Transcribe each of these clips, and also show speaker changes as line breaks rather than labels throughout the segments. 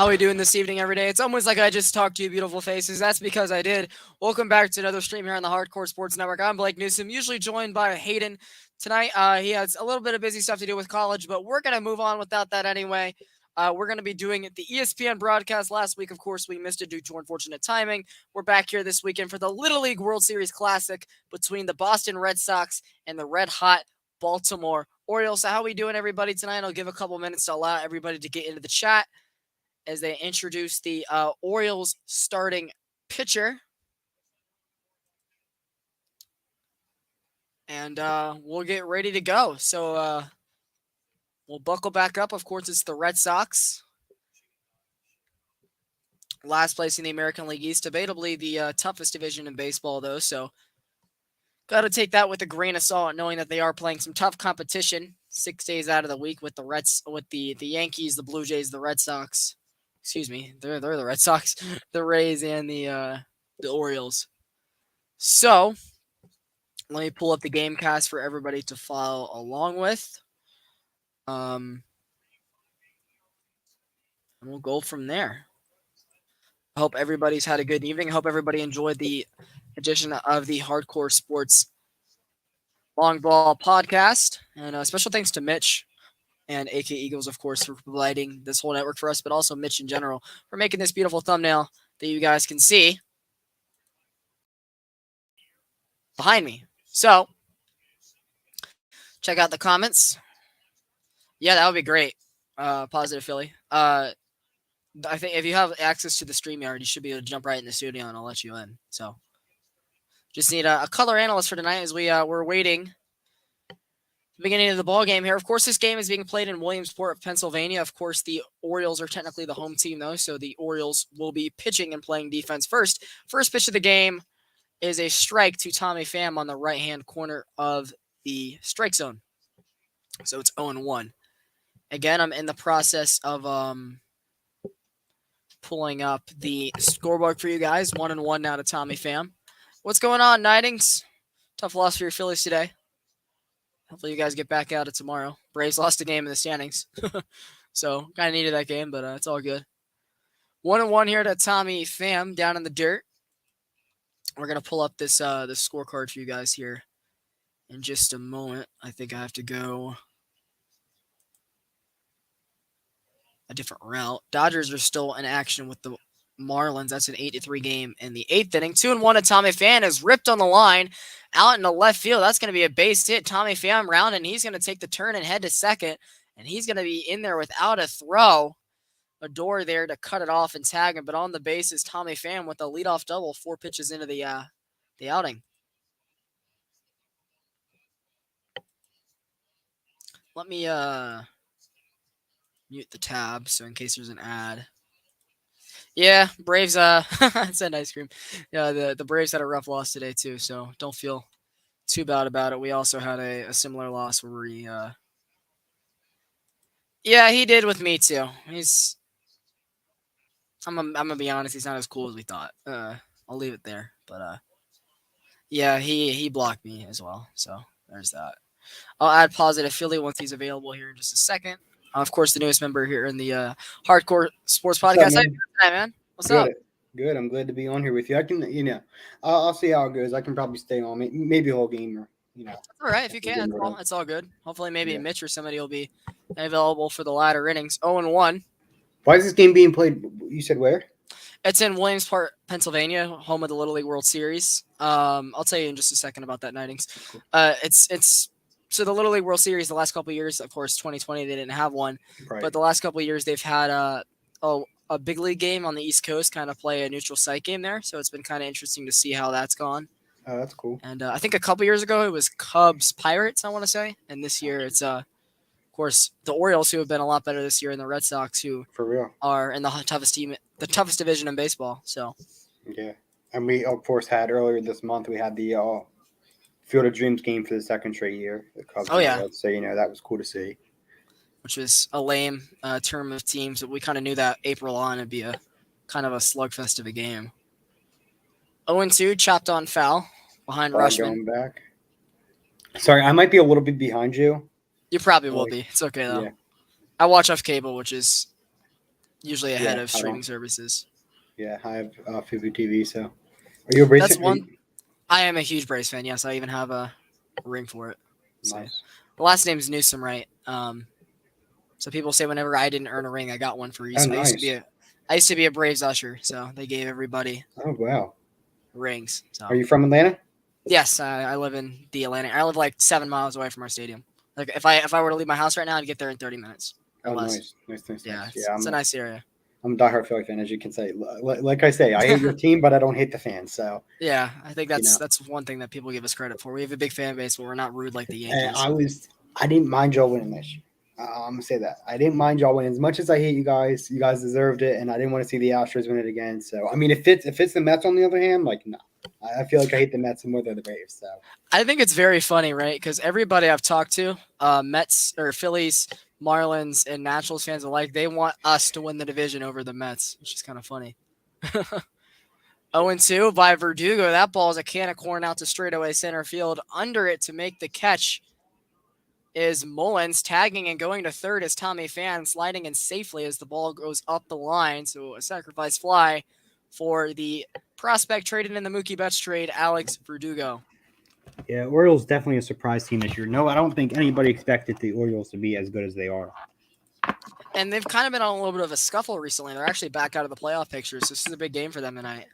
How we doing this evening, every day? It's almost like I just talked to you, beautiful faces. That's because I did. Welcome back to another stream here on the Hardcore Sports Network. I'm Blake Newsom, usually joined by Hayden. Tonight, he has a little bit of busy stuff to do with college, but we're going to move on without that anyway. We're going to be doing the ESPN broadcast. Last week, of course, we missed it due to unfortunate timing. We're back here this weekend for the Little League World Series Classic between the Boston Red Sox and the red hot Baltimore Orioles. So how we doing, everybody, tonight? I'll give a couple minutes to allow everybody to get into the chat as they introduce the Orioles starting pitcher. And we'll get ready to go. So we'll buckle back up. Of course, it's the Red Sox. Last place in the American League East. Debatably the toughest division in baseball, though. So got to take that with a grain of salt, knowing that they are playing some tough competition 6 days out of the week with the Yankees, the Blue Jays, the Red Sox. Excuse me, they're the Red Sox, the Rays, and the Orioles. So let me pull up the game cast for everybody to follow along with. And we'll go from there. I hope everybody's had a good evening. I hope everybody enjoyed the edition of the Hardcore Sports Long Ball podcast. And special thanks to Mitch and AK Eagles, of course, for providing this whole network for us, but also Mitch in general for making this beautiful thumbnail that you guys can see behind me. So, check out the comments. Yeah, that would be great. Positive Philly. I think if you have access to the StreamYard, you should be able to jump right in the studio and I'll let you in. So, just need a color analyst for tonight as we're waiting. Beginning of the ball game here. Of course, this game is being played in Williamsport, Pennsylvania. Of course, the Orioles are technically the home team, though, so the Orioles will be pitching and playing defense first. First pitch of the game is a strike to Tommy Pham on the right-hand corner of the strike zone. So it's 0-1. Again, I'm in the process of pulling up the scoreboard for you guys. 1-1 now to Tommy Pham. What's going on, Nightings? Tough loss for your Phillies today. Hopefully you guys get back at it tomorrow. Braves lost a game in the standings. So kind of needed that game, but it's all good. 1-1 here to Tommy Pham down in the dirt. We're going to pull up this scorecard for you guys here in just a moment. I think I have to go a different route. Dodgers are still in action with the Marlins. That's an 8-3 game in the 8th inning. 2-1 to Tommy Pham is ripped on the line out into left field. That's going to be a base hit. Tommy Pham round, and he's going to take the turn and head to second, and he's going to be in there without a throw. A door there to cut it off and tag him, but on the base is Tommy Pham with a leadoff double 4 pitches into the outing. Let me mute the tab so in case there's an ad. Yeah, Braves, it's an ice cream. Yeah, the Braves had a rough loss today too, so don't feel too bad about it. We also had a similar loss where we, yeah, he did with me too. I'm gonna be honest, he's not as cool as we thought. I'll leave it there, but yeah, he blocked me as well, so there's that. I'll add Positive Philly once he's available here in just a second. Of course, the newest member here in the Hardcore Sports Podcast. How you doing tonight, man? What's up?
Good. I'm glad to be on here with you. I can, I'll see how it goes. I can probably stay on maybe a whole game or,
That's all right. If you can, it's all good. Hopefully, maybe Mitch or somebody will be available for the latter innings. 0-1.
Why is this game being played? You said where?
It's in Williamsport, Pennsylvania, home of the Little League World Series. I'll tell you in just a second about that, Nightings. It's so the Little League World Series the last couple of years, of course, 2020 they didn't have one, right. But the last couple of years they've had a big league game on the East Coast, kind of play a neutral site game there. So it's been kind of interesting to see how that's gone.
Oh, that's cool.
And I think a couple years ago it was Cubs Pirates, I want to say, and this year it's of course the Orioles, who have been a lot better this year, and the Red Sox, who
for real
are in the toughest division in baseball. So
yeah, and we of course had earlier this month we had the Field of Dreams game for the second straight year. The Cubs.
Oh yeah.
So that was cool to see.
Which was a lame term of teams, but we kind of knew that April on it'd be a kind of a slugfest of a game. 0-2, chopped on foul behind Rushman.
Going back. Sorry, I might be a little bit behind you.
You probably will be. It's okay though. Yeah. I watch off cable, which is usually ahead
Yeah,
of
I
streaming
don't.
services.
Yeah, I have Fubu TV. So, are you a Braves
That's
fan? Are
one.
you,
I am a huge Braves fan. Yes, I even have a ring for it. So
nice.
the last name is Newsom, right? So people say whenever I didn't earn a ring, I got one for
Oh,
East.
nice.
I used to be a Braves usher, so they gave everybody
Oh, wow.
rings.
Are
So
you from Atlanta?
yes, I live in the Atlantic. I live like 7 miles away from our stadium. Like if I were to leave my house right now, I'd get there in 30 minutes or
Oh,
less.
nice, nice, nice,
Yeah,
nice. Yeah,
it's a nice area.
I'm a diehard Philly fan, as you can say. Like I say, I hate your team, but I don't hate the fans. So,
Yeah, I think
you know,
that's one thing that people give us credit for. We have a big fan base, but we're not rude like the
and
Yankees.
I didn't mind y'all winning this year. I'm gonna say that I didn't mind y'all winning as much as I hate you guys. You guys deserved it, and I didn't want to see the Astros win it again. So, I mean, if it's the Mets on the other hand, like no, I feel like I hate the Mets more than the Braves. So,
I think it's very funny, right? Because everybody I've talked to, Mets or Phillies, Marlins, and Nationals fans alike, they want us to win the division over the Mets, which is kind of funny. 0-2 by Verdugo. That ball is a can of corn out to straightaway center field. Under it to make the catch is Mullins, tagging and going to third as Tommy Pham sliding in safely as the ball goes up the line. So a sacrifice fly for the prospect traded in the Mookie Betts trade, Alex Verdugo.
yeah, Orioles definitely a surprise team this year. No, I don't think anybody expected the Orioles to be as good as they are.
And they've kind of been on a little bit of a scuffle recently. They're actually back out of the playoff picture, so this is a big game for them tonight.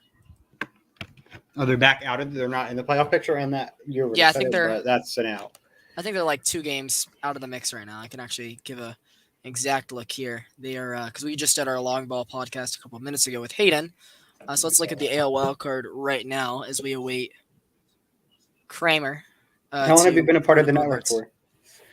Oh, they're back out of. They're not in the playoff picture, and that you already
Yeah,
said it, but that's an out.
I think they're like 2 games out of the mix right now. I can actually give a exact look here. They are because we just did our long ball podcast a couple of minutes ago with Hayden. So let's look at the AL wild card right now as we await Kramer
How long have you
to
been a part
go
of
to
the network
Bogarts.
for?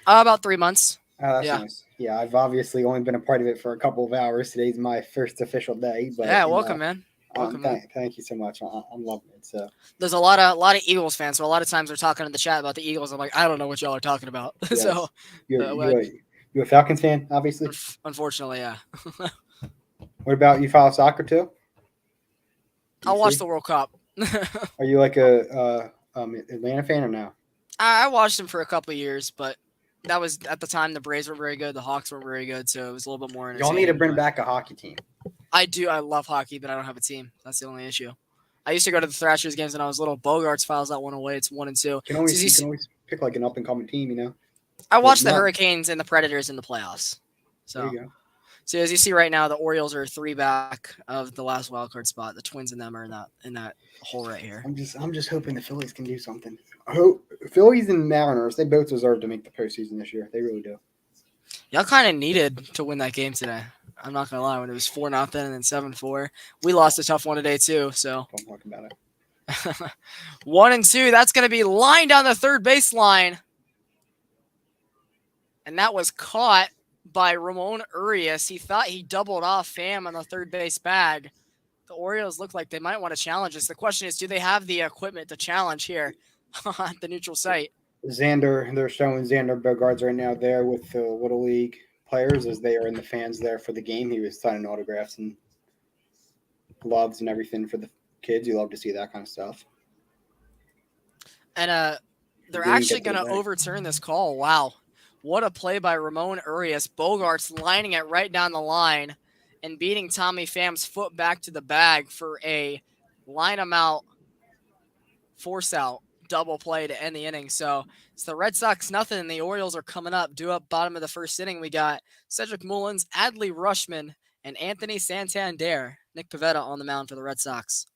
About 3 months.
Oh, that's
Yeah.
nice. Yeah, I've obviously only been a part of it for a couple of hours. Today's my first official day, but
Yeah, welcome, man. Welcome, man.
thank you so much. I'm loving it. So
There's a lot of Eagles fans, so a lot of times they're talking in the chat about the Eagles. I'm like, I don't know what y'all are talking about. So,
yes, you're
well,
you a Falcons fan, obviously.
unfortunately, yeah.
What about you? Follow soccer too?
I'll watch
DC?
the World Cup.
Are you like a Atlanta fan or no?
I watched them for a couple of years, but that was at the time the Braves were very good, the Hawks were very good, so it was a little bit more
Y'all need to
entertaining.
bring back a hockey team.
I do. I love hockey, but I don't have a team. That's the only issue. I used to go to the Thrashers games when I was little. Bogarts files that one away. It's 1-2.
You can always pick like an up and coming team, you know.
I
Like
watched the
not
Hurricanes and the Predators in the playoffs.
there
So,
you go.
so as you see right now, the Orioles are 3 back of the last wild card spot. The Twins and them are in that hole right here.
I'm just hoping the Phillies can do something. I hope Phillies and Mariners, they both deserve to make the postseason this year. They really do.
Y'all kind of needed to win that game today. I'm not gonna lie. When it was 4-0 and then 7-4, we lost a tough one today too. So
Don't talk about it.
1-2. That's gonna be lined down the third baseline, and that was caught by Ramon Urias. He thought he doubled off Pham on the third base bag. The Orioles look like they might want to challenge this. The question is, do they have the equipment to challenge here at the neutral site?
They're showing Xander Bogarts right now there with the Little League players as they are in the fans there for the game. He was signing autographs and gloves and everything for the kids. You love to see that kind of stuff.
And they're
They didn't
actually
get to
going
the
to
bag.
overturn this call. Wow. What a play by Ramon Urias. Bogarts lining it right down the line and beating Tommy Pham's foot back to the bag for a line him out, force out double play to end the inning. So it's the Red Sox nothing, and the Orioles are coming up. Due up bottom of the first inning, we got Cedric Mullins, Adley Rushman, and Anthony Santander. Nick Pivetta on the mound for the Red Sox.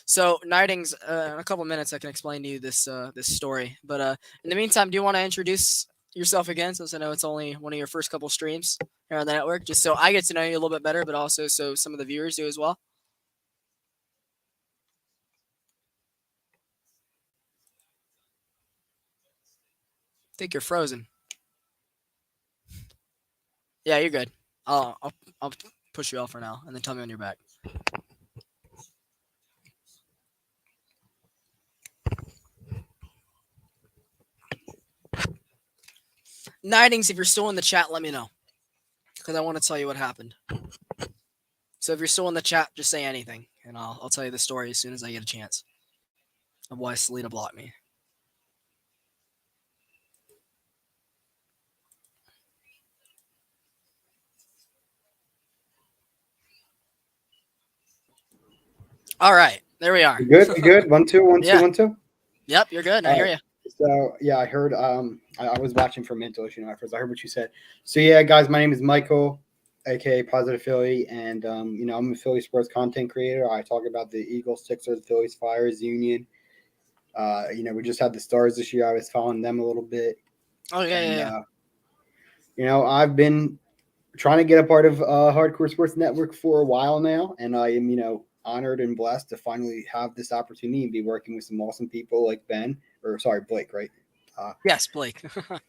So Nightings, in a couple minutes, I can explain to you this story. But in the meantime, do you want to introduce yourself again, since I know it's only one of your first couple streams here on the network, just so I get to know you a little bit better, but also so some of the viewers do as well? I think you're frozen. Yeah, you're good. I'll push you off for now, and then tell me when you're back. Nightings, if you're still in the chat, let me know, because I want to tell you what happened. So if you're still in the chat, just say anything, and I'll tell you the story as soon as I get a chance of why Selena blocked me. All right, there we are.
You good? You good? 1 2 1 2
Yeah.
1 2.
Yep, you're good. I
All
hear
right.
you.
So yeah, I heard. I was watching for mental issue at first. I heard what you said. So yeah, guys, my name is Michael, aka Positive Philly, and I'm a Philly sports content creator. I talk about the Eagles, Sixers, Phillies, Flyers, Union. We just had the Stars this year. I was following them a little bit,
Oh yeah, yeah,
and
yeah.
I've been trying to get a part of Hardcore Sports Network for a while now, and I am honored and blessed to finally have this opportunity and be working with some awesome people like Ben, or sorry, Blake, right? Uh,
Yes, Blake.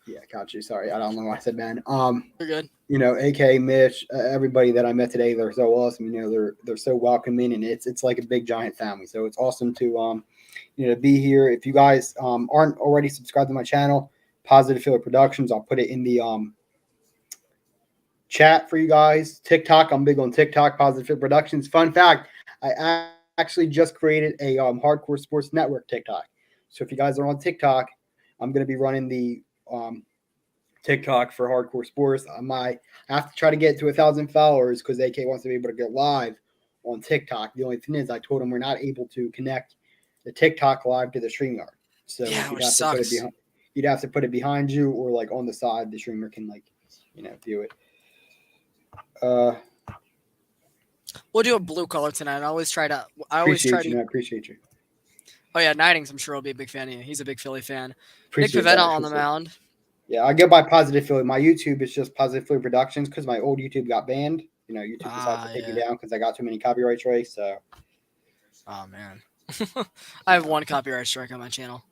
yeah, got you. Sorry, I don't know why I said Ben.
You're good.
AK, Mitch, everybody that I met today, they're so awesome. They're so welcoming, and it's like a big giant family. So it's awesome to be here. If you guys aren't already subscribed to my channel, Positive Field Productions, I'll put it in the chat for you guys. TikTok, I'm big on TikTok. Positive Field Productions. Fun fact: I actually just created a Hardcore Sports Network TikTok. So if you guys are on TikTok, I'm going to be running the um, TikTok for Hardcore Sports. I have to try to get to 1,000 followers because AK wants to be able to go live on TikTok. The only thing is, I told him we're not able to connect the TikTok live to the StreamYard. So like
Yeah, which sucks.
you'd have to put it behind you or like on the side. The streamer can view it. Uh,
We'll do a blue color tonight. I always try to. I always try
appreciate
to.
you. I appreciate you.
Oh yeah, Nidings. I'm sure will be a big fan of you. He's a big Philly fan. Nick
Appreciate
Pavetta
that.
on the mound.
Yeah, I go by Positive Philly. My YouTube is just Positive Philly Productions because my old YouTube got banned. YouTube decided to
Ah,
take me
yeah.
down because I got too many copyright strikes. So
Oh man. I have one copyright strike on my channel.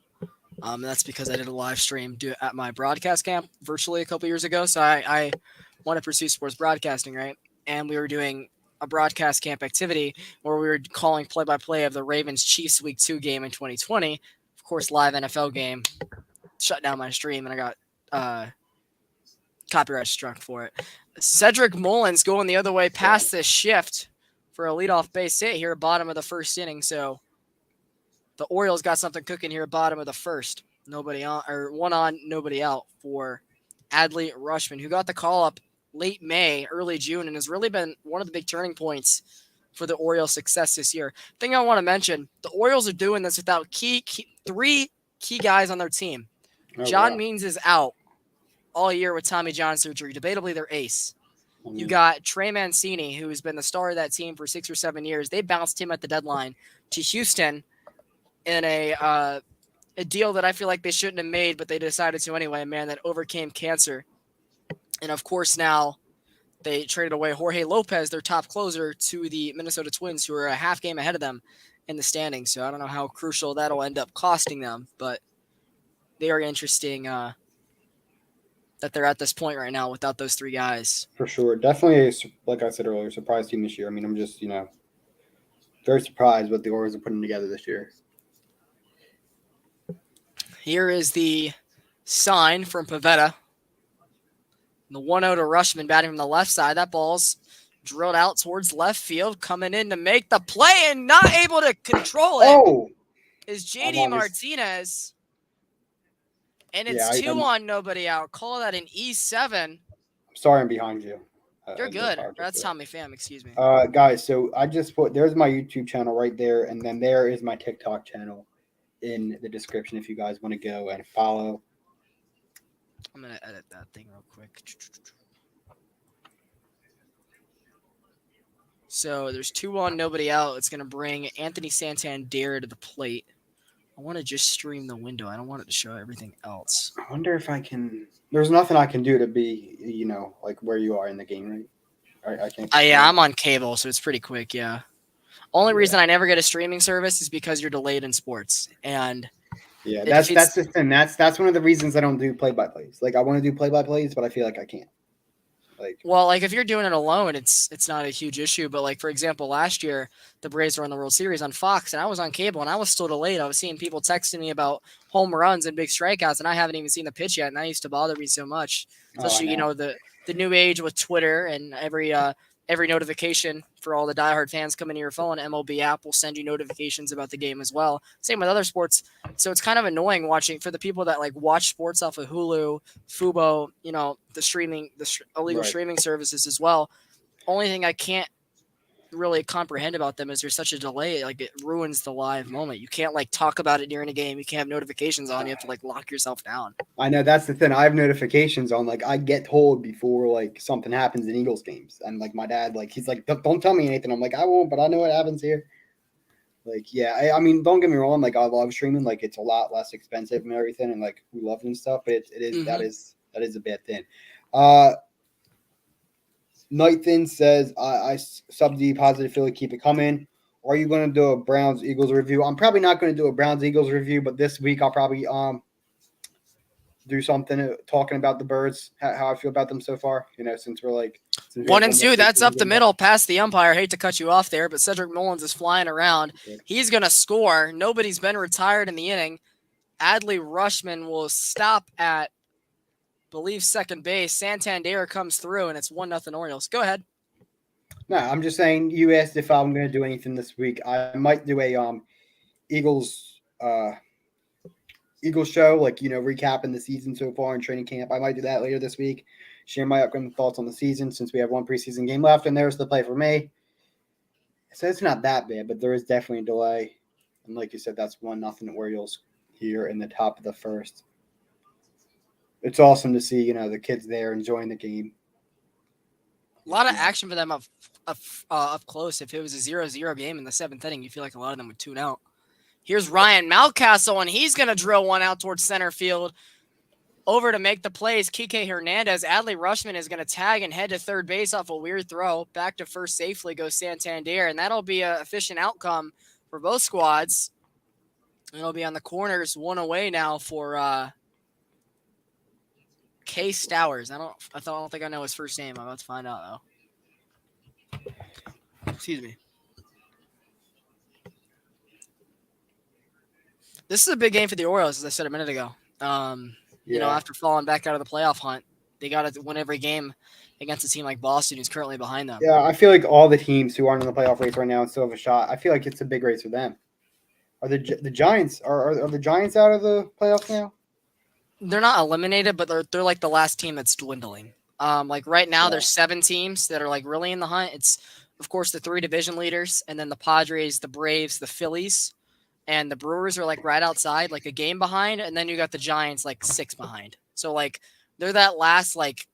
And that's because I did a live stream at my broadcast camp virtually a couple years ago. So I want to pursue sports broadcasting, right? And we were doing a broadcast camp activity where we were calling play-by-play of the Ravens Chiefs Week 2 game in 2020. Of course, live NFL game. Shut down my stream, and I got copyright struck for it. Cedric Mullins going the other way past this shift for a leadoff base hit here, bottom of the first inning. So the Orioles got something cooking here, bottom of the first. Nobody on, or one on, nobody out for Adley Rushman, who got the call up late May, early June, and has really been one of the big turning points for the Orioles' success this year. Thing I want to mention: the Orioles are doing this without three key guys on their team.
oh
John
wow,
Means is out all year with Tommy John surgery, debatably their ace.
I
You
mean,
got Trey Mancini, who has been the star of that team for 6 or 7 years. They bounced him at the deadline to Houston in a deal that I feel like they shouldn't have made, but they decided to anyway. A man that overcame cancer, and of course now they traded away Jorge Lopez, their top closer, to the Minnesota Twins, who are a half game ahead of them in the standings. So I don't know how crucial that'll end up costing them, but they are interesting that they're at this point right now without those three guys.
for sure, definitely. Like I said earlier, surprise team this year. I mean, I'm just very surprised what the Orioles are putting together this year.
Here is the sign from Pavetta. The 1-0 to Rushman batting from the left side. That ball's drilled out towards left field, coming in to make the play and not able to control it
Oh,
is
I'm
JD
obvious.
Martinez. And
Yeah,
it's two
I'm
on, nobody out. Call that an E7.
sorry I'm behind you.
You're
I do
good.
apologize
That's
for that.
Tommy Pham, excuse me.
Guys, so I just put there's my YouTube channel right there, and then there is my TikTok channel in the description if you guys want to go and follow.
I'm going to edit that thing real quick. So there's 2 on, nobody out. It's going to bring Anthony Santander to the plate. I want to just stream the window. I don't want it to show everything else.
I wonder if I can. There's nothing I can do to be, like where you are in the game, right? I can't.
Yeah, I'm on cable, so it's pretty quick, yeah. Only
Yeah,
reason I never get a streaming service is because you're delayed in sports. And
yeah.
it
That's
defeats.
the thing. That's one of the reasons I don't do play by plays. Like I want to do play by plays, but I feel like I can't. Like
Well, like if you're doing it alone, it's not a huge issue. But like for example, last year the Braves were in the World Series on Fox, and I was on cable, and I was still delayed. I was seeing people texting me about home runs and big strikeouts, and I haven't even seen the pitch yet, and that used to bother me so much.
oh, I
Especially
know.
the new age with Twitter and every notification for all the diehard fans coming to your phone. MLB app will send you notifications about the game as well. Same with other sports. So it's kind of annoying watching for the people that like watch sports off of Hulu, Fubo, the illegal
Right.
streaming services as well. Only thing I can't really comprehend about them is there's such a delay. Like it ruins the live moment. You can't like talk about it during a game. You can't have notifications on. You have to like lock yourself down.
I know that's the thing. I have notifications on. Like I get told before like something happens in Eagles games, and like my dad, like he's like, don't tell me anything. I'm like, I won't, but I know what happens here. Like, yeah, I mean, don't get me wrong. Like, I love streaming. Like, it's a lot less expensive and everything, and like we love it and stuff. But it is
Mm-hmm.
that is a bad thing. Uh, Nathan says, I sub D positive Philly, keep it coming. Are you going to do a Browns Eagles review? I'm probably not going to do a Browns Eagles review, but this week I'll probably do something talking about the Birds, how I feel about them so far. You know, since we're like since we
One
have
and
one more
two, that's up the
preseason game
middle past the umpire. I hate to cut you off there, but Cedric Mullins is flying around.
left.
He's going to score. Nobody's been retired in the inning. Adley Rushman will stop at, believe, second base. Santander comes through, and it's 1-0 Orioles. Go ahead.
No, I'm just saying. You asked if I'm going to do anything this week. I might do a Eagles Eagles show, like recapping the season so far in training camp. I might do that later this week. Share my upcoming thoughts on the season since we have one preseason game left, and there's the play for me. So it's not that bad, but there is definitely a delay. And like you said, that's 1-0 Orioles here in the top of the first. It's awesome to see the kids there enjoying the game.
A lot of action for them up close. If it was a 0-0 game in the seventh inning, you feel like a lot of them would tune out. Here's Ryan Mountcastle, and he's going to drill one out towards center field. Over to make the plays, Kike Hernandez. Adley Rushman is going to tag and head to third base off a weird throw. Back to first safely goes Santander, and that'll be an efficient outcome for both squads. It'll be on the corners, one away now for K. Stowers. I don't think I know his first name. I'm about to find out though. Excuse me. This is a big game for the Orioles, as I said a minute ago. After falling back out of the playoff hunt, they got to win every game against a team like Boston, who's currently behind them.
Yeah, I feel like all the teams who aren't in the playoff race right now and still have a shot. I feel like it's a big race for them. Are the Giants are the Giants out of the playoffs now?
They're not eliminated, but they're like the last team that's dwindling. Like right now, there's 7 teams that are like really in the hunt. It's of course the 3 division leaders, and then the Padres, the Braves, the Phillies. And the Brewers are like right outside, like a game behind, and then you got the Giants like 6 behind. So like they're that last like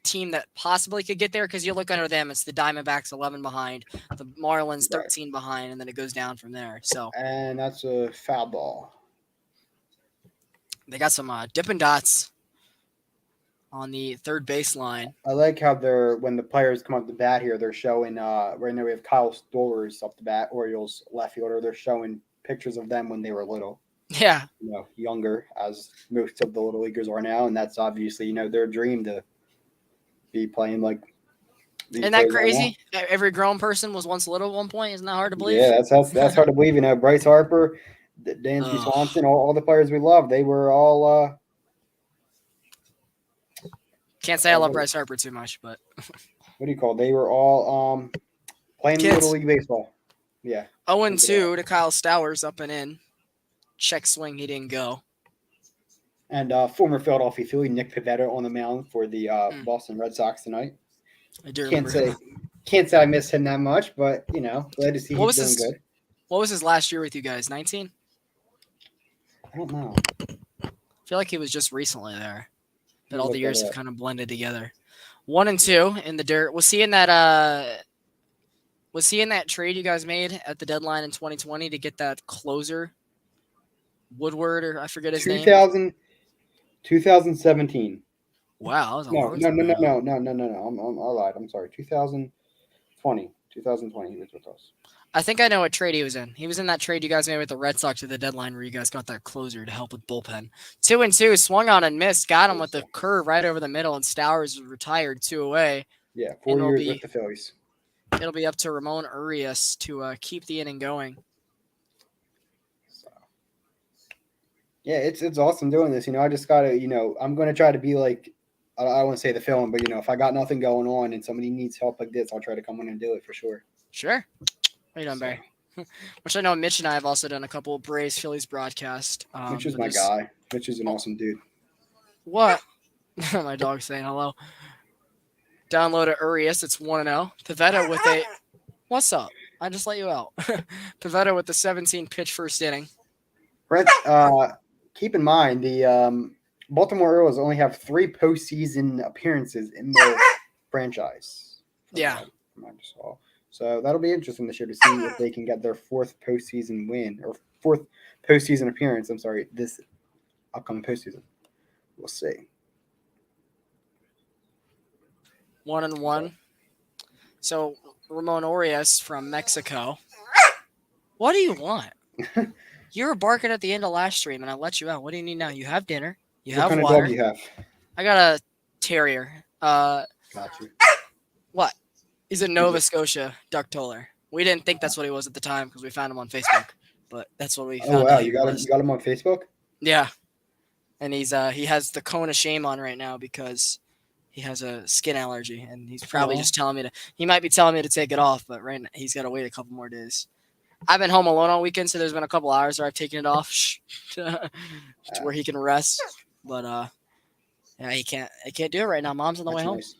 team that possibly could get there because you look under them, it's the Diamondbacks 11 behind, the Marlins 13 behind, and then it goes down from there. So
and that's a foul ball.
They got some Dippin' Dots on the third baseline.
I like how when the players come up to bat here, they're showing right now we have Kyle Stowers up the bat, Orioles left fielder. They're showing pictures of them when they were little.
Yeah.
Younger, as most of the little leaguers are now, and that's obviously, their dream to be playing like these.
Isn't that crazy? Every grown person was once little at one point. Isn't that hard to believe?
Yeah, that's hard to believe. Bryce Harper, Dansby Swanson, all the players we love, they were all
can't say I love Bryce Harper too much, but
what do you call it? They were all playing little league baseball. Yeah.
0-2 to Kyle Stowers up and in. Check swing, he didn't go.
And former Philadelphia Philly Nick Pivetta on the mound for the Boston Red Sox tonight.
I do
can't say I miss him that much, but glad to see he's doing good.
What was his last year with you guys? 19?
I don't know.
I feel like he was just recently there, but all the years have kind of blended together. 1-2 in the dirt. Was he in that trade you guys made at the deadline in 2020 to get that closer? Woodward, or I forget his name.
2017.
Wow, that was a
no. I lied. I'm sorry. 2020 he was with us.
I think I know what trade he was in. He was in that trade you guys made with the Red Sox at the deadline where you guys got that closer to help with bullpen. 2-2, swung on and missed, got him with the curve right over the middle, and Stowers retired 2 away.
Yeah, 4 years with the Phillies.
It'll be up to Ramon Urias to keep the inning going.
Yeah, it's awesome doing this. I just gotta, I'm gonna try to be like, I don't want to say the film, but if I got nothing going on and somebody needs help like this, I'll try to come in and do it for sure.
Sure. How you doing, Barry? Which I know Mitch and I have also done a couple of Braves Phillies broadcasts.
Mitch is my guy. Mitch is an awesome dude.
What? My dog's saying hello. Download at Urias. It's 1-0. Pivetta with a What's up? I just let you out. Pavetta with the 17 pitch first inning.
Brent, keep in mind the Baltimore Orioles only have 3 postseason appearances in their franchise.
Yeah.
From what I just saw. So that'll be interesting this year to see if they can get their 4th postseason win or 4th postseason appearance. I'm sorry, this upcoming postseason. We'll see.
1-1. So Ramon Orias from Mexico. What do you want? You were barking at the end of last stream, and I let you out. What do you need now? You have dinner. You
What
have
kind of
water.
dog you have?
I got a terrier.
Got you.
What? He's a Nova Scotia duck toller. We didn't think that's what he was at the time because we found him on Facebook, but that's what we
Oh
found
wow,
out he
you got him.
was.
You got him on Facebook.
Yeah, and he has the cone of shame on right now because he has a skin allergy, and he's probably just telling me to. He might be telling me to take it off, but right now he's got to wait a couple more days. I've been home alone all weekend, so there's been a couple hours where I've taken it off to where he can rest. But yeah, he can't. I can't do it right now. Mom's on the way home.
Nice.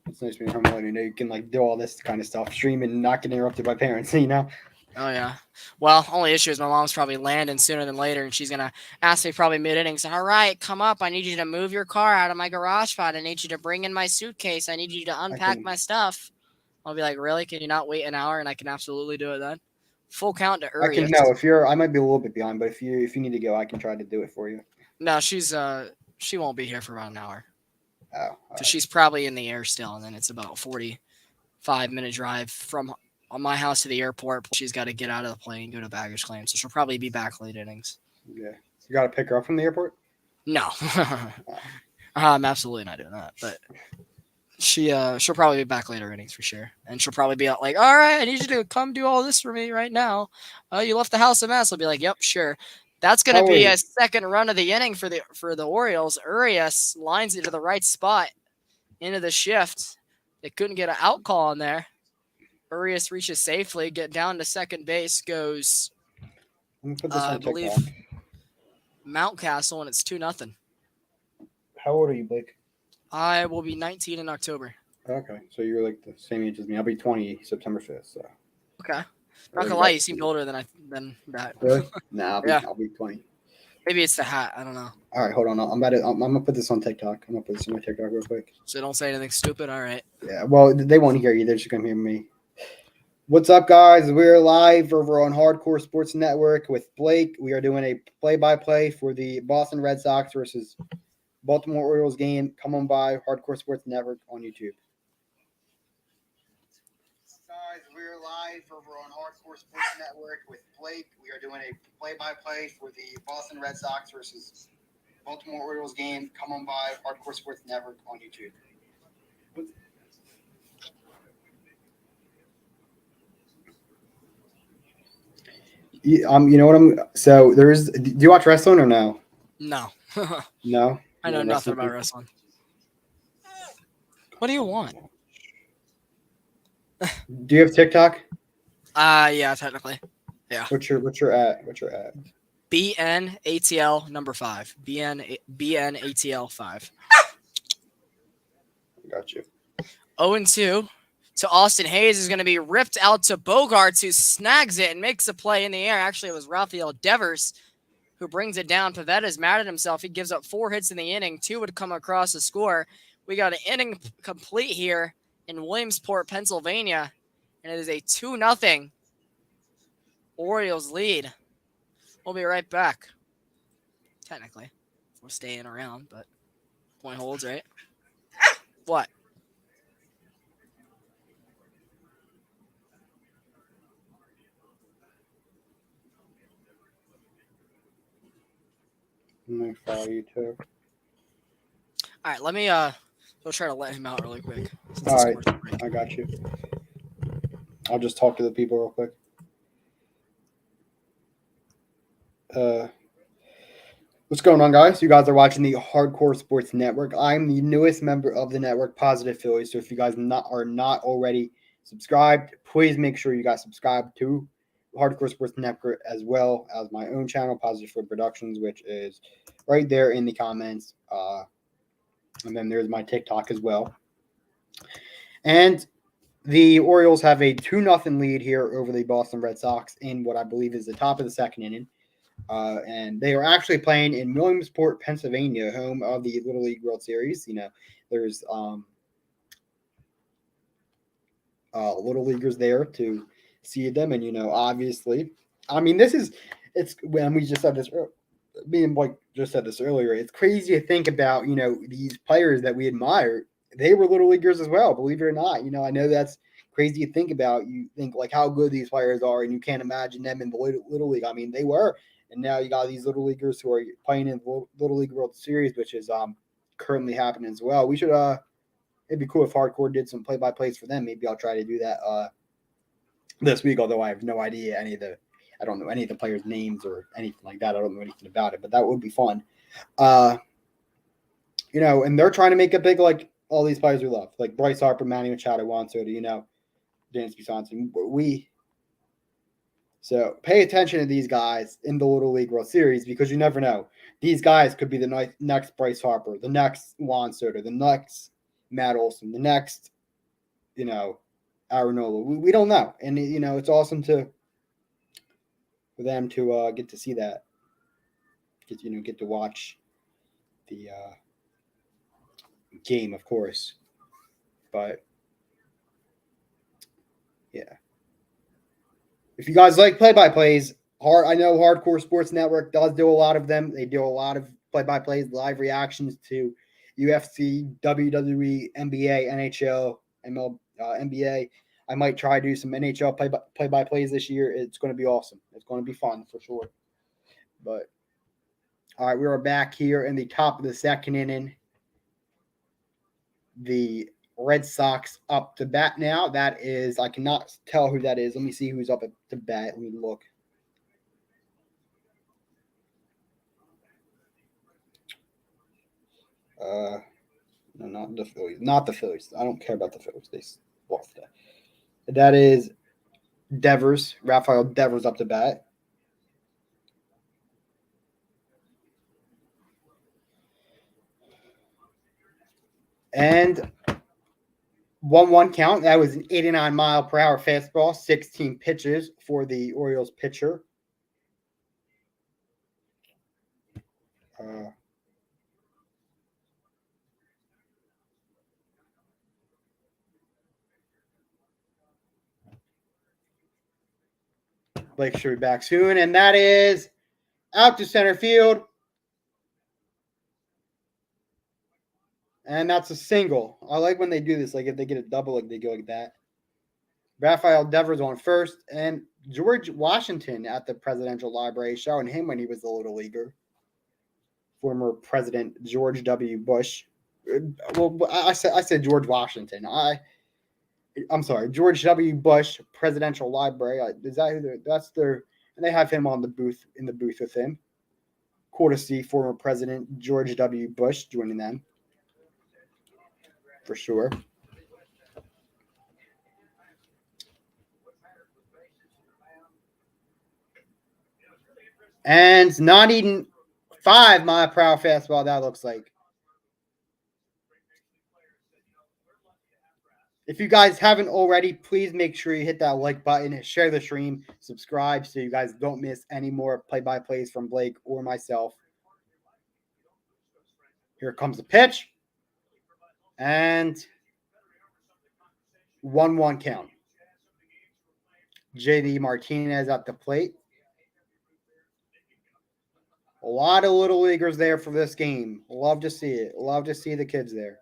It's nice being home alone. You know, you can like do all this kind of stuff, stream and not get interrupted by parents. You know.
Oh yeah. Well, only issue is my mom's probably landing sooner than later, and she's gonna ask me probably mid innings. All right, come up. I need you to move your car out of my garage spot. I need you to bring in my suitcase. I need you to unpack my stuff. I'll be like, really? Can you not wait an hour? And I can absolutely do it then. Full count to
I can
Urias.
no. If you're, I might be a little bit behind, but if you need to go, I can try to do it for you.
No, she won't be here for about an hour.
Oh,
So she's probably in the air still, and then it's about 45-minute drive from my house to the airport. She's got to get out of the plane, go to baggage claim, so she'll probably be back late innings.
yeah. You got to pick her up from the airport.
No, I'm absolutely not doing that. But she'll probably be back later innings for sure, and she'll probably be like, "All right, I need you to come do all this for me right now. You left the house a mess." I'll be like, "Yep, sure." That's going to be a second run of the inning for the Orioles. Urias lines it to the right spot into the shift. They couldn't get an out call in there. Urias reaches safely, get down to second base, goes, I believe, Mountcastle, and it's 2-0.
How old are you, Blake?
I will be 19 in October.
Okay, so you're like the same age as me. I'll be 20 September 5th. So.
Okay. Not gonna lie, you seemed older than that.
Really? Nah, I'll be 20.
Maybe it's the hat. I don't know.
All right, hold on. I'm gonna put this on TikTok. I'm gonna put this on my TikTok real quick.
So don't say anything stupid. All right.
Yeah. Well, they won't hear you. They're just gonna hear me. What's up, guys? We're live over on Hardcore Sports Network with Blake. We are doing a play-by-play for the Boston Red Sox versus Baltimore Orioles game. Come on by Hardcore Sports Network on YouTube. Guys, we're live over on Hardcore Sports Network with Blake. We are doing a play-by-play for the Boston Red Sox versus Baltimore Orioles game. Come on by Hardcore Sports Network on YouTube. You know what I'm. So there's. Do you watch wrestling or no?
No.
No.
I know nothing about wrestling. What do you want?
Do you have TikTok?
Yeah, technically. Yeah.
What's your at?
BNATL number 5. BNATL 5.
Got you.
0-2. So Austin Hayes is going to be ripped out to Bogarts, who snags it and makes a play in the air. Actually, it was Rafael Devers who brings it down. Pavetta's mad at himself. He gives up 4 hits in the inning. 2 would come across the score. We got an inning complete here in Williamsport, Pennsylvania, and it is a 2-0 Orioles lead. We'll be right back. Technically, we're staying around, but point holds, right? What?
I'm gonna follow you too.
All right, let me go try to let him out really quick.
All right, I got you. I'll just talk to the people real quick. What's going on, guys? You guys are watching the Hardcore Sports Network. I'm the newest member of the network, Positive Philly. So if you guys are not already subscribed, please make sure you guys subscribe to Hardcore Sports Network as well as my own channel, Positive Philly Productions, which is right there in the comments. And then there's my TikTok as well. And The Orioles have a 2-0 lead here over the Boston Red Sox in what I believe is the top of the second inning. And they are actually playing in Williamsport, Pennsylvania, home of the Little League World Series. There's little leaguers there to see them, and obviously, I mean, it's when we just said this. Me and Blake just said this earlier. It's crazy to think about these players that we admire. They were little leaguers as well, believe it or not. I know that's crazy to think about. You think like how good these players are, and you can't imagine them in the little league. I mean, they were, and now you got these little leaguers who are playing in the Little League World Series, which is currently happening as well. We should it'd be cool if Hardcore did some play by plays for them. Maybe I'll try to do that this week. Although I have no idea I don't know any of the players' names or anything like that. I don't know anything about it, but that would be fun. Uh, and they're trying to make it big, like all these players we love, like Bryce Harper, Manny Machado, Juan Soto, Dansby Swanson. So pay attention to these guys in the Little League World Series because you never know. These guys could be the next Bryce Harper, the next Juan Soto, the next Matt Olson, the next, Aaron Nola. We don't know, and it's awesome for them to get to see that, get to watch the game, of course. But yeah, if you guys like play-by-plays, I know Hardcore Sports Network does do a lot of them. They do a lot of play-by-plays, live reactions to UFC, WWE, NBA, NHL, NBA. I might try to do some NHL play-by-plays this year. It's going to be awesome. It's going to be fun for sure. But all right, we are back here in the top of the second inning. The Red Sox up to bat now. That is, I cannot tell who that is. Let me see who's up to bat. Let me look. No, not the Phillies. Not the Phillies. I don't care about the Phillies. They lost that. That is Devers. Rafael Devers up to bat. And 1-1 count. That was an 89-mile-per-hour fastball. 16 pitches for the Orioles pitcher. Blake should be back soon. And that is out to center field. And that's a single. I like when they do this. Like if they get a double, like they go like that. Rafael Devers on first. And George Washington at the Presidential Library, showing him when he was a little leaguer. Former President George W. Bush. Well, I said George Washington. I'm sorry, George W. Bush Presidential Library. Is that who that's their? And they have him on the booth with him. Cool to see former President George W. Bush joining them for sure. And not even 5-mile-per-hour fastball. That looks like. If you guys haven't already, please make sure you hit that like button, share the stream, subscribe so you guys don't miss any more play-by-plays from Blake or myself. Here comes the pitch. And 1-1 count. JD Martinez at the plate. A lot of little leaguers there for this game. Love to see it. Love to see the kids there.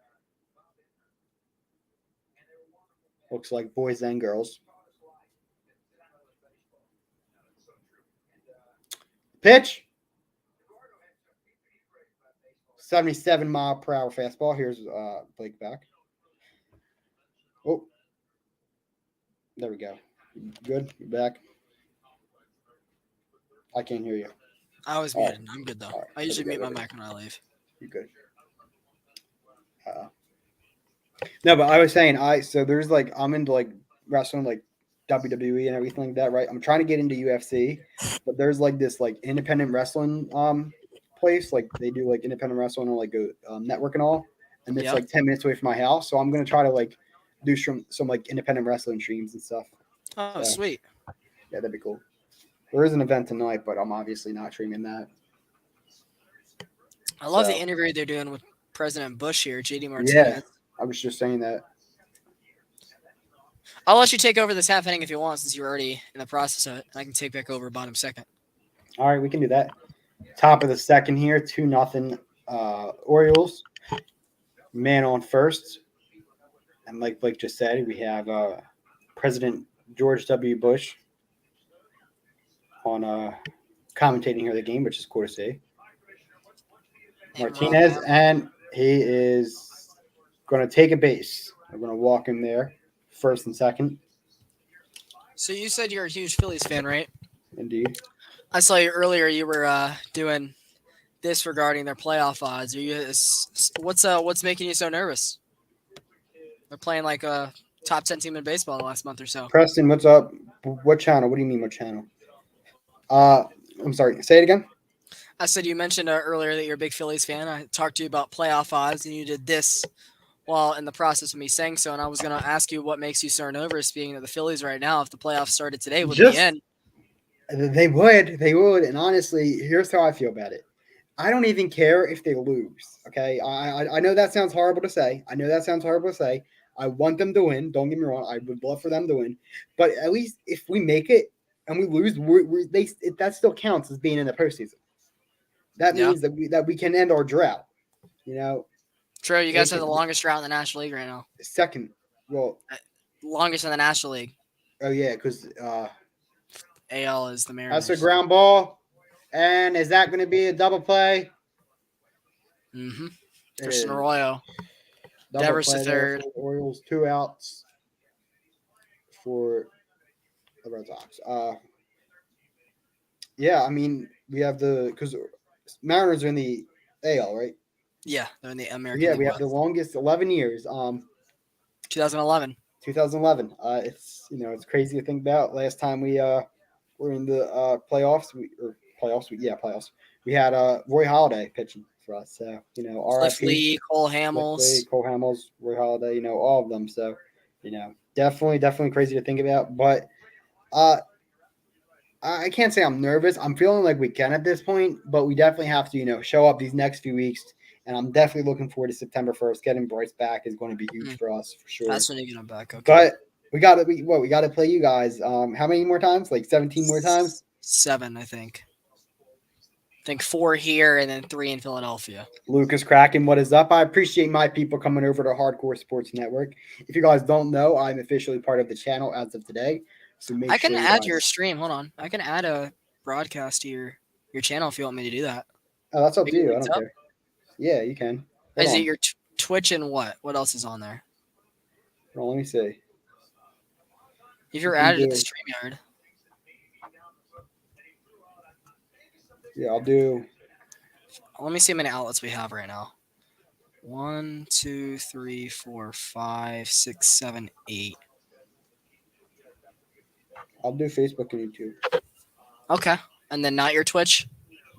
Looks like boys and girls. Pitch. 77-mile-per-hour fastball. Here's Blake back. Oh. There we go. Good. You're back. I can't hear you.
I was muted. Right. I'm good, though. Right. I usually mute my mic when I leave.
You're good. No, but I was saying, so there's like, I'm into like wrestling, like WWE and everything like that, right? I'm trying to get into UFC, but there's like this like independent wrestling place, like they do like independent wrestling on like a network and all, and it's like 10 minutes away from my house. So I'm gonna try to like do some like independent wrestling streams and stuff.
Oh,
So
sweet.
yeah, that'd be cool. There is an event tonight, but I'm obviously not streaming that.
I love the
So
interview they're doing with President Bush here, JD
yeah,
Martinez.
I was just saying that.
I'll let you take over this half inning if you want, since you're already in the process of it, and I can take back over bottom second.
All right, we can do that. Top of the second here, 2-0 Orioles. Man on first. And like Blake just said, we have President George W. Bush on commentating here the game, which is cool to see.
Hammer on
Martinez,
hammer.
and he is going to take a base. We're going to walk him there, first and second.
So you said you're a huge Phillies fan, right?
Indeed.
I saw you earlier. You were doing this regarding their playoff odds. Are you? What's making you so nervous? They're playing like a top 10 team in baseball the last month or so.
Preston, what's up? What channel? What do you mean, what channel? I'm sorry. Say it again.
I said you mentioned earlier that you're a big Phillies fan. I talked to you about playoff odds, and you did this while in the process of me saying so. And I was going to ask you what makes you so nervous, being that the Phillies right now, if the playoffs started today, would be
Just
in.
they would, and honestly, here's how I feel about it. I don't even care if they lose. Okay, I know that sounds horrible to say. I know that sounds horrible to say. I want them to win. Don't get me wrong. I would love for them to win, but at least if we make it and we lose, that still counts as being in the postseason. That
Yeah.
means that we can end our drought. You know,
True. You
they
guys have
can,
the longest drought in the National League right now.
second. Well,
Longest in the National League.
oh yeah, because
AL is the
that's a
Mariners.
ground ball, and is that going to be a double play?
Mm-hmm.
It
Christian
is.
Arroyo.
Double
Devers to
play there
third.
for the Orioles. 2 outs for the Red Sox. Yeah, I mean we have because Mariners are in the AL, right?
Yeah, they're in the American
Yeah,
League
we have
West.
the longest 11 years.
2011.
2011. It's crazy to think about. Last time we were in the playoffs. We had Roy Halladay pitching for us. So
Cliff
RIP.
Lee, Cole
Cliff Lee,
Hamels.
Cole Hamels, Roy Halladay. All of them. So definitely crazy to think about. But uh, I can't say I'm nervous. I'm feeling like we can at this point, but we definitely have to, show up these next few weeks. And I'm definitely looking forward to September 1st. Getting Bryce back is going to be huge
Mm,
for us for sure.
that's when you get him back. Okay.
But we got to play you guys. How many more times? Like 17 more times?
Seven, I think. I think four here and then three in Philadelphia.
Lucas Kraken, what is up? I appreciate my people coming over to Hardcore Sports Network. If you guys don't know, I'm officially part of the channel as of today. So make
I can
sure you
add your
guys.
stream. Hold on. I can add a broadcast to your channel if you want me to do that.
Oh, that's up
Are
to
you
you. I
linked
don't
up?
care. Yeah, you can. Hold
Is it
on.
your Twitch and what? What else is on there?
Hold on. Let me see.
If
You
you're
can
added to the
do.
StreamYard.
Yeah, I'll do.
Let me see how many outlets we have right now. 1, 2, 3, 4, 5, 6, 7, 8.
I'll do Facebook and YouTube.
Okay. And then not your Twitch?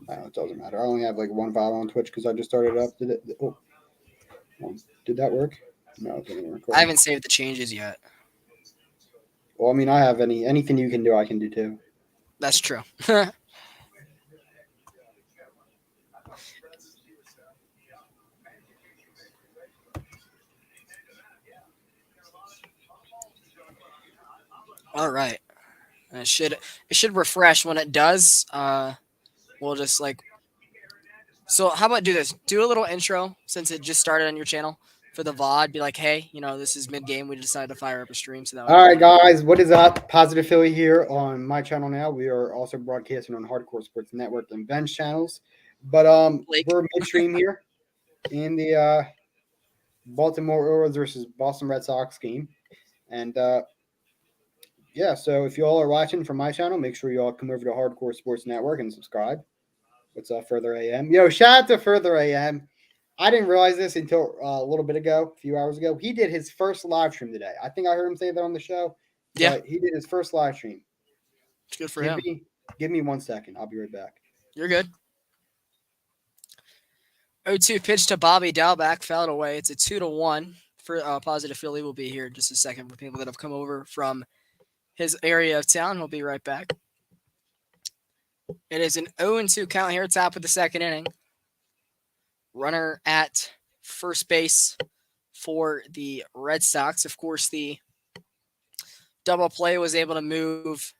It doesn't matter. I only have like one file on Twitch because I just started up. Did it? Oh, did that work? No, it didn't work.
I haven't saved the changes yet.
Well, I mean, I have anything you can do, I can do too.
That's true. All right. And it should refresh when it does. We'll just like. So how about do this? Do a little intro since it just started on your channel for the VOD. Be like, hey, this is mid game. We decided to fire up a stream, so that way
All right,
everybody.
guys, what is up? Positive Philly here on my channel now. We are also broadcasting on Hardcore Sports Network and Bench channels, but
Blake.
we're midstream here in the Baltimore Orioles versus Boston Red Sox game, and yeah. So if you all are watching from my channel, make sure you all come over to Hardcore Sports Network and subscribe. What's up, Further AM? Yo, shout out to Further AM. I didn't realize this until a little bit ago, a few hours ago. He did his first live stream today. I think I heard him say that on the show,
Yeah,
but he did his first live stream.
it's good for
Give
him.
me give me 1 second. I'll be right back.
You're good. 0-2 pitch to Bobby Dalbeck, fouled away. It's a 2-1 for Positive Philly will be here in just a second for people that have come over from his area of town. He'll be right back. It is an 0-2 count here, top of the second inning. Runner at first base for the Red Sox. Of course, the double play was able to move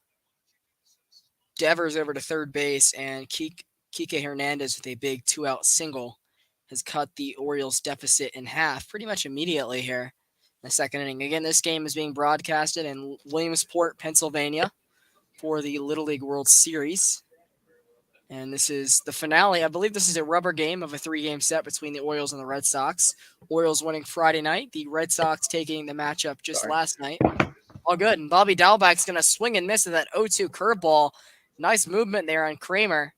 Devers over to third base, and Kike Hernandez with a big 2-out single has cut the Orioles deficit in half pretty much immediately here in the second inning. Again, this game is being broadcasted in Williamsport, Pennsylvania for the Little League World Series. And this is the finale. I believe this is a rubber game of a 3-game set between the Orioles and the Red Sox. Orioles winning Friday night. The Red Sox taking the matchup just last night. All good. And Bobby Dalbach's going to swing and miss at that 0-2 curveball. Nice movement there on Kramer.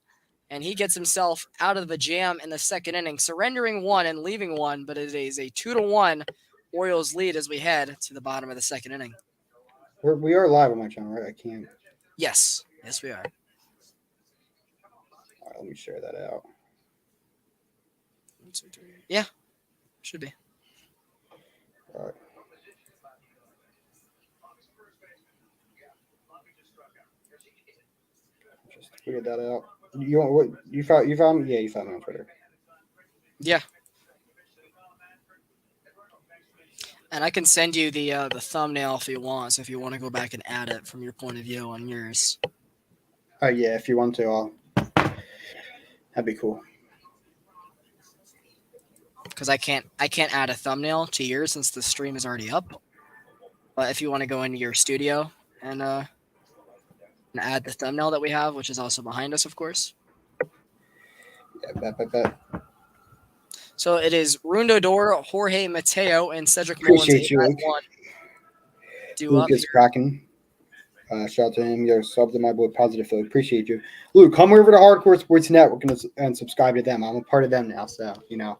And he gets himself out of the jam in the second inning, surrendering one and leaving one. But it is a 2-1 Orioles lead as we head to the bottom of the second inning.
We are live on my channel, right? I can't.
Yes. Yes, we are.
All right, let me share that out.
Yeah, should be.
All right. Just figured that out. You want what? You found? Yeah, you found me on Twitter.
Yeah. And I can send you the thumbnail if you want. So if you want to go back and add it from your point of view on yours.
Oh yeah, if you want to, that'd be cool.
Because I can't add a thumbnail to yours since the stream is already up. But if you want to go into your studio and add the thumbnail that we have, which is also behind us, of course.
Yeah, bet.
So it is Rundo Dor, Jorge Mateo, and Cedric
Appreciate you,
Mullins.
Luke. Luke is cracking. Shout out to him. You're subbed to my boy Positive Philly. Appreciate you. Luke, come over to Hardcore Sports Network and subscribe to them. I'm a part of them now, so you know.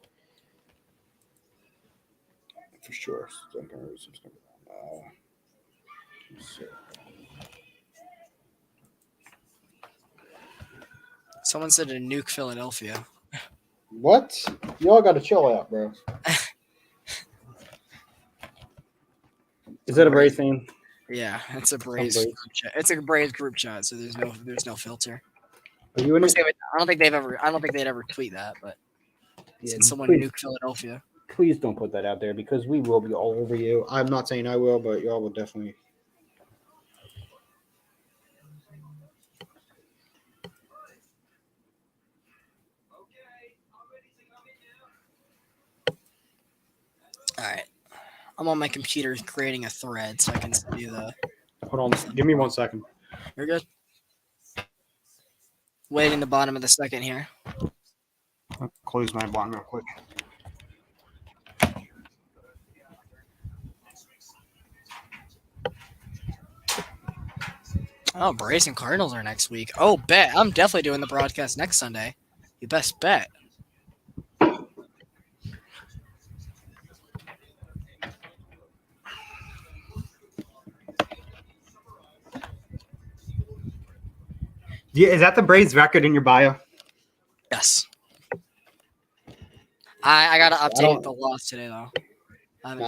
For sure.
Someone said to nuke Philadelphia.
What? Y'all got to chill out, bro.
Is that a Braves thing?
Yeah, it's a Braves group chat. It's a Braves group chat, so there's no filter.
Are you in it?
I don't think they'd ever tweet that, but since someone nuked Philadelphia.
Please don't put that out there because we will be all over you.
I'm not saying I will, but y'all will definitely.
All right. I'm on my computer creating a thread so I can send you the.
Hold on. Give me 1 second.
You're good. Waiting the bottom of the second here.
I'll close my button real quick.
Oh, Braves and Cardinals are next week. Oh, bet. I'm definitely doing the broadcast next Sunday. You best bet.
Yeah, is that the Braves record in your bio?
Yes. I gotta update the loss today though.
I'm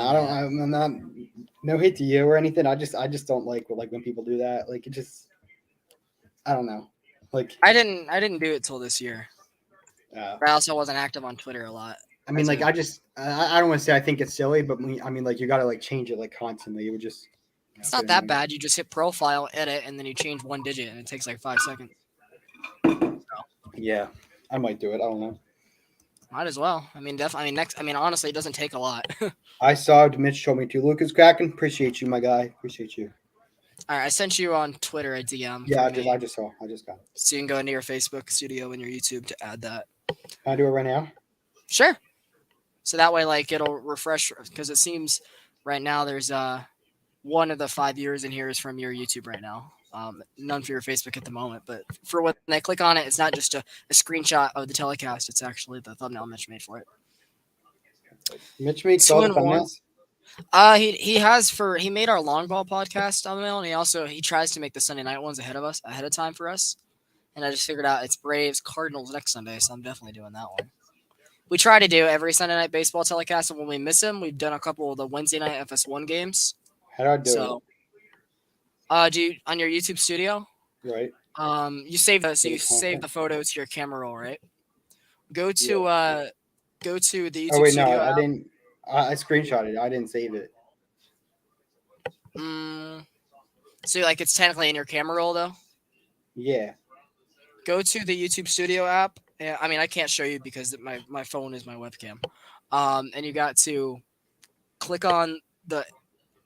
not. No hate to you or anything. I just don't like when people do that. Like it just. I don't know. Like
I didn't do it till this year. I also wasn't active on Twitter a lot.
I mean, like I don't want to say I think it's silly, but I mean, like you gotta like change it like constantly. It would just.
It's not that bad. You just hit profile, edit, and then you change one digit, and it takes like 5 seconds.
Yeah, I might do it. I don't know.
Might as well. I mean, definitely. Honestly, it doesn't take a lot.
I saw Mitch told me to. Lucas Kraken, appreciate you, my guy. Appreciate you.
All right, I sent you on Twitter a DM.
Yeah, I just saw. I just got it.
So you can go into your Facebook studio and your YouTube to add that.
Can I do it right now?
Sure. So that way, like, it'll refresh because it seems right now there's one of the 5 years in here is from your YouTube right now. None for your Facebook at the moment, but for when I click on it, it's not just a screenshot of the telecast. It's actually the thumbnail Mitch made for it.
Mitch makes all the thumbnails?
He made our long ball podcast thumbnail, and he tries to make the Sunday night ones ahead of time for us. And I just figured out it's Braves Cardinals next Sunday, so I'm definitely doing that one. We try to do every Sunday night baseball telecast, and when we miss them, we've done a couple of the Wednesday night FS1 games.
How do I do
So, do you on your YouTube studio?
it? Right.
You save the so
For
you
the
save
content?
the photo to your camera roll, right? Go
Yeah.
to the
Oh
YouTube
wait, no,
studio
I
app.
didn't. I screenshotted it. I didn't save it.
So like it's technically in your camera roll though.
Yeah.
Go to the YouTube Studio app. I mean, I can't show you because my phone is my webcam. And you got to click on the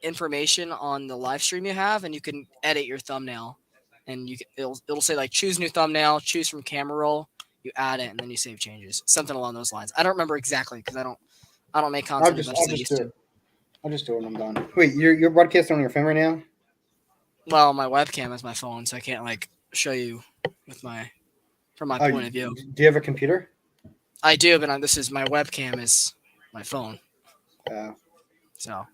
information on the live stream you have, and you can edit your thumbnail. And it'll say like choose new thumbnail, choose from camera roll. You add it, and then you save changes. Something along those lines. I don't remember exactly because I don't make
I'll
content as
just
much as
I'll
I
just
used
do
to.
it. I'll just do it when I'm done. Wait, you're broadcasting on your phone right now?
Well, my webcam is my phone, so I can't like show you with my from my
Oh,
point of view.
do you have a computer?
I do, but this is my webcam is my phone.
Uh,
So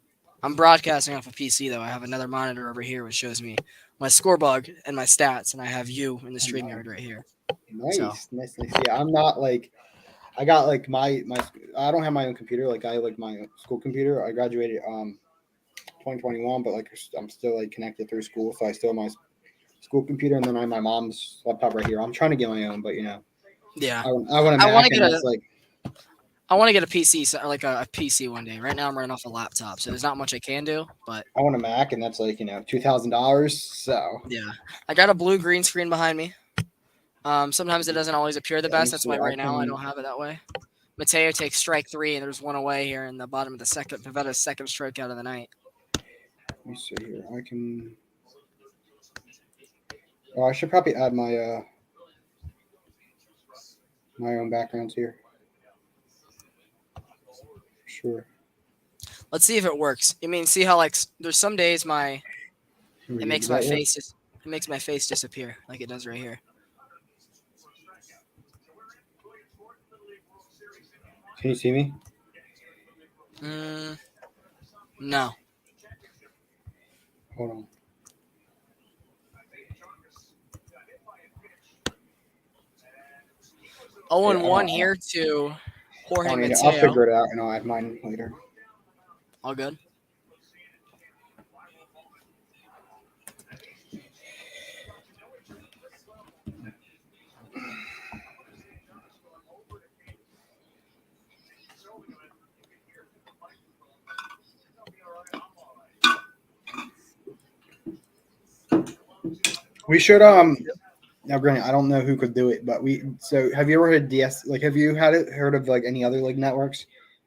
I'm broadcasting off a PC though. I have another monitor over here which shows me my scorebug and my stats, and I have you in the StreamYard right here. So
nice. Yeah, I'm not like I got like my I don't have my own computer. Like I have like my school computer. I graduated 2021, but like I'm still like connected through school, so I still have my school computer, and then I have my mom's laptop right here. I'm trying to get my own, but
yeah,
I want a
I want
Mac,
to
and
get
that's
a
like
I want to get a PC, like a PC one day. Right now I'm running off a laptop, so there's not much I can do. But
I want a Mac, and that's like $2,000. So
yeah, I got a blue green screen behind me. Sometimes it doesn't always appear the
let me
bast. That's
see.
why
I
right now I
can
don't have it that way. Mateo takes strike 3, and there's one away here in the bottom of the second. Pavetta's second strikeout of the night.
let me see here. I can. Oh, I should probably add my own backgrounds here. Sure.
Let's see if it works. I mean, see how like there's some days
Here we
it
go.
makes
Does
my
that work?
face just it makes my face disappear like it does right here.
Can you see me?
No.
Hold on.
0
Yeah,
and 1 here to
I
Jorge
don't need it. I'll
Mateo.
figure it out, and I'll add mine later.
All good.
We should Now, granted, I don't know who could do it, but have you ever heard of DS? Like, have you heard of like any other like networks?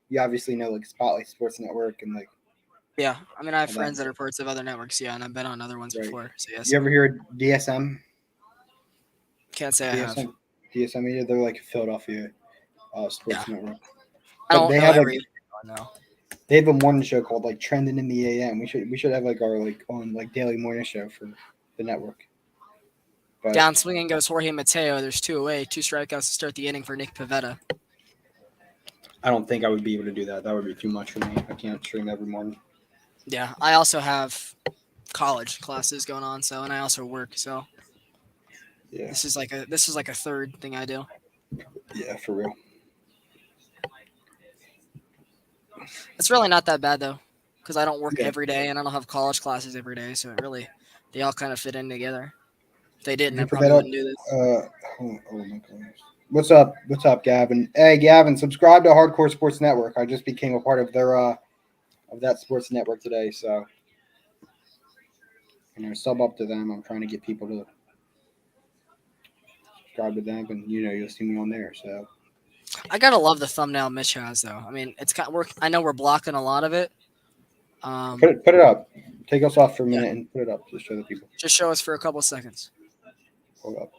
You obviously know like Spotlight Sports Network and like
Yeah. I mean, I have
all that
friends that are
stuff,
parts of other networks, yeah, and I've been on other ones
right?
before. So yes.
You ever hear of DSM?
Can't say I have.
DSM Media. They're like Philadelphia
Yeah.
sports network,
I
but
don't
they
know
have like
every no.
they have a morning show called like Trending in the AM. We should have like our like own like daily morning show for the network. But
Down swinging goes Jorge Mateo. There's 2 away, 2 strikeouts to start the inning for Nick Pivetta.
I don't think I would be able to do that. That would be too much for me. I can't stream every morning.
Yeah. I also have college classes going on, so and I also work, so
Yeah,
this is like a third thing I do.
yeah, for real.
It's really not that bad though, because I don't work
Yeah.
every day and I don't have college classes every day, so they all kind of fit in together. If they didn't,
Can
I
you put
probably
that up?
wouldn't do this.
Oh my goodness. What's up? What's up, Gavin? Hey, Gavin, subscribe to Hardcore Sports Network. I just became a part of their of that sports network today, so sub up to them. I'm trying to get people to subscribe to them, and you'll see me on there. So
I gotta love the thumbnail Mitch has though. I mean, it's got I know we're blocking a lot of it.
put it up. Take us off for a
Yeah,
minute and put it up to show the people.
just show us for a couple seconds.
Hold up.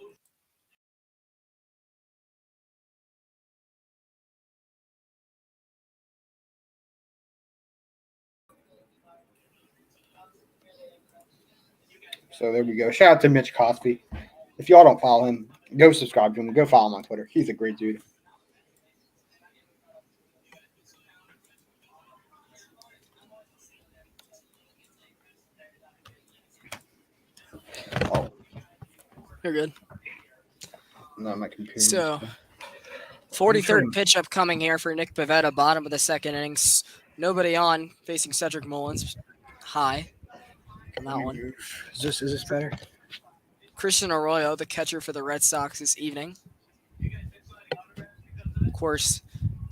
So there we go. Shout out to Mitch Cosby. If y'all don't follow him, go subscribe to him. Go follow him on Twitter. He's a great dude. Oh,
You're good.
not my computer.
So 43rd pitch upcoming here for Nick Pivetta, bottom of the second innings. Nobody on, facing Cedric Mullins. High on that one.
Is this better?
Christian Arroyo, the catcher for the Red Sox this evening. Of course,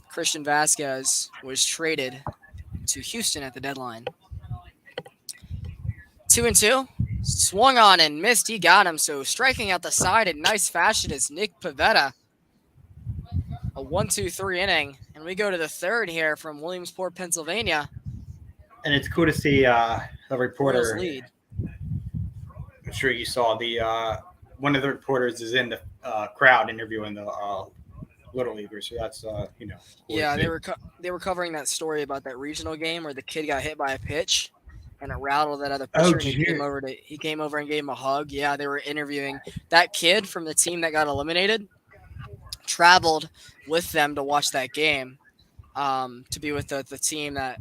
Christian Vasquez was traded to Houston at the deadline. 2-2. Swung on and missed. He got him. So striking out the side in nice fashion is Nick Pivetta. A 1-2-3 inning. And we go to the third here from Williamsport, Pennsylvania.
And it's cool to see the reporter.
Orioles lead.
I'm sure you saw one of the reporters is in the crowd interviewing the Little Leaguers. So that's cool.
Yeah, they were covering that story about that regional game where the kid got hit by a pitch and it rattled that other pitcher. And he came over and gave him a hug. Yeah, they were interviewing that kid from the team that got eliminated. Traveled with them to watch that game, to be with the team that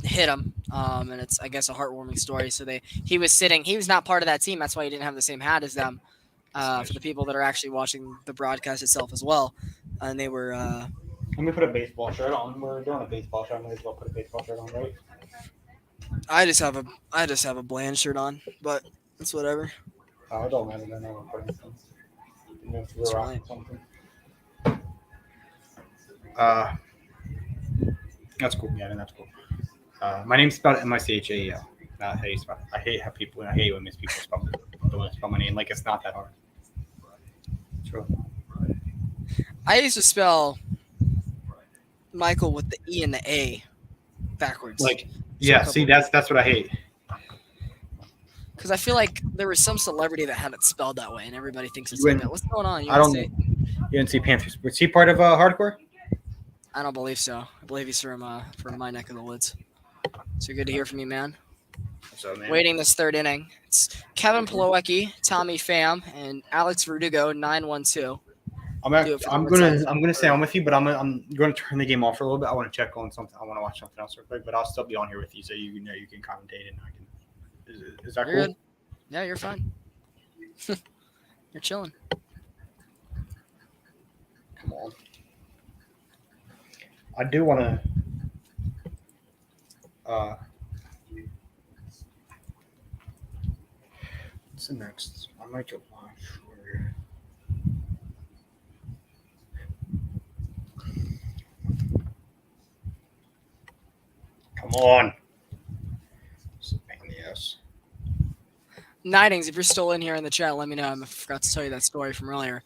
hit him. And it's, I guess, a heartwarming story. So he was not part of that team. That's why he didn't have the same hat as them. For the people that are actually watching the broadcast itself as well. And they were.
Let me put a baseball shirt on. We're doing a baseball shirt. I might as well put a baseball shirt on, right?
I just have a bland shirt on, but it's whatever.
Oh, it don't matter. Then I won't put anything.
That's right.
That's cool. Yeah, that's cool. My name's spelled M-I-C-H-A-E-L. Not how you spell it. I hate when people spell my name like it's not that hard. True.
I used to spell Michael with the E and the A backwards.
See, that's what I hate.
Because I feel like there was some celebrity that had it spelled that way, and everybody thinks it's like that. What's going on?
You didn't see Panthers. Was he part of hardcore?
I don't believe so. I believe he's from my neck of the woods. So good to hear from you, man.
So, man.
Waiting this third inning. It's Kevin Plawecki, Tommy Pham, and Alex Verdugo, 9-1-2.
I'm gonna say I'm with you, but I'm going to turn the game off for a little bit. I want to check on something. I want to watch something else real quick, but I'll still be on here with you, so you can commentate and I can. Is that
You're
cool?
Good. Yeah, you're fine. You're chilling.
Come on. I do want to. What's the next? I might get one for. Come on. This is a pain in the ass.
Nightings, if you're still in here in the chat, let me know. I forgot to tell you that story from earlier.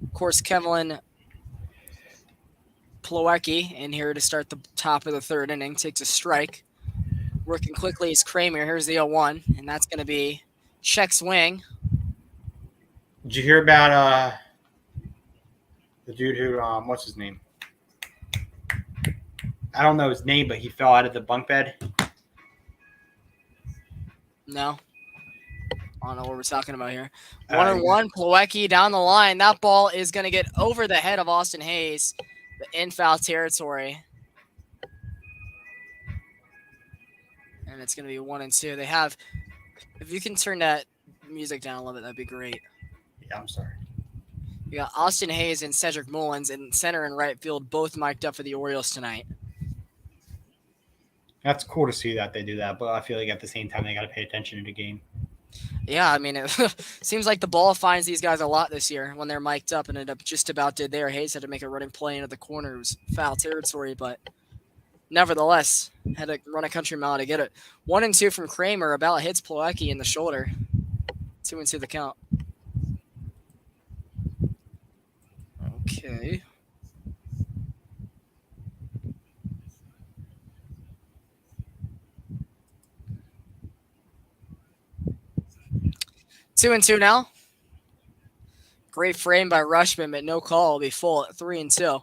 Of course, Kevin Plawecki in here to start the top of the third inning. Takes a strike. Working quickly is Kramer. Here's the 0-1, and that's going to be check swing.
Did you hear about the dude who what's his name? I don't know his name, but he fell out of the bunk bed.
No. I don't know what we're talking about here. 1-1, Plawecki down the line. That ball is going to get over the head of Austin Hayes, in foul territory. And it's going to be 1-2. They have, if you can turn that music down a little bit, that'd be great.
Yeah, I'm sorry.
You got Austin Hayes and Cedric Mullins in center and right field, both mic'd up for the Orioles tonight.
That's cool to see that they do that, but I feel like at the same time they got to pay attention to the game.
Yeah, I mean, it seems like the ball finds these guys a lot this year when they're mic'd up, and it just about did there. Hayes had to make a running play into the corner. It was foul territory, but nevertheless, had to run a country mile to get it. 1-2 from Kramer, about hits Plawecki in the shoulder. 2-2 the count. Okay. Two and two now. Great frame by Rushman, but no call. Will be full at 3-2.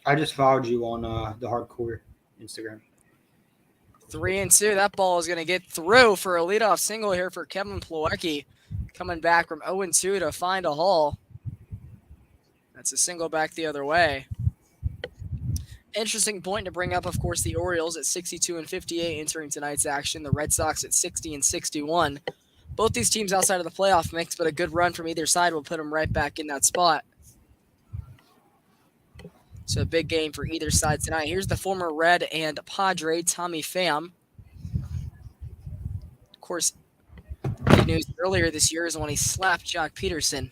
I just followed you on the hardcore Instagram.
3-2. That ball is going to get through for a leadoff single here for Kevin Plawecki, coming back from 0-2 to find a hole. That's a single back the other way. interesting point to bring up, of course, the Orioles at 62 and 58 entering tonight's action. The Red Sox at 60 and 61. Both these teams outside of the playoff mix, but a good run from either side will put them right back in that spot. So a big game for either side tonight. Here's the former Red and Padre, Tommy Pham. Of course, big news earlier this year is when he slapped Jock Peterson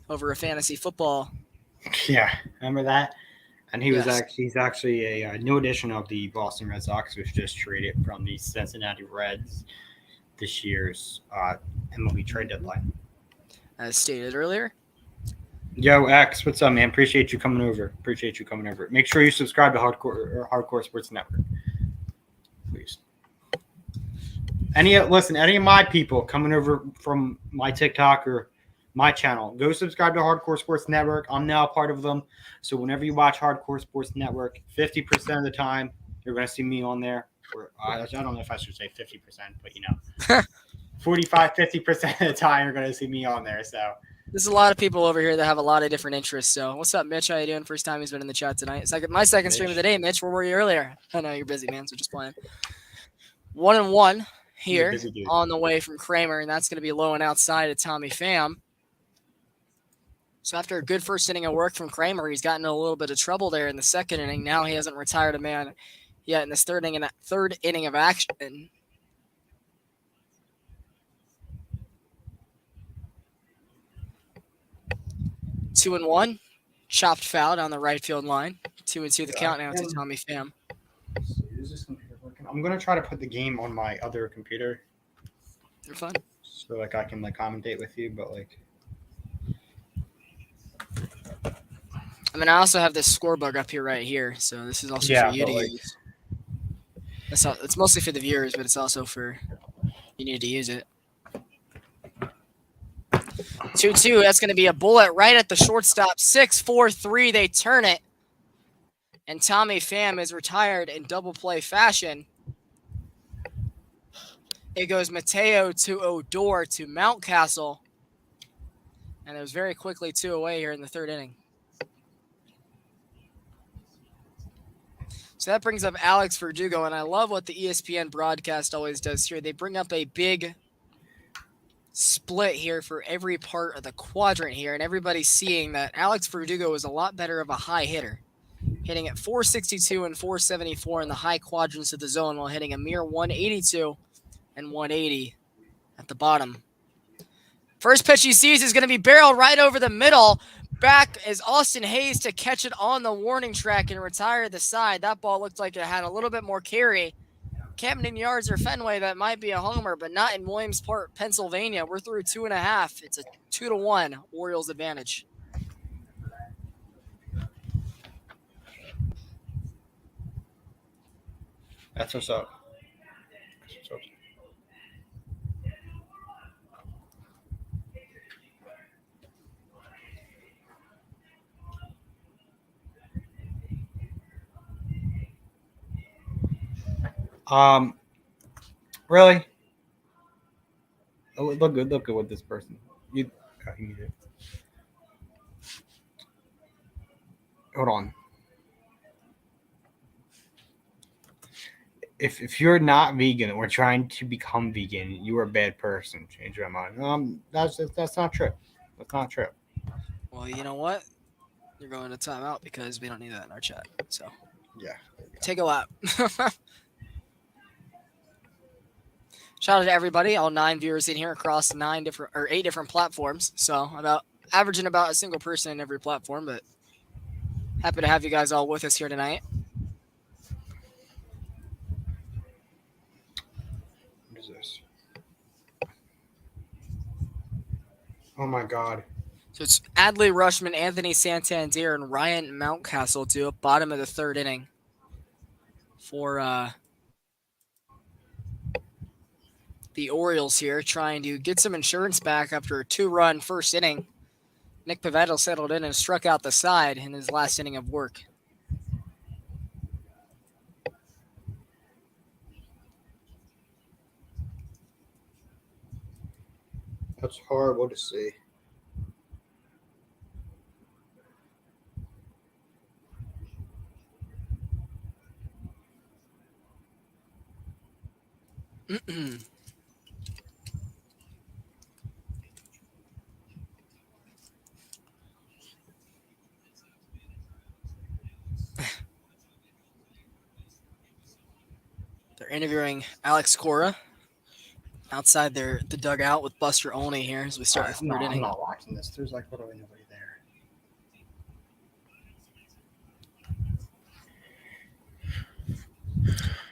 over a fantasy football.
Yeah, remember that? And he's
Yes.
actually a new addition of the Boston Red Sox, which just traded from the Cincinnati Reds this year's MLB trade deadline.
As stated earlier.
Yo, X, what's up, man? Appreciate you coming over. Make sure you subscribe to Hardcore Sports Network, please. Any of my people coming over from my TikTok or my channel, go subscribe to Hardcore Sports Network. I'm now a part of them. So whenever you watch Hardcore Sports Network, 50% of the time, you're going to see me on there. Or I don't know if I should say 50%, but 45, 50% of the time, you're going to see me on there. So
there's a lot of people over here that have a lot of different interests. So what's up, Mitch? How you doing? First time he's been in the chat tonight. It's like my second stream of the day, Mitch. Where were you earlier? I know you're busy, man, so just playing. 1-1 here on the way from Kramer, and that's going to be low and outside of Tommy Pham. So after a good first inning of work from Kramer, he's gotten in a little bit of trouble there in the second inning. Now he hasn't retired a man yet in this third inning of action. Two and one, chopped foul down the right field line. 2-2 the count now to Tommy Pham.
Is this computer working? I'm gonna try to put the game on my other computer.
You're fine.
So I can commentate with you, but
I mean, I also have this score bug up here right here, so this is also for you to use. It's mostly for the viewers, but it's also for you need to use it. 2-2. That's going to be a bullet right at the shortstop. 6-4-3. They turn it. And Tommy Pham is retired in double play fashion. It goes Mateo to Odor to Mountcastle. And it was very quickly 2 away here in the third inning. So that brings up Alex Verdugo. And I love what the ESPN broadcast always does here. They bring up a big split here for every part of the quadrant here, and everybody's seeing that Alex Verdugo is a lot better of a high hitter, hitting at 462 and 474 in the high quadrants of the zone while hitting a mere 182 and 180 at the bottom. First pitch he sees is going to be barreled right over the middle. Back is Austin Hayes to catch it on the warning track and retire the side. That ball looked like it had a little bit more carry. Camden Yards or Fenway, that might be a homer, but not in Williamsport, Pennsylvania. We're through 2.5. It's a 2-1 Orioles advantage.
That's what's up. Really? Oh, look good with this person. Hold on. If you're not vegan or trying to become vegan, you are a bad person. Change your mind. That's not true. That's not true.
Well, you know what? You're going to timeout because we don't need that in our chat. So
yeah,
take a lap. Shout out to everybody, all 9 viewers in here across 8 different platforms. So averaging about a single person in every platform, but happy to have you guys all with us here tonight.
What is this? Oh my God.
So it's Adley Rushman, Anthony Santander, and Ryan Mountcastle to bottom of the third inning for the Orioles here, trying to get some insurance back after a 2-run first inning. Nick Pivetta settled in and struck out the side in his last inning of work.
That's horrible to see.
They're interviewing Alex Cora outside the dugout with Buster Olney here as we start the
No,
third
I'm
inning.
not watching this. There's like literally nobody there.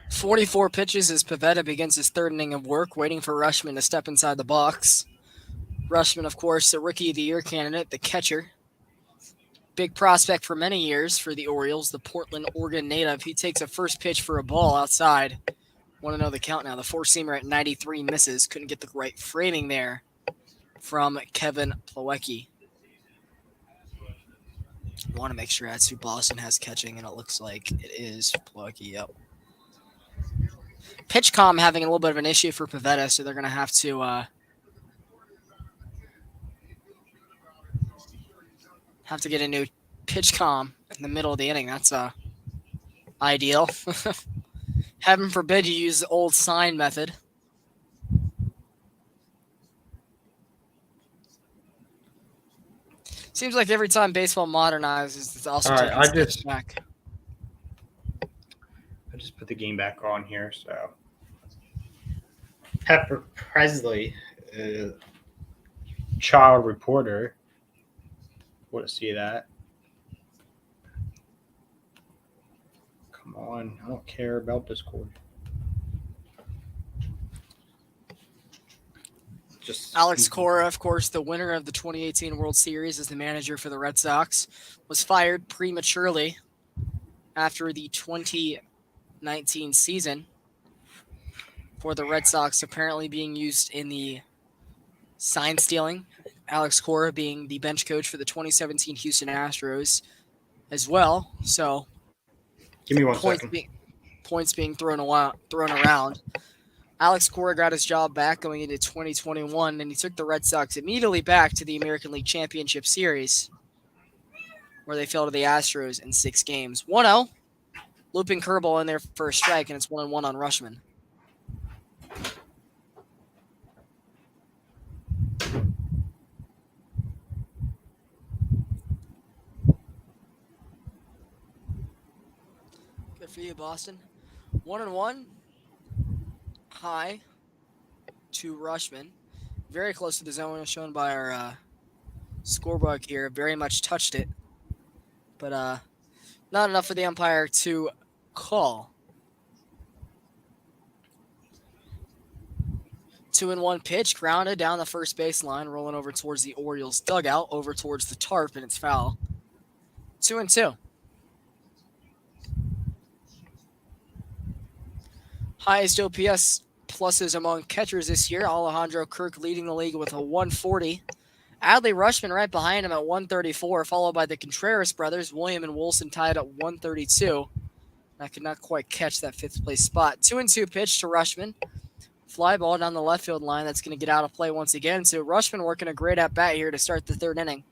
"44 pitches as Pivetta begins his third inning of work, waiting for Rushman to step inside the box. Rushman, of course, the Rookie of the Year candidate, the catcher. Big prospect for many years for the Orioles, the Portland, Oregon native. He takes a first pitch for a ball outside. Want to know the count now. The four-seamer at 93 misses. Couldn't get the right framing there from Kevin Plawecki. Want to make sure that's who Boston has catching, and it looks like it is Plawecki. Yep. PitchCom having a little bit of an issue for Pivetta, so they're going to have to get a new PitchCom in the middle of the inning. That's ideal. Heaven forbid you use the old sign method. Seems like every time baseball modernizes, it's also
All right,
taking steps back.
I just put the game back on here. So Pepper Presley, child reporter. Want to see that? Come on, I don't care about Discord. Just
Alex Cora, of course, the winner of the 2018 World Series as the manager for the Red Sox, was fired prematurely after the 2019 season for the Red Sox apparently being used in the sign stealing. Alex Cora being the bench coach for the 2017 Houston Astros as well. So
give me 1
points
second.
points being thrown around. Alex Cora got his job back going into 2021, and he took the Red Sox immediately back to the American League Championship Series, where they fell to the Astros in 6 games. 1-0, looping curveball in there for a strike, and it's 1-1 on Rushman. Good for you, Boston. 1-1. High to Rushman. Very close to the zone, as shown by our scorebook here. Very much touched it, but not enough for the umpire to call. 2-1 pitch, grounded down the first baseline, rolling over towards the Orioles dugout, over towards the tarp, and it's foul. 2-2. Highest OPS pluses among catchers this year. Alejandro Kirk leading the league with a 140. Adley Rushman right behind him at 134, followed by the Contreras brothers, William and Wilson, tied at 132. I could not quite catch that 5th place spot. 2-2 pitch to Rushman. Fly ball down the left field line. That's going to get out of play once again. So Rushman working a great at bat here to start the 3rd inning.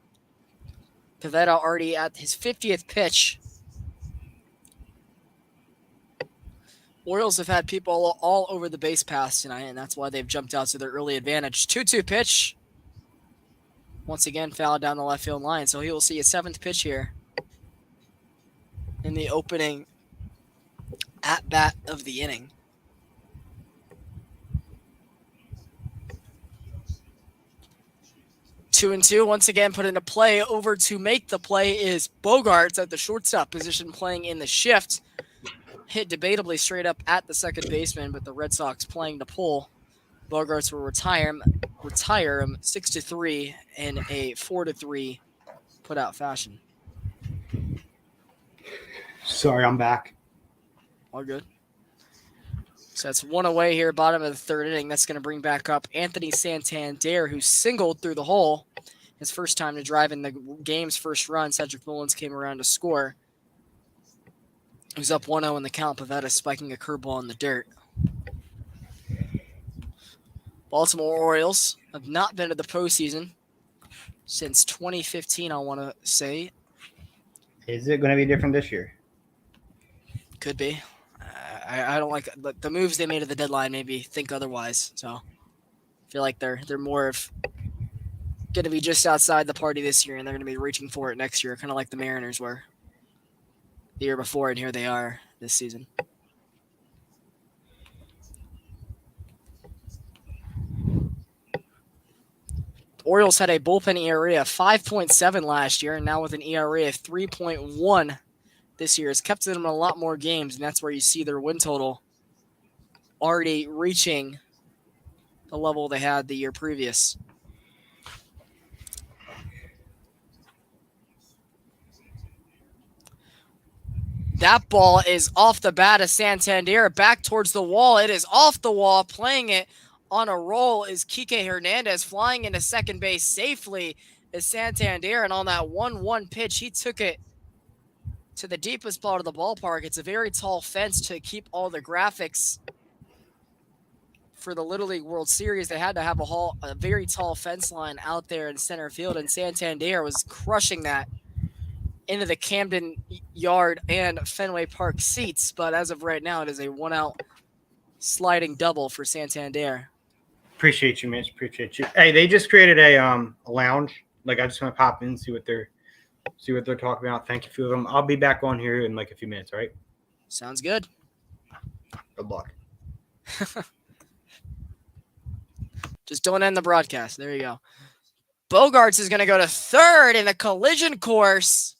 Pivetta already at his 50th pitch. Orioles have had people all over the base paths tonight, and that's why they've jumped out to their early advantage. 2-2 pitch. Once again, fouled down the left field line. So he will see a 7th pitch here in the opening at-bat of the inning. Two and two, once again put into play. Over to make the play is Bogarts at the shortstop position, playing in the shift. Hit debatably straight up at the second baseman, but the Red Sox playing to pull. Bogarts will retire him 6-3 in a 4-3 put-out fashion.
Sorry, I'm back.
All good. So that's 1 away here, bottom of the 3rd inning. That's going to bring back up Anthony Santander, who singled through the hole. His first time to drive in the game's first run. Cedric Mullins came around to score. He was up 1-0 in the count. Pivetta spiking a curveball in the dirt. Baltimore Orioles have not been to the postseason since 2015, I want to say.
Is it going to be different this year?
Could be. I don't like the moves they made at the deadline. Maybe think otherwise. So I feel like they're more of going to be just outside the party this year, and they're going to be reaching for it next year, kind of like the Mariners were the year before, and here they are this season. The Orioles had a bullpen ERA of 5.7 last year, and now with an ERA of 3.1 this year, it's kept them in a lot more games, and that's where you see their win total already reaching the level they had the year previous. That ball is off the bat of Santander, back towards the wall. It is off the wall. Playing it on a roll is Kike Hernandez, flying into second base safely is Santander. And on that 1-1 pitch, he took it to the deepest part of the ballpark. It's a very tall fence to keep all the graphics for the Little League World Series. They had to have a very tall fence line out there in center field, and Santander was crushing that into the Camden Yard and Fenway Park seats. But as of right now, it is a 1-out sliding double for Santander.
Appreciate you, Mitch. Appreciate you. Hey, they just created a lounge. Like I just want to pop in, see what they're talking about. Thank you, a few of them. I'll be back on here in like a few minutes. All right.
Sounds good.
Good luck.
Just don't end the broadcast. There you go. Bogarts is going to go to third in a collision course.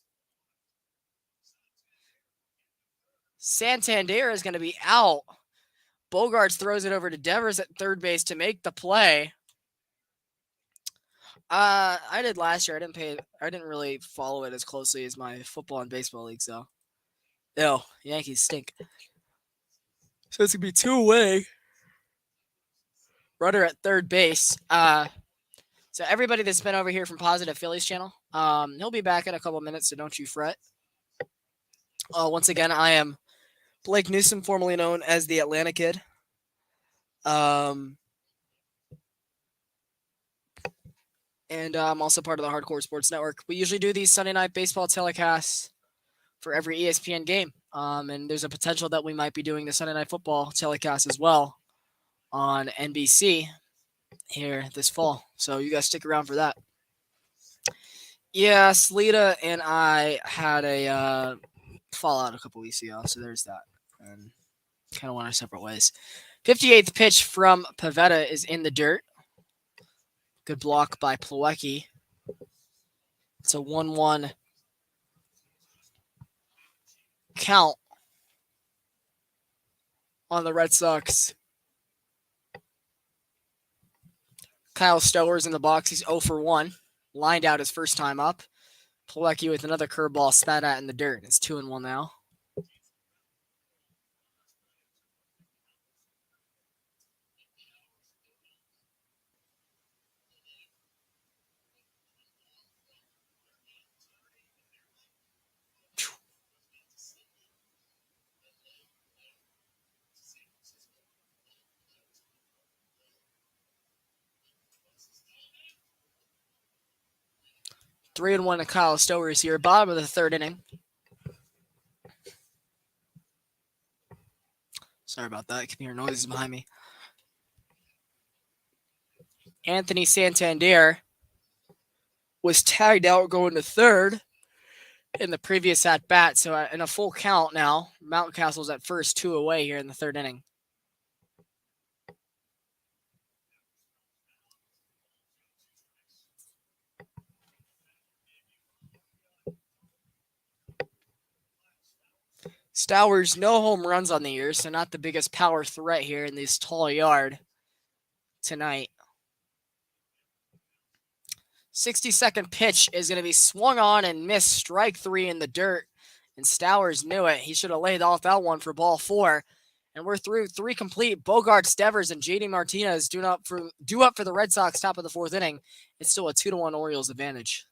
Santander is going to be out. Bogarts throws it over to Devers at third base to make the play. I did last year. I didn't really follow it as closely as my football and baseball league, so. Ew, Yankees stink. So it's going to be two-way. Runner at third base. So everybody that's been over here from Positive Phillies channel, he'll be back in a couple minutes, so don't you fret. Once again, I am Blake Newsom, formerly known as the Atlanta Kid. And I'm also part of the Hardcore Sports Network. We usually do these Sunday night baseball telecasts for every ESPN game. And there's a potential that we might be doing the Sunday night football telecast as well on NBC here this fall. So you guys stick around for that. Yeah, Sleeta and I had a fallout a couple weeks ago, so there's that. And kind of went our separate ways. 58th pitch from Pavetta is in the dirt. Good block by Plawecki. It's a 1-1 count on the Red Sox. Kyle Stower's in the box. He's 0 for 1. Lined out his first time up. Plawecki with another curveball spat at in the dirt. It's 2-1 now. Three and 1 to Kyle Stowers here. Bottom of the third inning. Sorry about that. I can hear noises behind me. Anthony Santander was tagged out going to third in the previous at bat. So in a full count now, Mountcastle's at first, 2 away here in the third inning. Stowers, no home runs on the year, so not the biggest power threat here in this tall yard tonight. 62nd pitch is going to be swung on and missed. Strike 3 in the dirt, and Stowers knew it. He should have laid off that one for ball 4. And we're through 3 complete. Bogarts, Devers, and JD Martinez due up for the Red Sox top of the 4th inning. It's still a 2-1 Orioles advantage.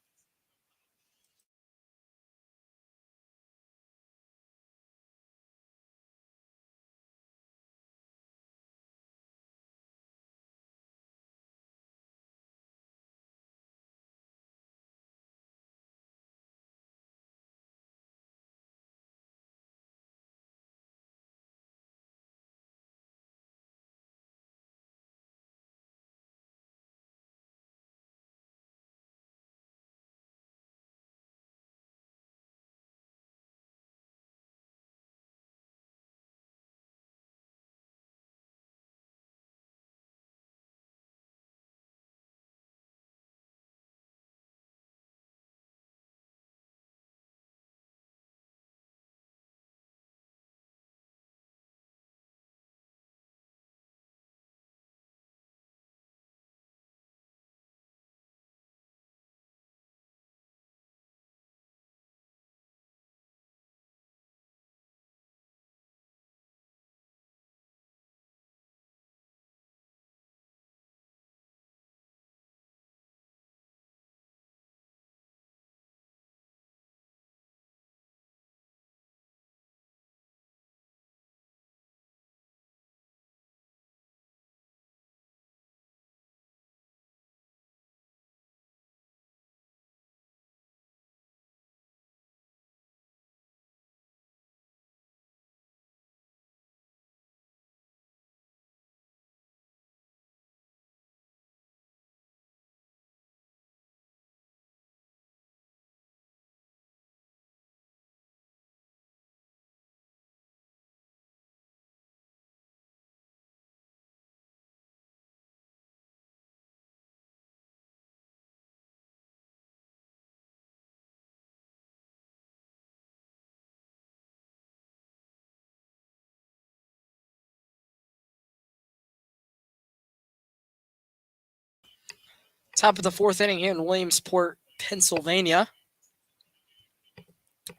Top of the fourth inning here in Williamsport, Pennsylvania.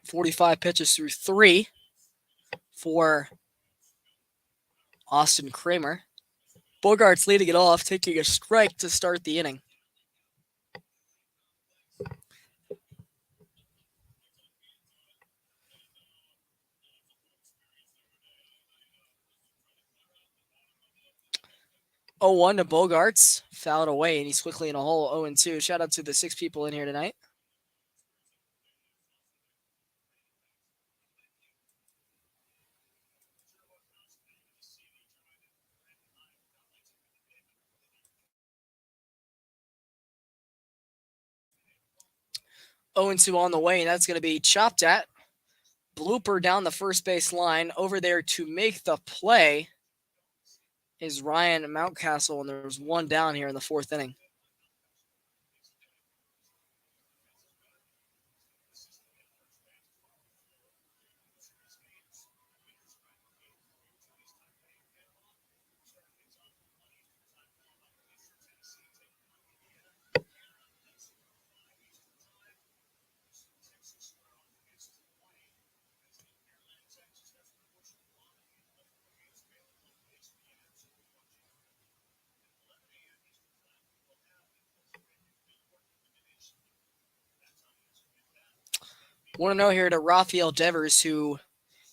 45 pitches through 3 for Austin Kramer. Bogart's leading it off, taking a strike to start the inning. Oh, 1 to Bogarts, fouled away, and he's quickly in a hole. 0-2. Shout out to the 6 people in here tonight. Oh, 2 on the way, and that's going to be chopped at. Blooper down the first base line. Over there to make the play is Ryan Mountcastle, and there's 1 down here in the fourth inning. Want to know here to Rafael Devers, who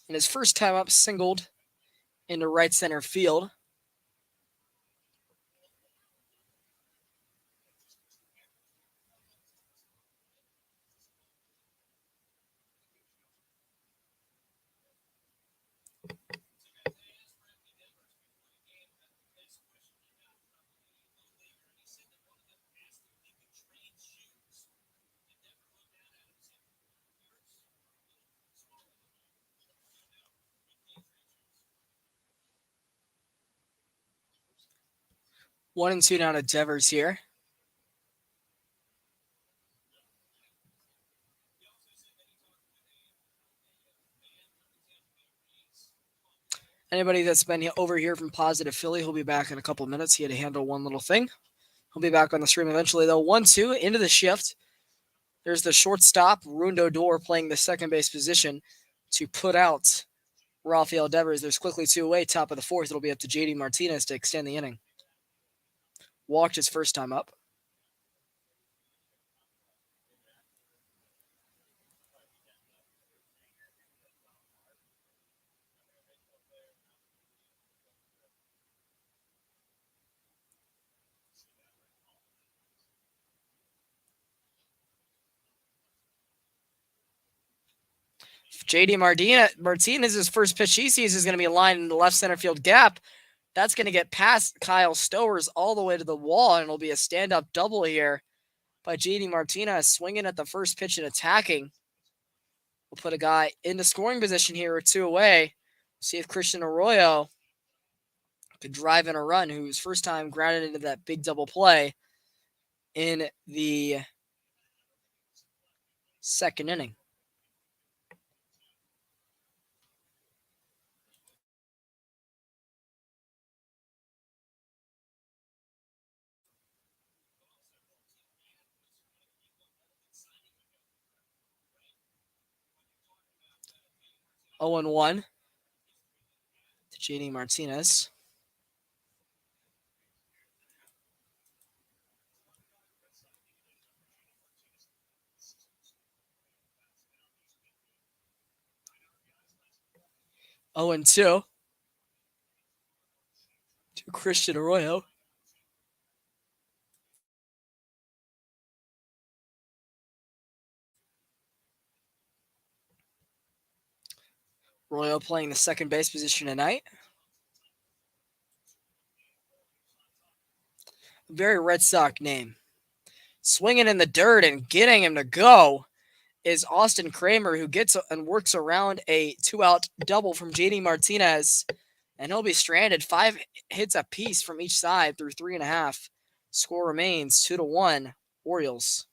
in his first time up singled into right center field. One and two down to Devers here. Anybody that's been over here from Positive Philly, he'll be back in a couple minutes. He had to handle one little thing. He'll be back on the stream eventually, though. 1-2 into the shift. There's the shortstop, Rundo Dor, playing the second base position to put out Rafael Devers. There's quickly 2 away, top of the fourth. It'll be up to JD Martinez to extend the inning. Walked his first time up. JD Martinez's first pitch he sees is going to be a line in the left center field gap. That's going to get past Kyle Stowers all the way to the wall, and it'll be a stand-up double here by JD Martinez, swinging at the first pitch and attacking. We'll put a guy into scoring position here or 2 away. See if Christian Arroyo could drive in a run, whose first time grounded into that big double play in the second inning. Oh and 1 to JD Martinez. Oh and 2 to Christian Arroyo. Arroyo playing the second base position tonight. Very Red Sox name. Swinging in the dirt and getting him to go is Austin Kramer, who gets and works around a 2-out double from JD Martinez, and he'll be stranded. 5 hits apiece from each side through 3.5. Score remains 2-1 Orioles.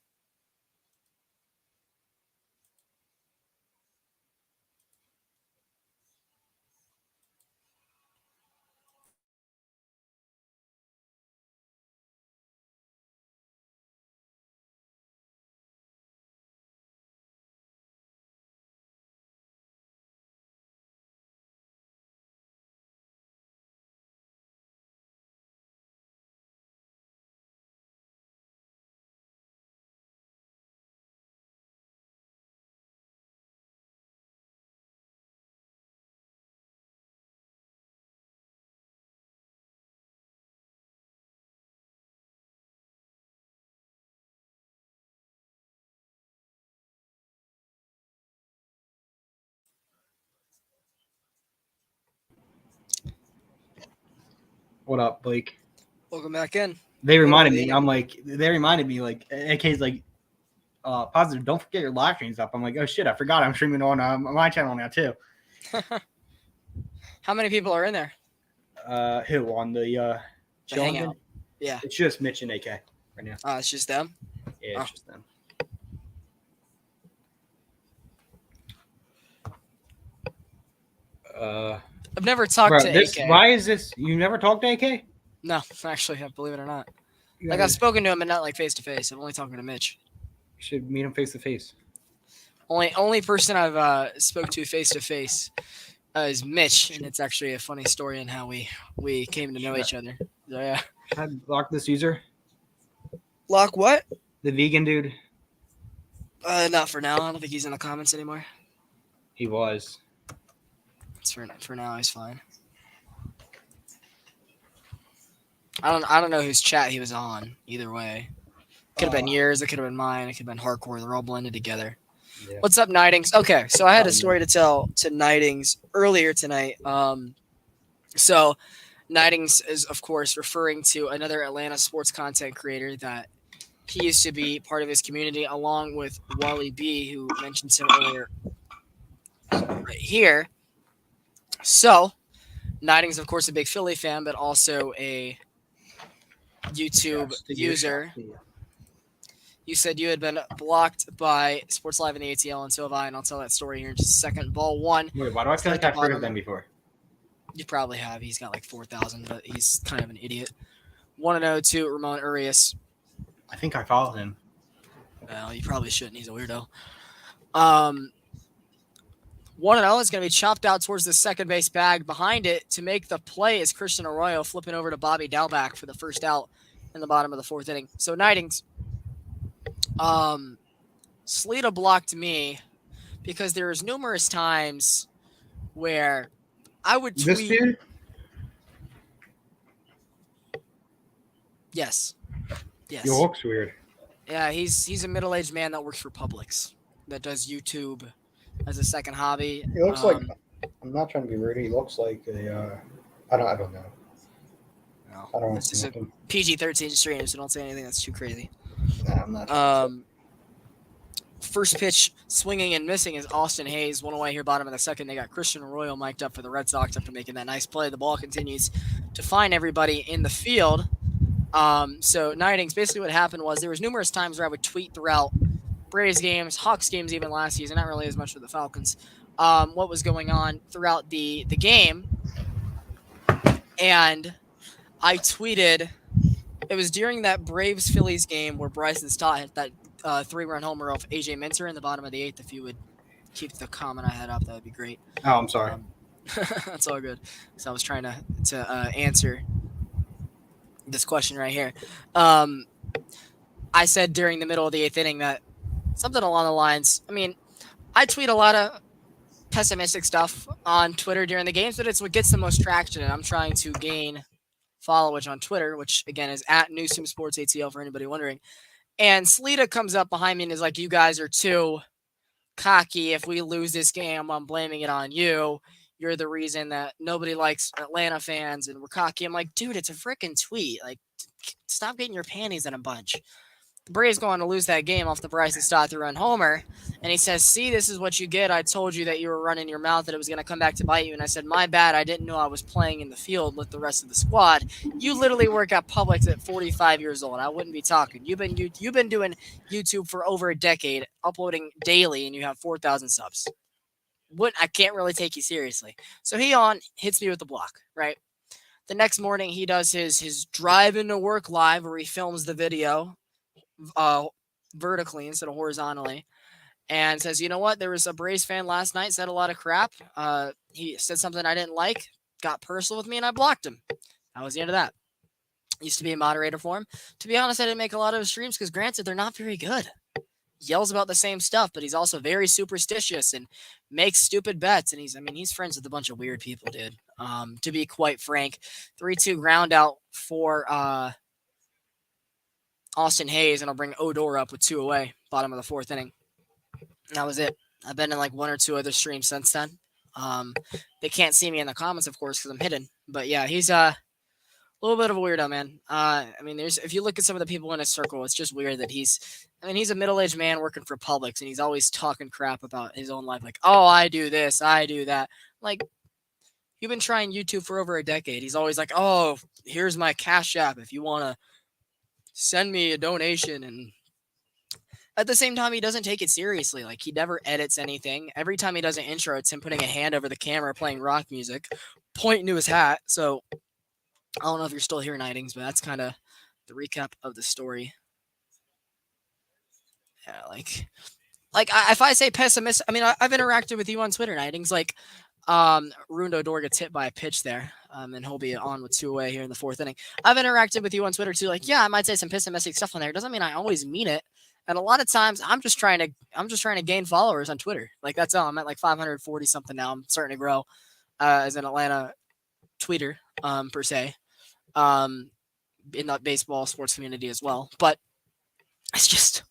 What up, Blake?
Welcome back in.
They reminded
Literally.
me. They reminded me like AK's like positive. Don't forget your live streams up. I'm like, oh shit, I forgot. I'm streaming on my channel now too.
How many people are in there?
Who on the chilling?
hangout. Yeah.
It's just Mitch and AK right now.
It's just them.
Yeah, it's just them.
I've never talked to AK.
Why is this? You never talked to AK?
No, actually, believe it or not. Like I've spoken to him, but not like face to face. I'm only talking to Mitch.
You should meet him face to face.
Only person I've spoke to face to face is Mitch, and it's actually a funny story in how we came to know each other. So, yeah.
Should I block this user?
Lock what?
The vegan dude.
Not for now. I don't think he's in the comments anymore.
He was.
It's for now. He's fine. I don't know whose chat he was on. Either way, could have been yours. It could have been mine. It could have been hardcore. They're all blended together.
Yeah.
What's up, Nightings? Okay, so I had a story to tell to Nightings earlier tonight. So Nightings is, of course, referring to another Atlanta sports content creator that he used to be part of his community, along with Wally B, who mentioned him earlier right here. So Nightings, of course, a big Philly fan, but also a YouTube user. You said you had been blocked by Sports Live in the ATL, and so have I, and I'll tell that story here in just a second. Ball one.
Wait, why do I feel like I've heard of them before?
You probably have. He's got like 4,000, but he's kind of an idiot. 1-0 Ramon Urias.
I think I follow him.
Well, you probably shouldn't. He's a weirdo. 1-0 is going to be chopped out towards the second base bag. Behind it to make the play is Christian Arroyo flipping over to Bobby Dalback for the first out in the bottom of the fourth inning. So Nightings, Sleeta blocked me because there was numerous times where I would tweet.
This dude?
Yes.
He looks weird.
Yeah, he's a middle-aged man that works for Publix that does YouTube as a second hobby.
He looks like, I'm not trying to be rude. He looks like a, I don't know.
No,
I don't
this is a
know.
PG-13 stream, so don't say anything that's too crazy.
Nah, I'm not.
First pitch swinging and missing is Austin Hayes. One away here, bottom of the second. They got Christian Arroyo mic'd up for the Red Sox after making that nice play. The ball continues to find everybody in the field. So Nightings, basically what happened was there was numerous times where I would tweet throughout Braves games, Hawks games even last season, not really as much with the Falcons, what was going on throughout the game. And I tweeted, it was during that Braves-Phillies game where Bryson Stott hit that 3-run homer off AJ Minter in the bottom of the eighth. If you would keep the comment I had up, that would be great.
Oh, I'm sorry.
That's all good. So I was trying to answer this question right here. I said during the middle of the eighth inning that something along the lines, I mean, I tweet a lot of pessimistic stuff on Twitter during the games, but it's what gets the most traction, and I'm trying to gain followage on Twitter, which, again, is at Newsom Sports ATL for anybody wondering. And Sleeta comes up behind me and is like, you guys are too cocky. If we lose this game, I'm blaming it on you. You're the reason that nobody likes Atlanta fans and we're cocky. I'm like, dude, it's a freaking tweet. Like, stop getting your panties in a bunch. The Braves go on to lose that game off the Bryson Stott 3-run homer. And he says, see, this is what you get. I told you that you were running your mouth, that it was going to come back to bite you. And I said, my bad. I didn't know I was playing in the field with the rest of the squad. You literally work at Publix at 45 years old. I wouldn't be talking. You've been doing YouTube for over a decade, uploading daily, and you have 4,000 subs. I can't really take you seriously. So he hits me with the block, right? The next morning, he does his drive into work live where he films the video vertically instead of horizontally, and says, you know what, there was a Braves fan last night, said a lot of crap. He said something I didn't like, got personal with me, and I blocked him. That was the end of that. Used to be a moderator for him. To be honest, I didn't make a lot of his streams because, granted, they're not very good. Yells about the same stuff, but he's also very superstitious and makes stupid bets, and he's friends with a bunch of weird people, dude. To be quite frank, 3-2 ground out for Austin Hayes, and I'll bring Odor up with 2 away, bottom of the fourth inning. And that was it. I've been in like 1 or 2 other streams since then. They can't see me in the comments, of course, because I'm hidden. But yeah, he's a A little bit of a weirdo, man. I mean, there's if you look at some of the people in his circle, it's just weird that he's. I mean, he's a middle-aged man working for Publix, and he's always talking crap about his own life, like, "Oh, I do this, I do that." Like, you've been trying YouTube for over a decade. He's always like, "Oh, here's my Cash App if you want to send me a donation." And at the same time, he doesn't take it seriously. Like, he never edits anything. Every time he does an intro, it's him putting a hand over the camera, playing rock music, pointing to his hat. So I don't know if you're still here, Nightings, but that's kind of the recap of the story. Yeah, if I say pessimist, I mean I've interacted with you on Twitter, Nightings. Like, Rundo Dor gets hit by a pitch there, and he'll be on with 2 away here in the 4th inning. I've interacted with you on Twitter too. Like, yeah, I might say some pessimistic stuff on there. It doesn't mean I always mean it. And a lot of times, I'm just trying to gain followers on Twitter. Like, that's all. I'm at like 540 something now. I'm starting to grow as an Atlanta tweeter, per se. In the baseball sports community as well. But it's just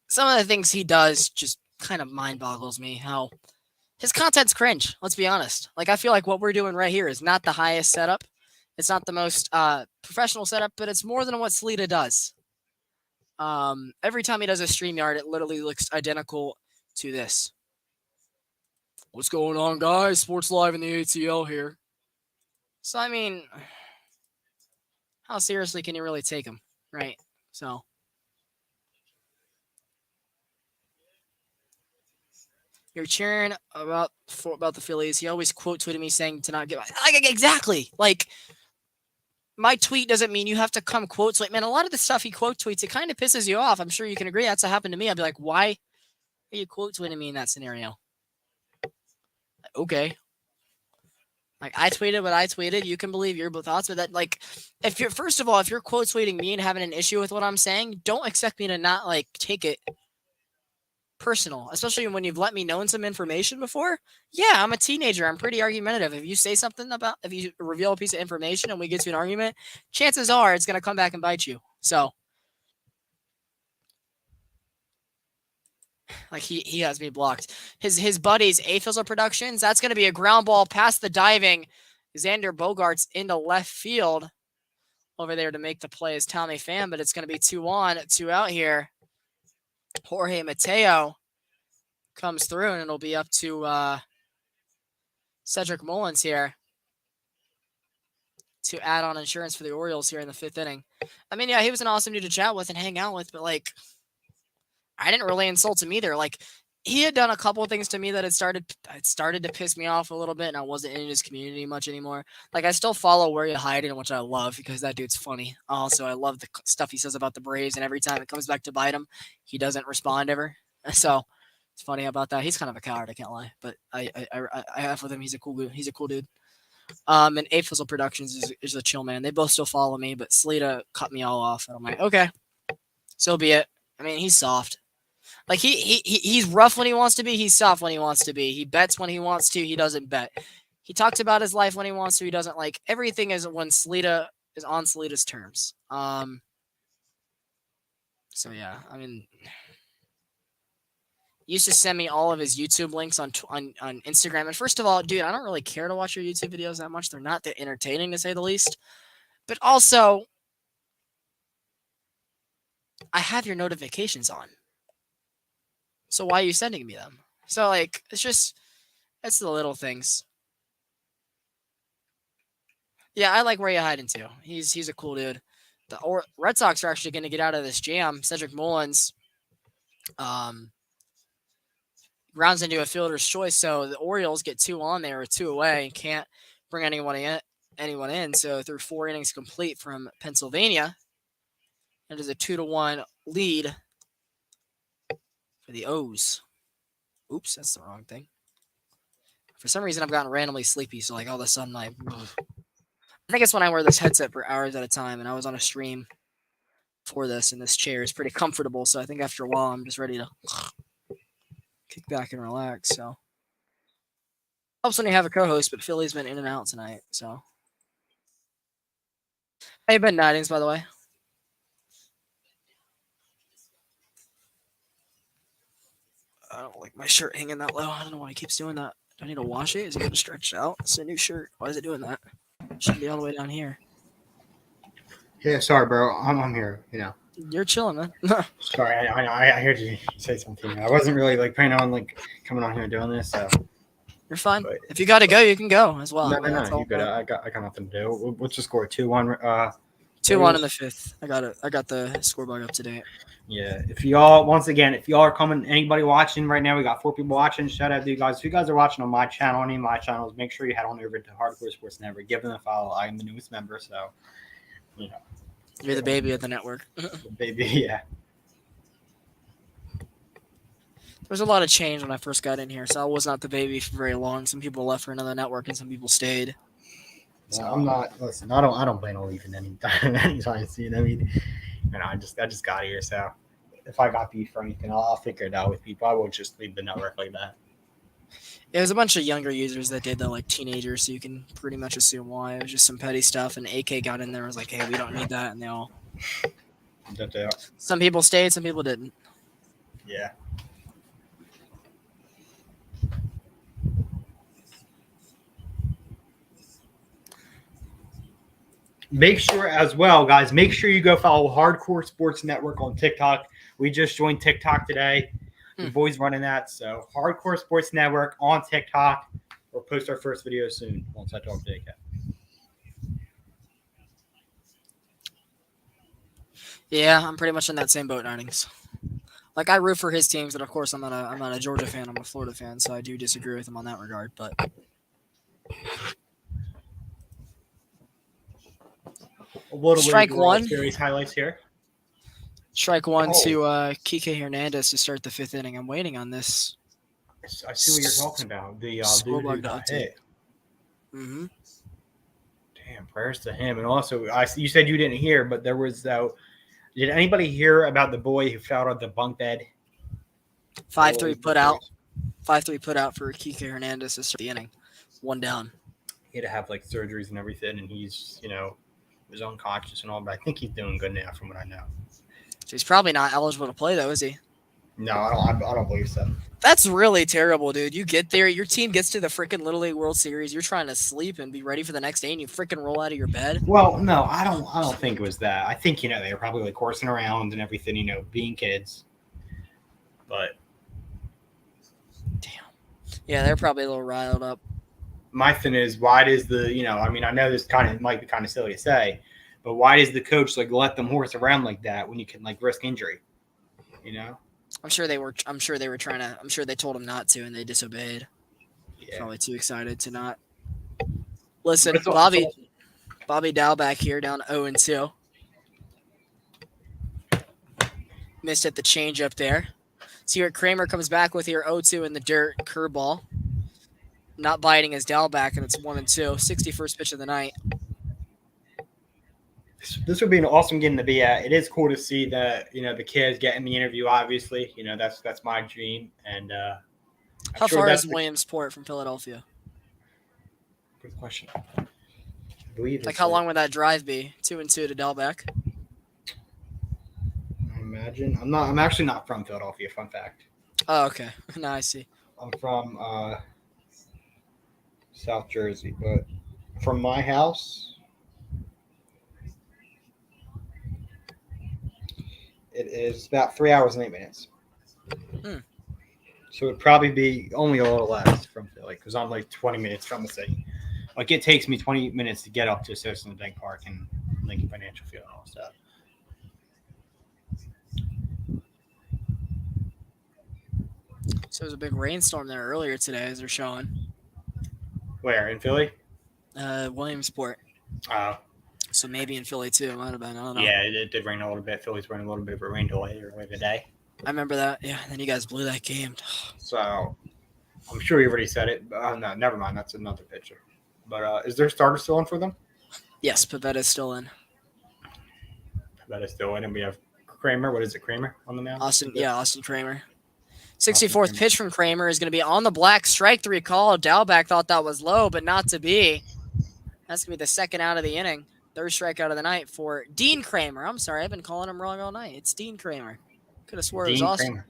some of the things he does just kind of mind boggles me. How his content's cringe. Let's be honest. Like, I feel like what we're doing right here is not the highest setup. It's not the most professional setup, but it's more than what Sleeta does. Every time he does a StreamYard, it literally looks identical to this. What's going on, guys? Sports Live in the ATL here. So, I mean, how seriously can you really take him, right? So, you're cheering about the Phillies. He always quote tweeted me saying to not give. Exactly. Like, my tweet doesn't mean you have to come quote tweet. Man, a lot of the stuff he quote tweets, it kind of pisses you off. I'm sure you can agree. That's what happened to me. I'd be like, why are you quote tweeting me in that scenario? Okay. Like, I tweeted what I tweeted. You can believe your thoughts, but that, like, if you're quote tweeting me and having an issue with what I'm saying, don't expect me to not, like, take it personal, especially when you've let me know some information before. Yeah, I'm a teenager. I'm pretty argumentative. If you reveal a piece of information and we get to an argument, chances are it's going to come back and bite you. So, like, he has me blocked. His buddies, Fizzle Productions, that's going to be a ground ball past the diving Xander Bogarts into left field over there to make the play as Tommy Pham, but it's going to be 2 on, 2 out here. Jorge Mateo comes through, and it'll be up to Cedric Mullins here to add on insurance for the Orioles here in the 5th inning. I mean, yeah, he was an awesome dude to chat with and hang out with, but, like, I didn't really insult him either. Like, he had done a couple of things to me that it started to piss me off a little bit, and I wasn't in his community much anymore. Like, I still follow Where You Hiding, which I love because that dude's funny. Also, I love the stuff he says about the Braves, and every time it comes back to bite him, he doesn't respond ever. So it's funny about that. He's kind of a coward, I can't lie, but I have with him. He's a cool dude. And Fizzle Productions is a chill man. They both still follow me, but Sleeta cut me all off, and I'm like, okay, so be it. I mean, he's soft. Like, he's rough when he wants to be. He's soft when he wants to be. He bets when he wants to. He doesn't bet. He talks about his life when he wants to. He doesn't. Like, everything is when Sleeta is on Sleeta's terms. So yeah, I mean, he used to send me all of his YouTube links on Instagram. And first of all, dude, I don't really care to watch your YouTube videos that much. They're not that entertaining, to say the least. But also, I have your notifications on. So why are you sending me them? So, like, it's the little things. Yeah, I like Where You Hiding too. He's a cool dude. The Red Sox are actually going to get out of this jam. Cedric Mullins rounds into a fielder's choice, so the Orioles get 2 on there or 2 away and can't bring anyone in. So through 4 innings complete from Pennsylvania, it is a 2-1 lead for the O's. Oops, that's the wrong thing. For some reason, I've gotten randomly sleepy, so, like, all of a sudden, I think it's when I wear this headset for hours at a time, and I was on a stream for this, and this chair is pretty comfortable, so I think after a while, I'm just ready to kick back and relax, so. Helps when you have a co-host, but Philly's been in and out tonight, so. How you been, Nightings, by the way? I don't like my shirt hanging that low. I don't know why he keeps doing that. Do I need to wash it? Is it going to stretch out? It's a new shirt. Why is it doing that? It shouldn't be all the way down here.
Yeah, sorry, bro. I'm here.
You're chilling, man.
Sorry, I heard you say something. I wasn't really like planning on like coming on here and doing this. So,
You're fine.
but
If you got to go, you can go as well.
no,
That's
you
all.
good. I got nothing to do. What's the score? 2-1.
2-1 in the fifth. I got the scoreboard up to date.
Yeah. If y'all are coming, anybody watching right now, we got 4 people watching. Shout out to you guys. If you guys are watching on my channel, any of my channels, make sure you head on over to Hardcore Sports Network. Give them a follow. I am the newest member, so
You're the baby of the network.
baby, yeah.
There was a lot of change when I first got in here, so I was not the baby for very long. Some people left for another network, and some people stayed.
So I'm not. Listen, I don't plan on leaving anytime soon. I mean, I just got here, so if I got beef or anything, I'll figure it out with people. I won't just leave the network like that.
It was a bunch of younger users that did that, like teenagers, so you can pretty much assume why. It was just some petty stuff, and AK got in there and was like, hey, we don't need that, and they all... Some people stayed, some people didn't.
Yeah. Make sure as well, guys, make sure you go follow Hardcore Sports Network on TikTok. We just joined TikTok today. The boys running that. So Hardcore Sports Network on TikTok. We'll post our first video soon once I talk to AK.
Yeah, I'm pretty much in that same boat, Earnings. Like, I root for his teams, but of course I'm not a Georgia fan, I'm a Florida fan, so I do disagree with him on that regard, but... Strike one.
Series highlights here.
Strike one to Kike Hernandez to start the 5th inning. I'm waiting on this.
I see what you're talking about. The dude who got hit.
Mm-hmm.
Damn, prayers to him. And also, you said you didn't hear, but there was did anybody hear about the boy who fell out of the bunk bed?
5-3 put out. 5-3 put out for Kike Hernandez to start the inning. 1 down.
He had to have like surgeries and everything, and he's was unconscious and all, but I think he's doing good now, from what I know.
So he's probably not eligible to play, though, is he?
No, I don't believe so.
That's really terrible, dude. You get there, your team gets to the freaking Little League World Series. You're trying to sleep and be ready for the next day, and you freaking roll out of your bed.
Well, no, I don't think it was that. I think they were probably like coursing around and everything, being kids. But
damn, yeah, they're probably a little riled up.
My thing is, why does the I know this might be kind of silly to say, but why does the coach let them horse around like that when you can risk injury?
I'm sure they were trying to. I'm sure they told him not to, and they disobeyed. Yeah. Probably too excited to not. Listen, Bobby Dalback here down 0-2. Missed at the changeup there. See what Kramer comes back with here. 0-2 in the dirt. Curveball. Not biting his Dalback, and it's 1-2. 61st pitch of the night.
This would be an awesome game to be at. It is cool to see that the kids getting the interview. Obviously, that's my dream. And
how far is Williamsport from Philadelphia?
Good question. I believe
how long would that drive be? 2-2 to Dalback.
I imagine. I'm actually not from Philadelphia. Fun fact.
Oh, okay. Now I see.
I'm from South Jersey, but from my house, it is about 3 hours and 8 minutes. So it'd probably be only a little less from Philly, because I'm 20 minutes from the city. It takes me 20 minutes to get up to Citizens Bank Park and Lincoln Financial Field and all that stuff.
So there's a big rainstorm there earlier today, as they're showing.
Where, in Philly?
Williamsport. So maybe in Philly too. It might have been. I don't know.
Yeah, it did rain a little bit. Philly's running a little bit of a rain delay earlier today.
I remember that. Yeah, and then you guys blew that game.
So I'm sure you already said it. No, never mind. That's another pitcher. But is their starter still in for them?
Yes, Pavetta's still in.
Pavetta's still in, and we have Kramer. What is it, Kramer on the mound?
Austin Kramer. 64th pitch from Kramer is going to be on the black. Strike 3 call. Dalback thought that was low, but not to be. That's going to be the second out of the inning. Third strikeout of the night for Dean Kramer. I'm sorry, I've been calling him wrong all night. It's Dean Kramer. Could have swore it was Austin.
Kramer.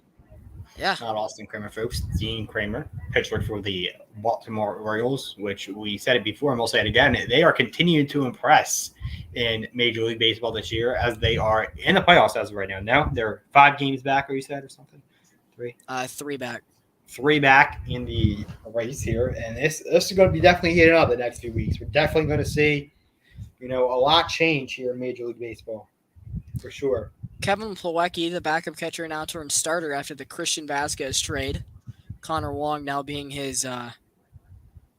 Yeah.
Not Austin Kramer, folks. Dean Kramer, pitcher for the Baltimore Orioles, which we said it before and we'll say it again. They are continuing to impress in Major League Baseball this year, as they are in the playoffs as of right now. No, they're 5 games back, or you said, or something? 3?
3 back.
3 back in the race here, and this is going to be definitely heating up the next few weeks. We're definitely going to see, a lot change here in Major League Baseball, for sure.
Kevin Plawecki, the backup catcher, now turned starter after the Christian Vasquez trade. Connor Wong now being his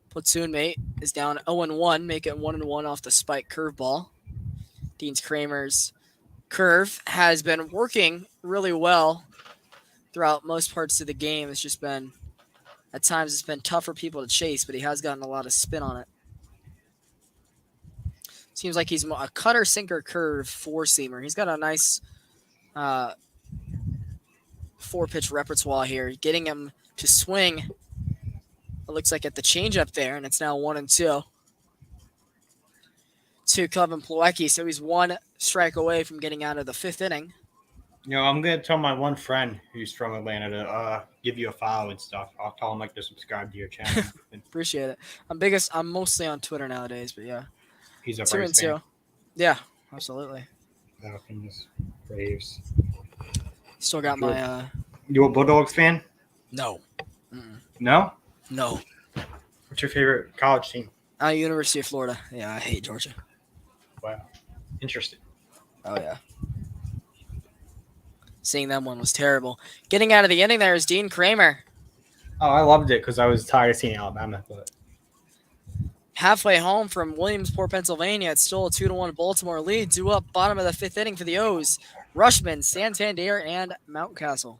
platoon mate is down 0-1, making 1-1 off the spike curveball. Dean's Kramer's curve has been working really well throughout most parts of the game. It's just been, at times, it's been tough for people to chase, but he has gotten a lot of spin on it. Seems like he's a cutter, sinker, curve, four-seamer. He's got a nice 4-pitch repertoire here, getting him to swing. It looks like at the changeup there, and it's now 1-2 to Kevin Plawecki. So he's 1 strike away from getting out of the 5th inning.
I'm going to tell my one friend who's from Atlanta to give you a follow and stuff. I'll tell him to subscribe to your channel.
Appreciate it. I'm mostly on Twitter nowadays, but yeah.
He's a
2-2. Yeah, absolutely.
Falcons, Braves.
Still got my
You a Bulldogs fan?
No.
No?
No.
What's your favorite college team?
University of Florida. Yeah, I hate Georgia.
Wow. Interesting.
Oh, yeah. Seeing them one was terrible. Getting out of the inning there is Dean Kramer.
Oh, I loved it because I was tired of seeing Alabama. But
Halfway home from Williamsport, Pennsylvania, it's still a 2-1 Baltimore lead. Due up bottom of the 5th inning for the O's. Rushman, Santander, and Mountcastle.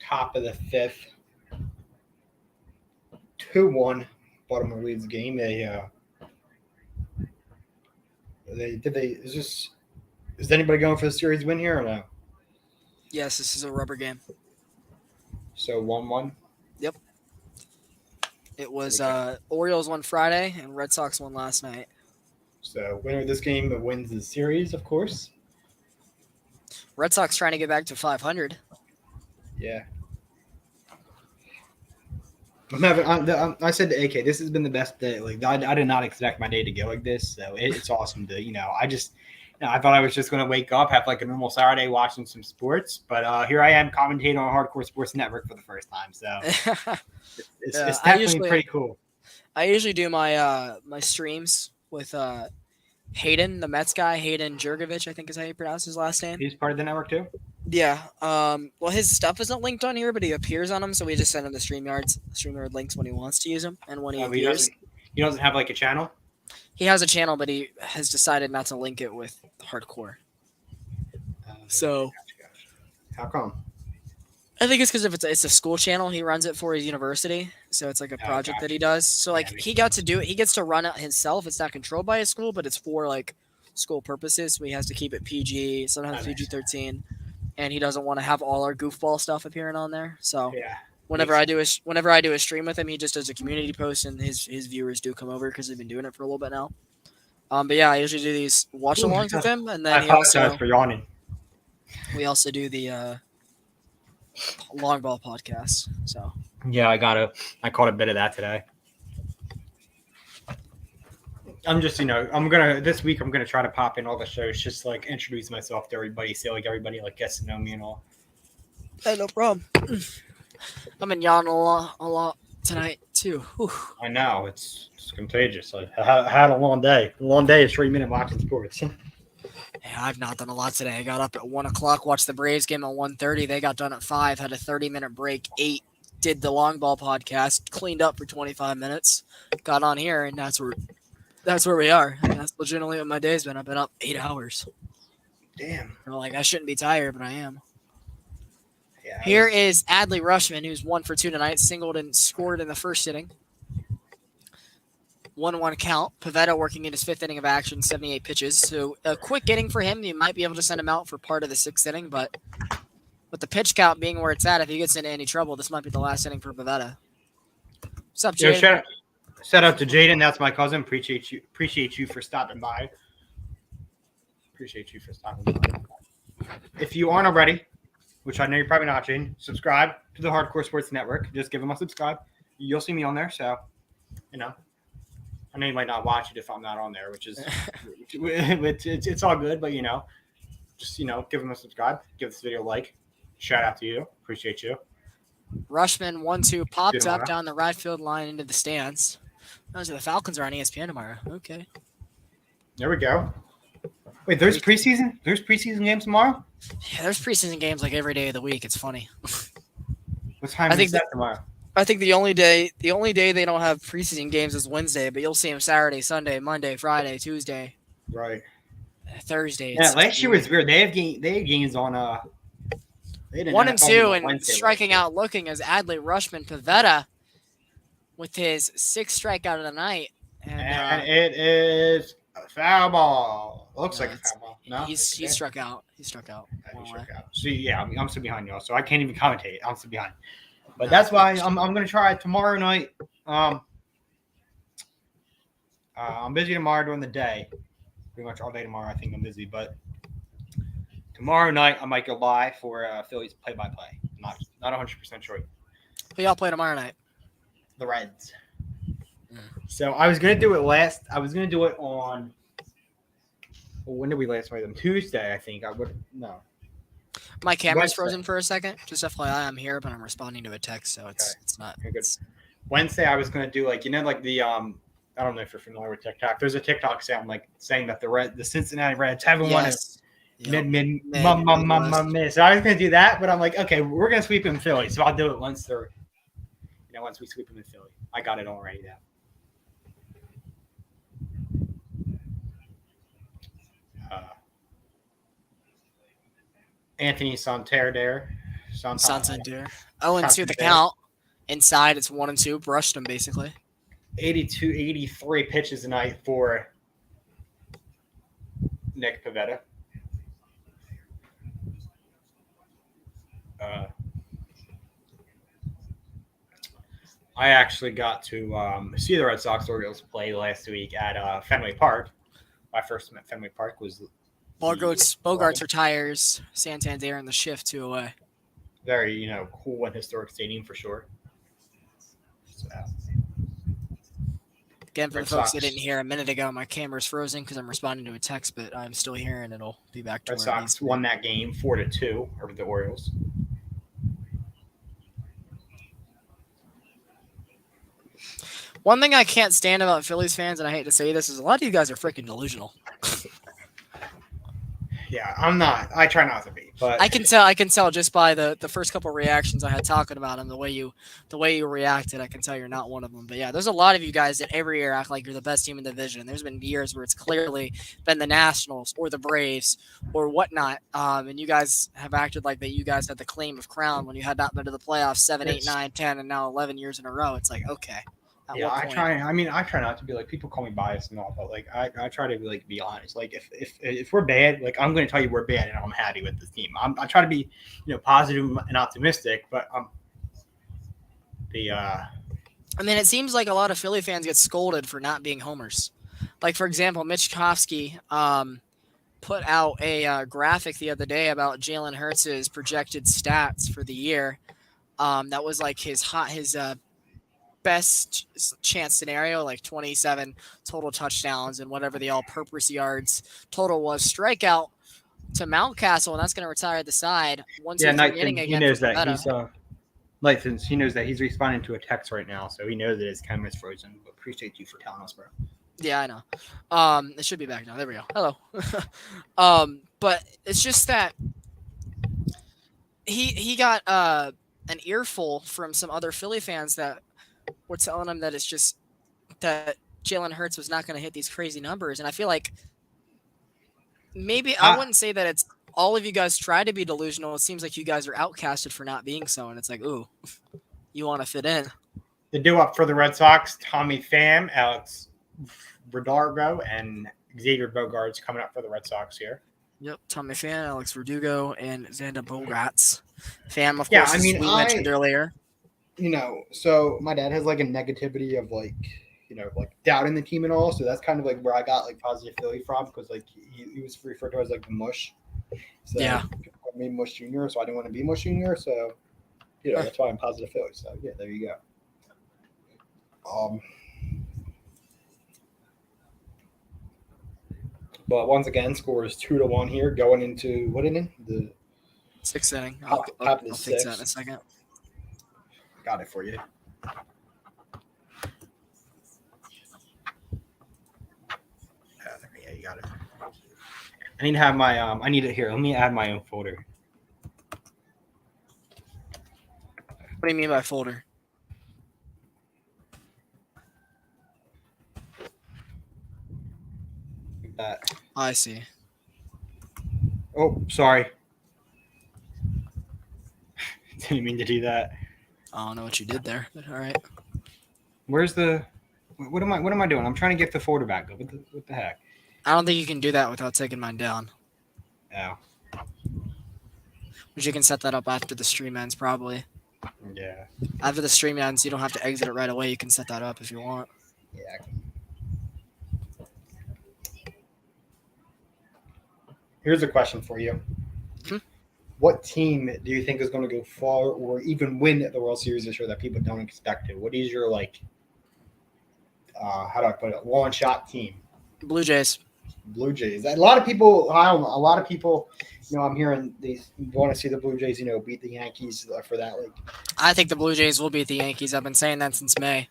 top of the 5th, 2-1 Baltimore leads the game. Is anybody going for the series win here or no?
Yes, this is a rubber game.
So 1-1.
Yep. It was Orioles won Friday and Red Sox won last night.
So winner of this game wins the series, of course.
Red Sox trying to get back to 500.
Yeah. I said to AK, this has been the best day. Like I did not expect my day to go like this, so it's awesome to I thought I was just going to wake up, have like a normal Saturday watching some sports, but here I am commentating on Hardcore Sports Network for the first time. So it's definitely pretty cool.
I usually do my my streams with Hayden, the Mets guy, Hayden Jurgovich, I think is how you pronounce his last name.
He's part of the network too?
Yeah. Well, his stuff isn't linked on here, but he appears on them, so we just send him the StreamYard links when he wants to use them and when he appears.
He doesn't have like a channel?
He has a channel, but he has decided not to link it with Hardcore. So,
how come?
I think it's because it's a school channel. He runs it for his university, so it's like a project that he does. So like he got to do it. He gets to run it himself. It's not controlled by his school, but it's for like school purposes. So he has to keep it PG, sometimes PG-13, and he doesn't want to have all our goofball stuff appearing on there. So whenever I do a stream with him, he just does a community post, and his viewers do come over because they've been doing it for a little bit now. But yeah, I usually do these watch-alongs with him, and then
I apologize for yawning.
We also do the long ball podcast. So
yeah, I caught a bit of that today. I'm just, this week I'm gonna try to pop in all the shows, just like introduce myself to everybody, so like everybody like gets to know me and all.
Hey, no problem. I've been yawning a lot tonight too. Whew.
I know it's contagious. I had a long day. A long day is 3 minutes watching sports.
Yeah, I've not done a lot today. I got up at 1 o'clock, watched the Braves game at 1:30. They got done at 5, had a 30-minute break, 8, did the long ball podcast, cleaned up for 25 minutes, got on here, and that's where we are. I mean, that's legitimately what my day's been. I've been up 8 hours.
Damn.
Like, I shouldn't be tired, but I am.
Yeah,
Here is Adley Rushman, who's 1 for 2 tonight, singled and scored in the first inning. 1-1 count. Pavetta working in his 5th inning of action, 78 pitches. So a quick inning for him. You might be able to send him out for part of the 6th inning, but with the pitch count being where it's at, if he gets into any trouble, this might be the last inning for Pavetta. What's up, Jaden?
Shout out to Jaden. That's my cousin. Appreciate you for stopping by. If you aren't already, which I know you're probably not, Jaden, subscribe to the Hardcore Sports Network. Just give them a subscribe. You'll see me on there. So I know you might not watch it if I'm not on there, which is it's all good, but just give them a subscribe, give this video a like. Shout out to you, appreciate you.
Rushman 1-2 popped
tomorrow.
up down the right field line into the stands. Those are the Falcons are on ESPN tomorrow. Okay.
There we go. Wait, there's preseason? There's preseason games tomorrow?
Yeah, there's preseason games like every day of the week. It's funny.
What time is that tomorrow?
I think the only day they don't have preseason games is Wednesday, but you'll see them Saturday, Sunday, Monday, Friday, Tuesday,
Right.
Thursday.
Yeah, last year was weird. They had games on they had
1 and 2 and
Wednesday
striking out looking as Adley Rushman Pavetta with his 6th strikeout of the night.
And it is a foul ball. Looks like a foul ball. No,
he struck out. He struck out.
See, yeah, I'm still behind y'all, so I can't even commentate. I'm still behind. But that's why I'm gonna try it tomorrow night. I'm busy tomorrow during the day. Pretty much all day tomorrow. I think I'm busy, but tomorrow night I might go live for Phillies play-by-play. Not 100% sure.
Who y'all play tomorrow night?
The Reds. So I was gonna do it on. Well, when did we last play them? Tuesday, I think.
My camera's
Wednesday.
frozen for a second. Just FYI, I'm here, but I'm responding to a text, so it's not.
Okay, good. Wednesday, I was gonna do the I don't know if you're familiar with TikTok. There's a TikTok sound saying that the Cincinnati Reds haven't won mid. So I was gonna do that, but I'm like, okay, we're gonna sweep them in Philly, so I'll do it once we sweep them in Philly. I got it already now. Anthony Santander.
0-2 the count. Inside, it's 1-2. Brushed him basically.
83 pitches tonight for Nick Pavetta. I actually got to see the Red Sox Orioles play last week at Fenway Park. My first time at Fenway Park was
Bogarts retires. Santander in the shift 2 away.
Very cool and historic stadium for sure. So,
again, for the folks that didn't hear a minute ago, my camera's frozen because I'm responding to a text, but I'm still here and it'll be back to
Red Sox won that game 4-2 over the Orioles.
One thing I can't stand about Phillies fans, and I hate to say this, is a lot of you guys are freaking delusional.
Yeah, I'm not. I try not to be, but
I can tell just by the first couple of reactions I had talking about him, the way you reacted, I can tell you're not one of them. But yeah, there's a lot of you guys that every year act like you're the best team in the division. There's been years where it's clearly been the Nationals or the Braves or whatnot, and you guys have acted like that you guys had the claim of crown when you had not been to the playoffs 7, 8, 9, 10, and now 11 years in a row. It's like, okay.
Yeah, I try not to be people call me biased and all, but I try to be honest. If we're bad, I'm going to tell you we're bad and I'm happy with this team. I try to be positive and optimistic, but
it seems like a lot of Philly fans get scolded for not being homers. Like, for example, Mitch Kofsky put out a graphic the other day about Jalen Hurts' projected stats for the year. That was like his best chance scenario, like 27 total touchdowns and whatever the all-purpose yards total was. Strikeout to Mountcastle, and that's going to retire the side.
He knows that he's responding to a text right now, so he knows that his camera's frozen. But appreciate you for telling us, bro.
Yeah, I know. It should be back now. There we go. Hello. But it's just that he got an earful from some other Philly fans that were telling him that it's just that Jalen Hurts was not going to hit these crazy numbers. And I feel like maybe I wouldn't say that it's all of you guys try to be delusional. It seems like you guys are outcasted for not being so. And it's like, ooh, you want to fit in.
The do up for the Red Sox, Tommy Pham, Alex Verdugo, and Xavier Bogaerts coming up for the Red Sox here.
Yep, Tommy Pham, Alex Verdugo, and Xander Bogaerts. Pham, of course, we mentioned earlier.
So my dad has a negativity of doubting the team and all. So that's kind of where I got positive Philly from, because he was referred to as the mush. So
yeah,
I made Mush Junior, so I didn't want to be Mush Junior. So that's why I'm positive Philly. So yeah, there you go.
But once again, score is 2-1 here, going into what inning? The
Sixth inning.
top of the
I'll fix that in a
sixth.
second.
Got it for you. Yeah, you got it. I need to have my I need it here. Let me add my own folder.
What do you mean by folder?
Like that.
I see.
Oh, sorry. Didn't mean to do that.
I don't know what you did there, but all right.
Where's the? What am I doing? I'm trying to get the folder back. What the heck?
I don't think you can do that without taking mine down.
Oh,
But you can set that up after the stream ends, probably.
yeah.
After the stream ends, you don't have to exit it right away. You can set that up if you want.
Yeah. Here's a question for you.
Hmm?
What team do you think is going to go far or even win the World Series this year that people don't expect to? What is your how do I put it? Long shot team.
Blue Jays.
Blue Jays. A lot of people. I don't know. A lot of people. I'm hearing these want to see the Blue Jays. Beat the Yankees for that.
I think the Blue Jays will beat the Yankees. I've been saying that since May.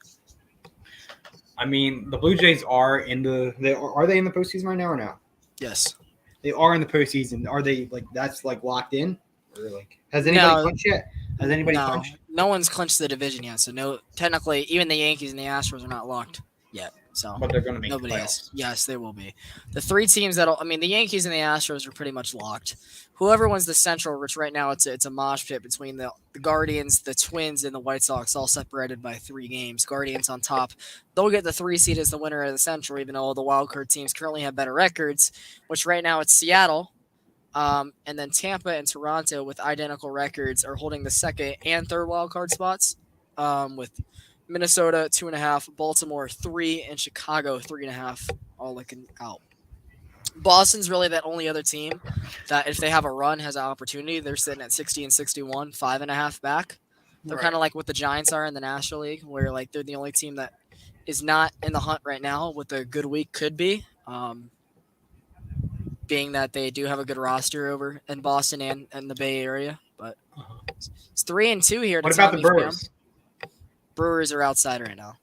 I mean, the Blue Jays are in the. Are they in the postseason right now or no?
Yes.
They are in the postseason. Are they that's locked in? Or has anybody clinched yet? Has anybody clinched?
No one's clinched the division yet. So no, technically, even the Yankees and the Astros are not locked yet. So
But they're going to make
nobody
the playoffs.
is. Yes, they will be. The three teams the Yankees and the Astros are pretty much locked. Whoever wins the Central, which right now it's a mosh pit between the Guardians, the Twins, and the White Sox, all separated by 3 games. Guardians on top. They'll get the 3 seed as the winner of the Central, even though the wild card teams currently have better records, which right now it's Seattle. And then Tampa and Toronto with identical records are holding the second and third wild card spots, with Minnesota 2.5, Baltimore 3, and Chicago 3.5, all looking out. Boston's really that only other team that if they have a run has an opportunity. They're sitting at 60 and 61, 5.5 back. They're kind of like what the Giants are in the National League, where they're the only team that is not in the hunt right now. With a good week could be. Being that they do have a good roster over in Boston and the Bay Area. But it's 3-2 here.
What about the Brewers?
Brewers are outside right now.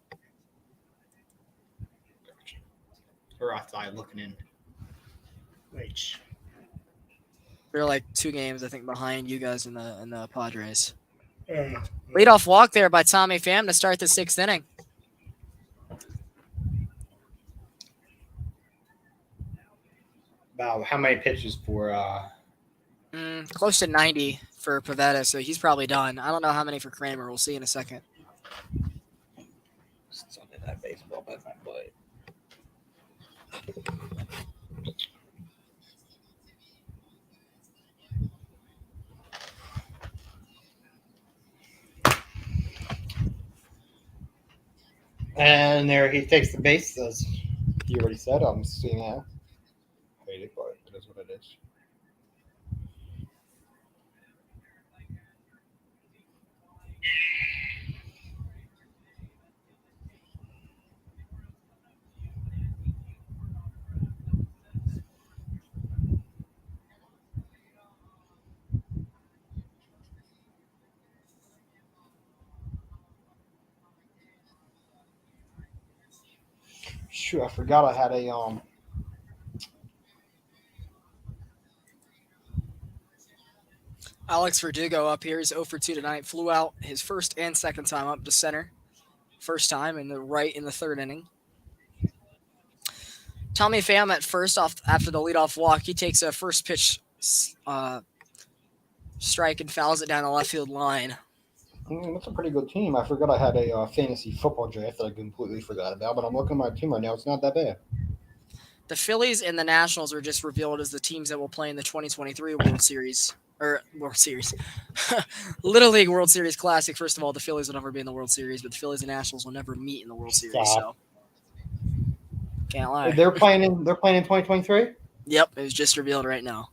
They're outside looking in. Wait.
They're 2 games, I think, behind you guys in the Padres. Leadoff walk there by Tommy Pham to start the 6th inning.
About how many pitches for
close to 90 for Pavetta, so he's probably done. I don't know how many for Kramer. We'll see in a second.
something that baseball by my butt. And there he takes the base, as you already said. I'm seeing now. Hate it, but it is what it is. Shoot, I forgot I had a
Alex Verdugo up here is 0 for 2 tonight. Flew out his first and second time up to center. First time in the 3rd inning. Tommy Pham at first off after the leadoff walk. He takes a first pitch strike and fouls it down the left field line.
That's a pretty good team. I forgot I had a fantasy football draft that I completely forgot about, but I'm looking at my team right now. It's not that bad.
The Phillies and the Nationals are just revealed as the teams that will play in the 2023 World Series. Little League World Series Classic. First of all, the Phillies will never be in the World Series, but the Phillies and Nationals will never meet in the World Series. So can't lie.
They're playing in 2023?
Yep, it was just revealed right now.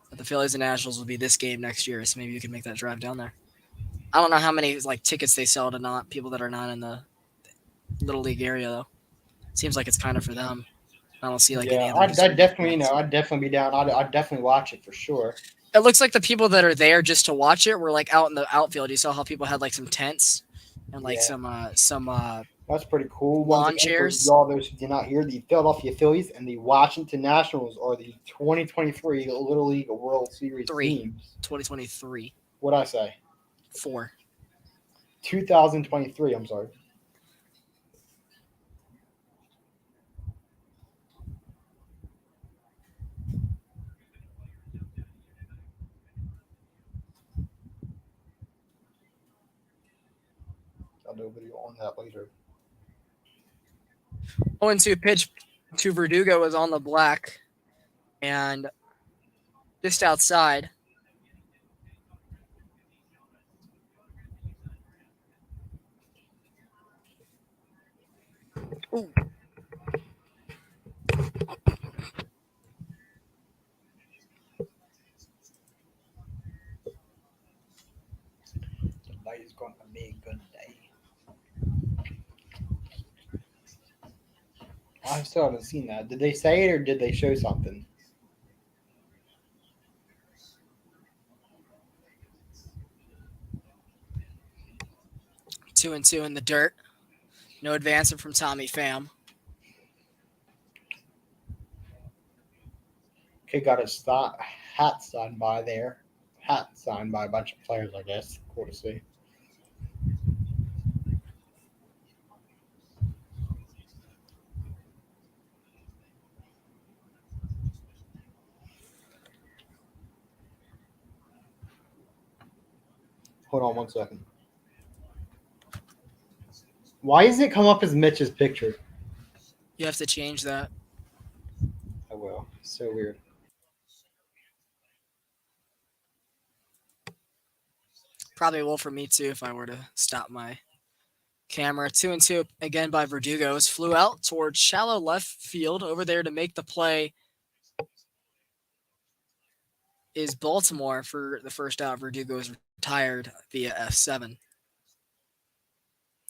But the Phillies and Nationals will be this game next year, so maybe you can make that drive down there. I don't know how many tickets they sell to not people that are not in the Little League area though. Seems like it's kind of for them. I don't see like
Yeah,
any other.
I'd definitely,
fans.
I'd definitely be down. I'd definitely watch it for sure.
It looks like the people that are there just to watch it were like out in the outfield. You saw how people had like some tents and like
Yeah.
some
That's pretty cool. Once
lawn
again, for
chairs.
y'all those who did not hear, the Philadelphia Phillies and the Washington Nationals are the 2023 Little League World Series teams.
2023.
What'd I say?
4.
2023. I'm sorry. I'll do a video on that later.
0-2 pitch to Verdugo was on the black and just outside. Ooh.
Tonight is going to be a good day. I still haven't seen that. Did they say it or did they show something?
Two and two in the dirt. No advancing from Tommy Pham.
Kid got his hat signed by there. Hat signed by a bunch of players, I guess. Cool to see. Hold on 1 second. Why does it come up as Mitch's picture?
You have to change that.
I will. So weird.
Probably will for me too if I were to stop my camera. 2 and 2 again by Verdugo's. Flew out towards shallow left field over there to make the play. Is Baltimore for the first out. Verdugo is retired via F7.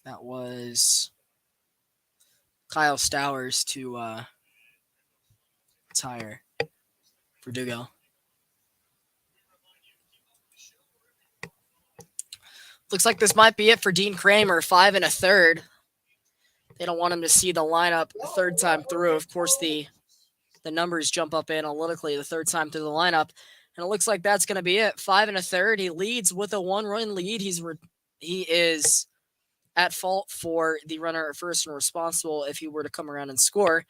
That was Kyle Stowers to retire Verdugo. Looks like this might be it for Dean Kramer. 5 1/3. They don't want him to see the lineup the third time through. Of course, the numbers jump up analytically the third time through the lineup. And it looks like that's going to be it. 5 1/3. He leads with a 1-run lead. He is at fault for the runner at first and responsible if he were to come around and score.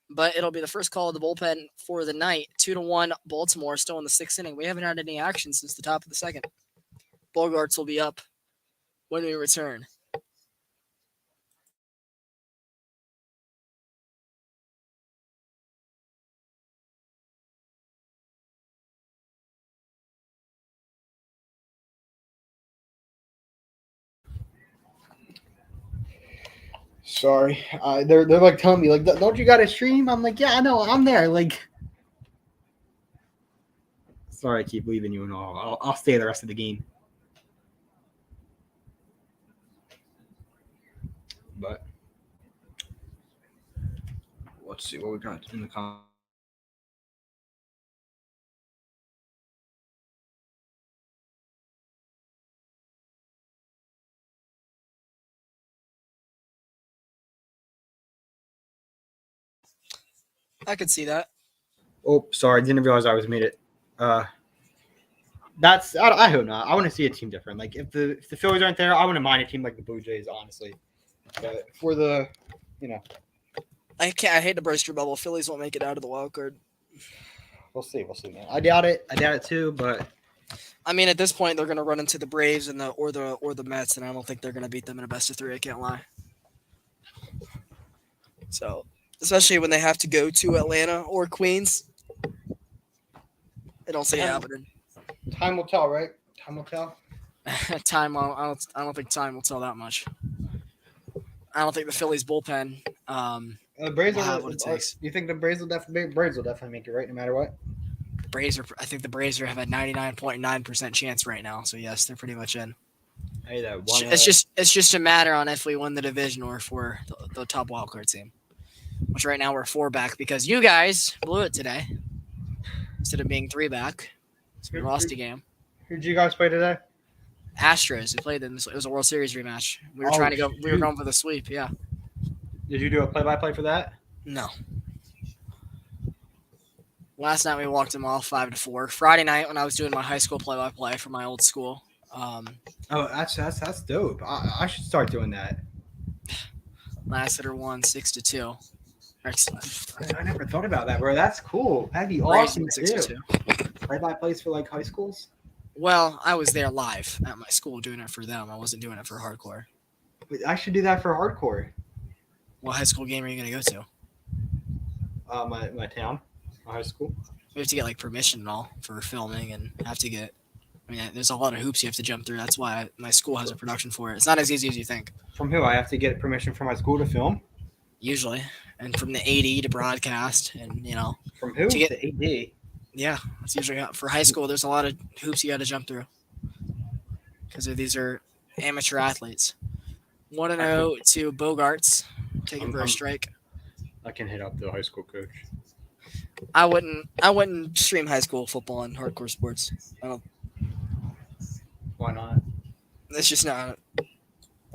But it'll be the first call of the bullpen for the night. 2-1 Baltimore, still in the 6th inning. We haven't had any action since the top of the 2nd. Bogarts will be up when we return.
Sorry. They're like telling me, like, don't you got to stream? I'm like, yeah, I know. I'm there. Like, sorry, I keep leaving you and all. I'll stay the rest of the game. But let's see what we got in the comments.
I could see that.
Oh, sorry, didn't realize I was muted. That's I hope not. I want to see a team different. Like if the Phillies aren't there, I wouldn't mind a team like the Blue Jays, honestly. But for the,
I hate to burst your bubble. Phillies won't make it out of the wild card.
we'll see, man. I doubt it too. But
I mean, at this point, they're going to run into the Braves and or the Mets, and I don't think they're going to beat them in a best of 3. I can't lie. So, especially when they have to go to Atlanta or Queens, I don't see it happening.
time will tell, right? Time will tell.
Time, I don't think time will tell that much. I don't think the Phillies bullpen.
Braves
will have what it takes.
You think the Braves will definitely make it right, no matter what?
I think the Braves have a 99.9% chance right now. So yes, they're pretty much in.
Hey, that
It's just a matter on if we win the division or if we're the top wildcard team. which right now we're 4 back because you guys blew it today instead of being 3 back. So we lost a game.
Who'd you guys play today?
Astros. We played them. It was a World Series rematch. We were
Oh,
trying to go. We were
shoot.
going for the sweep. Yeah.
Did you do a play-by-play for that?
No. Last night we walked them off 5-4. Friday night when I was doing my high school play-by-play for my old school.
Oh, that's dope. I should start doing that.
Last hitter won 6-2.
I never thought about that, bro. That's cool. That'd be awesome to do. Play-by-plays for like high schools.
Well, I was there live at my school doing it for them. I wasn't doing it for hardcore.
I should do that for hardcore.
What high school game are you going to go to?
My town, my high school.
We have to get like permission and all for filming, and have to get. I mean, there's a lot of hoops you have to jump through. That's why my school has a production for it. It's not as easy as you think.
From who? I have to get permission from my school to film.
Usually, and from the AD to broadcast, and
From who?
To get-
the AD.
Yeah, that's usually for high school. There's a lot of hoops you got to jump through because these are amateur athletes. 1-0 to Bogarts, taking for a strike.
I can hit up the high school coach.
I wouldn't stream high school football and hardcore sports.
Why not?
It's just not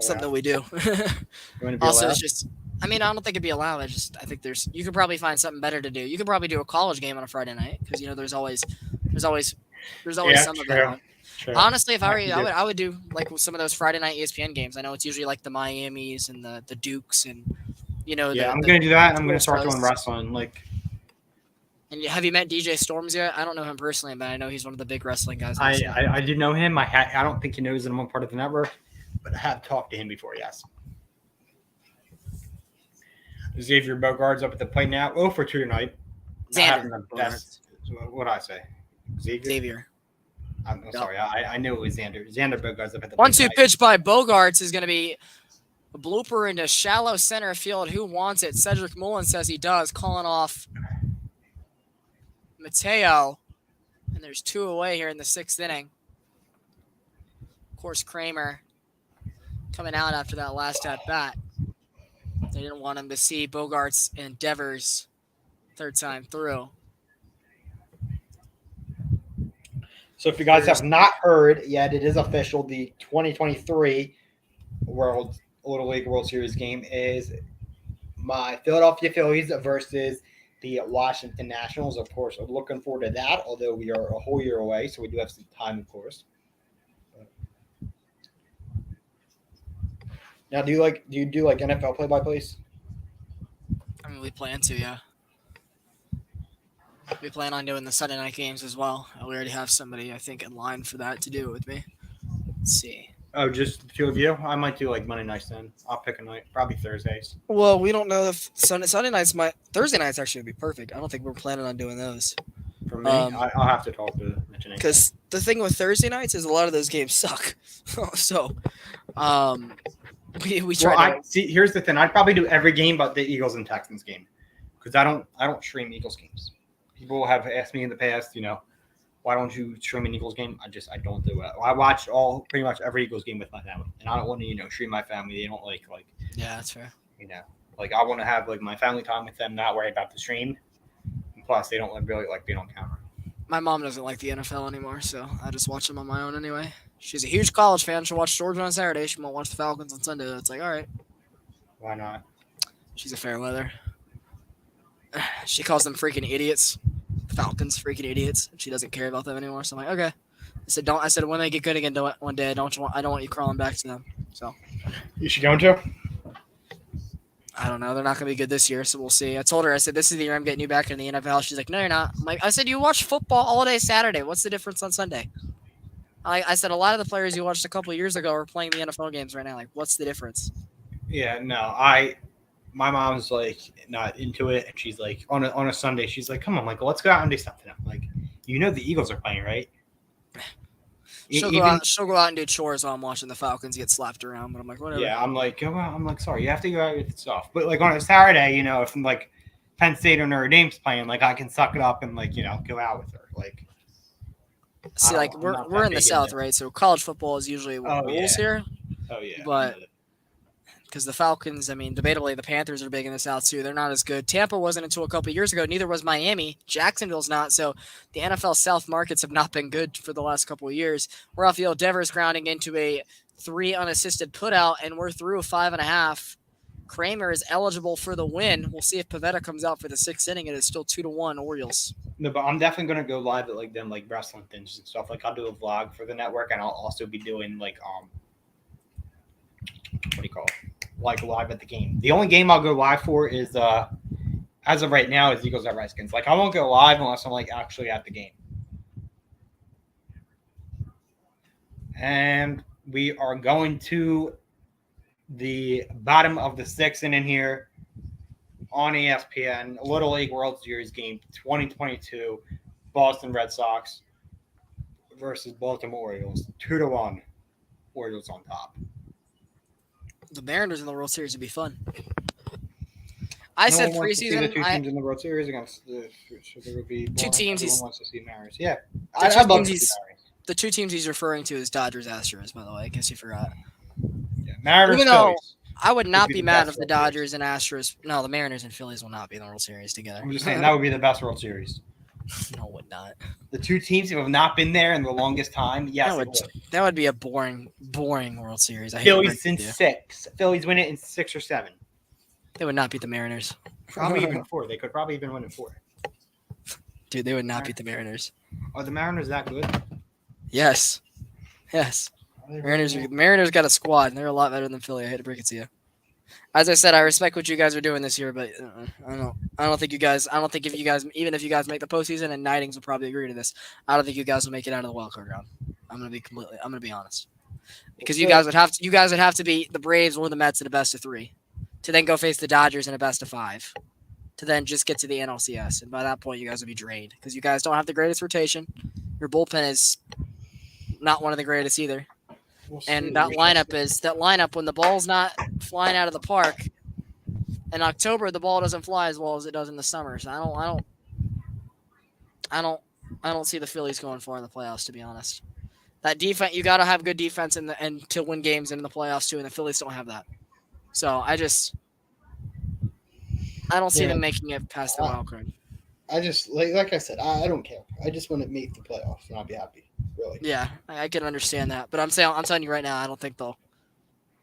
something that we do.
You want to be
Also,
allowed?
it's just. I mean, I don't think it'd be allowed. I think you could probably find something better to do. You could probably do a college game on a Friday night because there's always some of that on.
True.
Honestly, if I were you, I would do like some of those Friday night ESPN games. I know it's usually like the Miamis and the Dukes and
Yeah, I'm gonna do that. And I'm gonna start doing wrestling. Like,
and have you met DJ Storms yet? I don't know him personally, but I know he's one of the big wrestling guys.
I do know him. I don't think he knows that I'm a part of the network, but I have talked to him before. Yes. Xavier Bogart's up at the plate now. 0 for 2 tonight.
Xander.
What did I say?
Xavier.
I'm sorry. I knew it was Xander. Xander Bogart's up at the plate.
1-2 pitch by Bogarts is going to be a blooper into shallow center field. Who wants it? Cedric Mullen says he does, calling off Mateo. And there's 2 away here in the 6th inning. Of course, Kramer coming out after that last at bat. They didn't want him to see Bogarts' endeavors 3rd time through.
So if you guys have not heard yet, it is official. The 2023 Little League World Series game is my Philadelphia Phillies versus the Washington Nationals. Of course, I'm looking forward to that, although we are a whole year away, so we do have some time, of course. Now, do you do NFL play-by-plays?
I mean, we plan to, yeah. We plan on doing the Sunday night games as well. We already have somebody, I think, in line for that to do it with me. Let's see.
Oh, just the 2 of you? I might do Monday nights then. I'll pick a night, probably Thursdays.
Well, we don't know if Sunday nights Thursday nights actually would be perfect. I don't think we're planning on doing those.
For me, I'll have to talk to Mitch.
Because the thing with Thursday nights is a lot of those games suck. So, we try to
see. Here's the thing: I'd probably do every game but the Eagles and Texans game because I don't stream Eagles games. People have asked me in the past, why don't you stream an Eagles game? I don't do it. I watch pretty much every Eagles game with my family, and I don't want to stream my family. They don't like.
Yeah, that's fair.
I want to have my family time with them, not worry about the stream. And plus, they don't really like being on camera.
My mom doesn't like the NFL anymore, so I just watch them on my own anyway. She's a huge college fan. She'll watch Georgia on Saturday. She won't watch the Falcons on Sunday. It's like, all right.
Why not?
She's a fair weather. She calls them freaking idiots. Falcons, freaking idiots. She doesn't care about them anymore. So I'm like, okay. I said when they get good again one day, I don't want you crawling back to them. So.
Is she going to?
I don't know. They're not going to be good this year, so we'll see. I told her, I said, this is the year I'm getting you back in the NFL. She's like, no, you're not. I said, you watch football all day Saturday. What's the difference on Sunday? I said, a lot of the players you watched a couple of years ago are playing the NFL games right now. Like, what's the difference?
Yeah, no. My mom's not into it, and she's like on a Sunday, she's like, come on, let's go out and do something. I'm like, the Eagles are playing, right?
She'll go out and do chores while I'm watching the Falcons get slapped around, but I'm like, whatever.
Yeah, I'm like, sorry, you have to go out with stuff. But on a Saturday, if I'm Penn State or Notre Dame's playing, I can suck it up and go out with her.
See, we're in the South, right? So college football is usually rules here.
Oh yeah.
But because the Falcons, I mean, debatably the Panthers are big in the South too. They're not as good. Tampa wasn't until a couple years ago. Neither was Miami. Jacksonville's not. So the NFL South markets have not been good for the last couple of years. Rafael Devers grounding into a 3 unassisted putout, and we're through 5.5. Kramer is eligible for the win. We'll see if Pavetta comes out for the 6th inning. It is still 2-1 Orioles.
No, but I'm definitely gonna go live at like them like wrestling things and stuff. Like I'll do a vlog for the network, and I'll also be doing like what do you call it? Like live at the game. The only game I'll go live for is as of right now is Eagles at Redskins. Like I won't go live unless I'm like actually at the game. And we are going to the bottom of the 6th inning here on ESPN, Little League World Series game 2022, Boston Red Sox versus Baltimore Orioles. 2-1. Orioles on top.
The Mariners in the World Series would be fun. I said
one wants to see
preseason.
the two teams in the World Series against so there would be
Two teams
Everyone
he's-
wants to see Mariners. Yeah,
The
I'd
two
love
teams
to
he's-
see Mariners.
The two teams he's referring to is Dodgers Astros, by the way. I guess you forgot.
Yeah, Mariners.
Even though
Phillies.
I would not
be
be
the
mad
best
if the
World Series.
Dodgers and Astros. No, the Mariners and Phillies will not be in the World Series together.
I'm just saying that would be the best World Series.
No, it would not.
The two teams who have not been there in the longest time. Yes,
That
it
would,
would.
that would be a boring World Series. I hate to break
Phillies
it
in
to you.
6. Phillies win it in 6 or 7.
They would not beat the Mariners.
Probably even 4. They could probably even win in 4.
Dude, they would not beat the Mariners.
Are the Mariners that good?
Yes. Yes. Mariners got a squad, and they're a lot better than Philly. I hate to break it to you. As I said, I respect what you guys are doing this year, but I don't think if you guys, even if you guys make the postseason, and Nightings will probably agree to this, I don't think you guys will make it out of the wild card round. I'm gonna be honest, because you guys would have to beat the Braves or the Mets in a best of 3, to then go face the Dodgers in a best of 5, to then just get to the NLCS, and by that point you guys would be drained because you guys don't have the greatest rotation. Your bullpen is not one of the greatest either. And that lineup when the ball's not flying out of the park in October, the ball doesn't fly as well as it does in the summer. So I don't see the Phillies going far in the playoffs, to be honest. That defense, you got to have good defense and to win games in the playoffs too, and the Phillies don't have that. So I don't see them making it past the wild card.
I just like I said, I don't care. I just want to make the playoffs and I'll be happy. Really.
Yeah, I can understand that, but I'm telling you right now, I don't think they'll.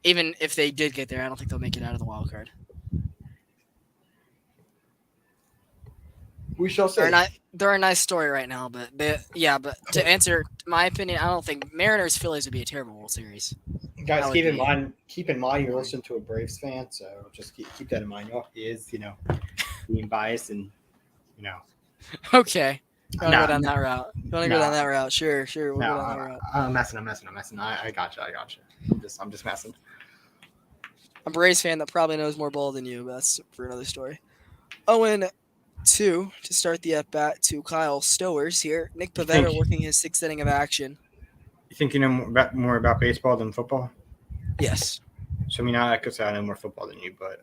Even if they did get there, I don't think they'll make it out of the wild card.
We shall see.
They're a nice story right now, but but to answer my opinion, I don't think Mariners Phillies would be a terrible World Series.
Guys,
would
keep in
be-
mind, you're listening to a Braves fan, so just keep that in mind.
He is, being biased and,
Okay, you want to
Nah,
go down that route? You want to go
nah.
down that route? Sure, we'll
No,
go down that route.
I'm messing. I gotcha. I'm just messing.
I'm a Braves fan that probably knows more ball than you, but that's for another story. 0-2 to start the at bat to Kyle Stowers here. Nick Pavetta
think-
working his 6th inning of action.
You think you know more about baseball than football?
Yes.
So I mean, I could say I know more football than you, but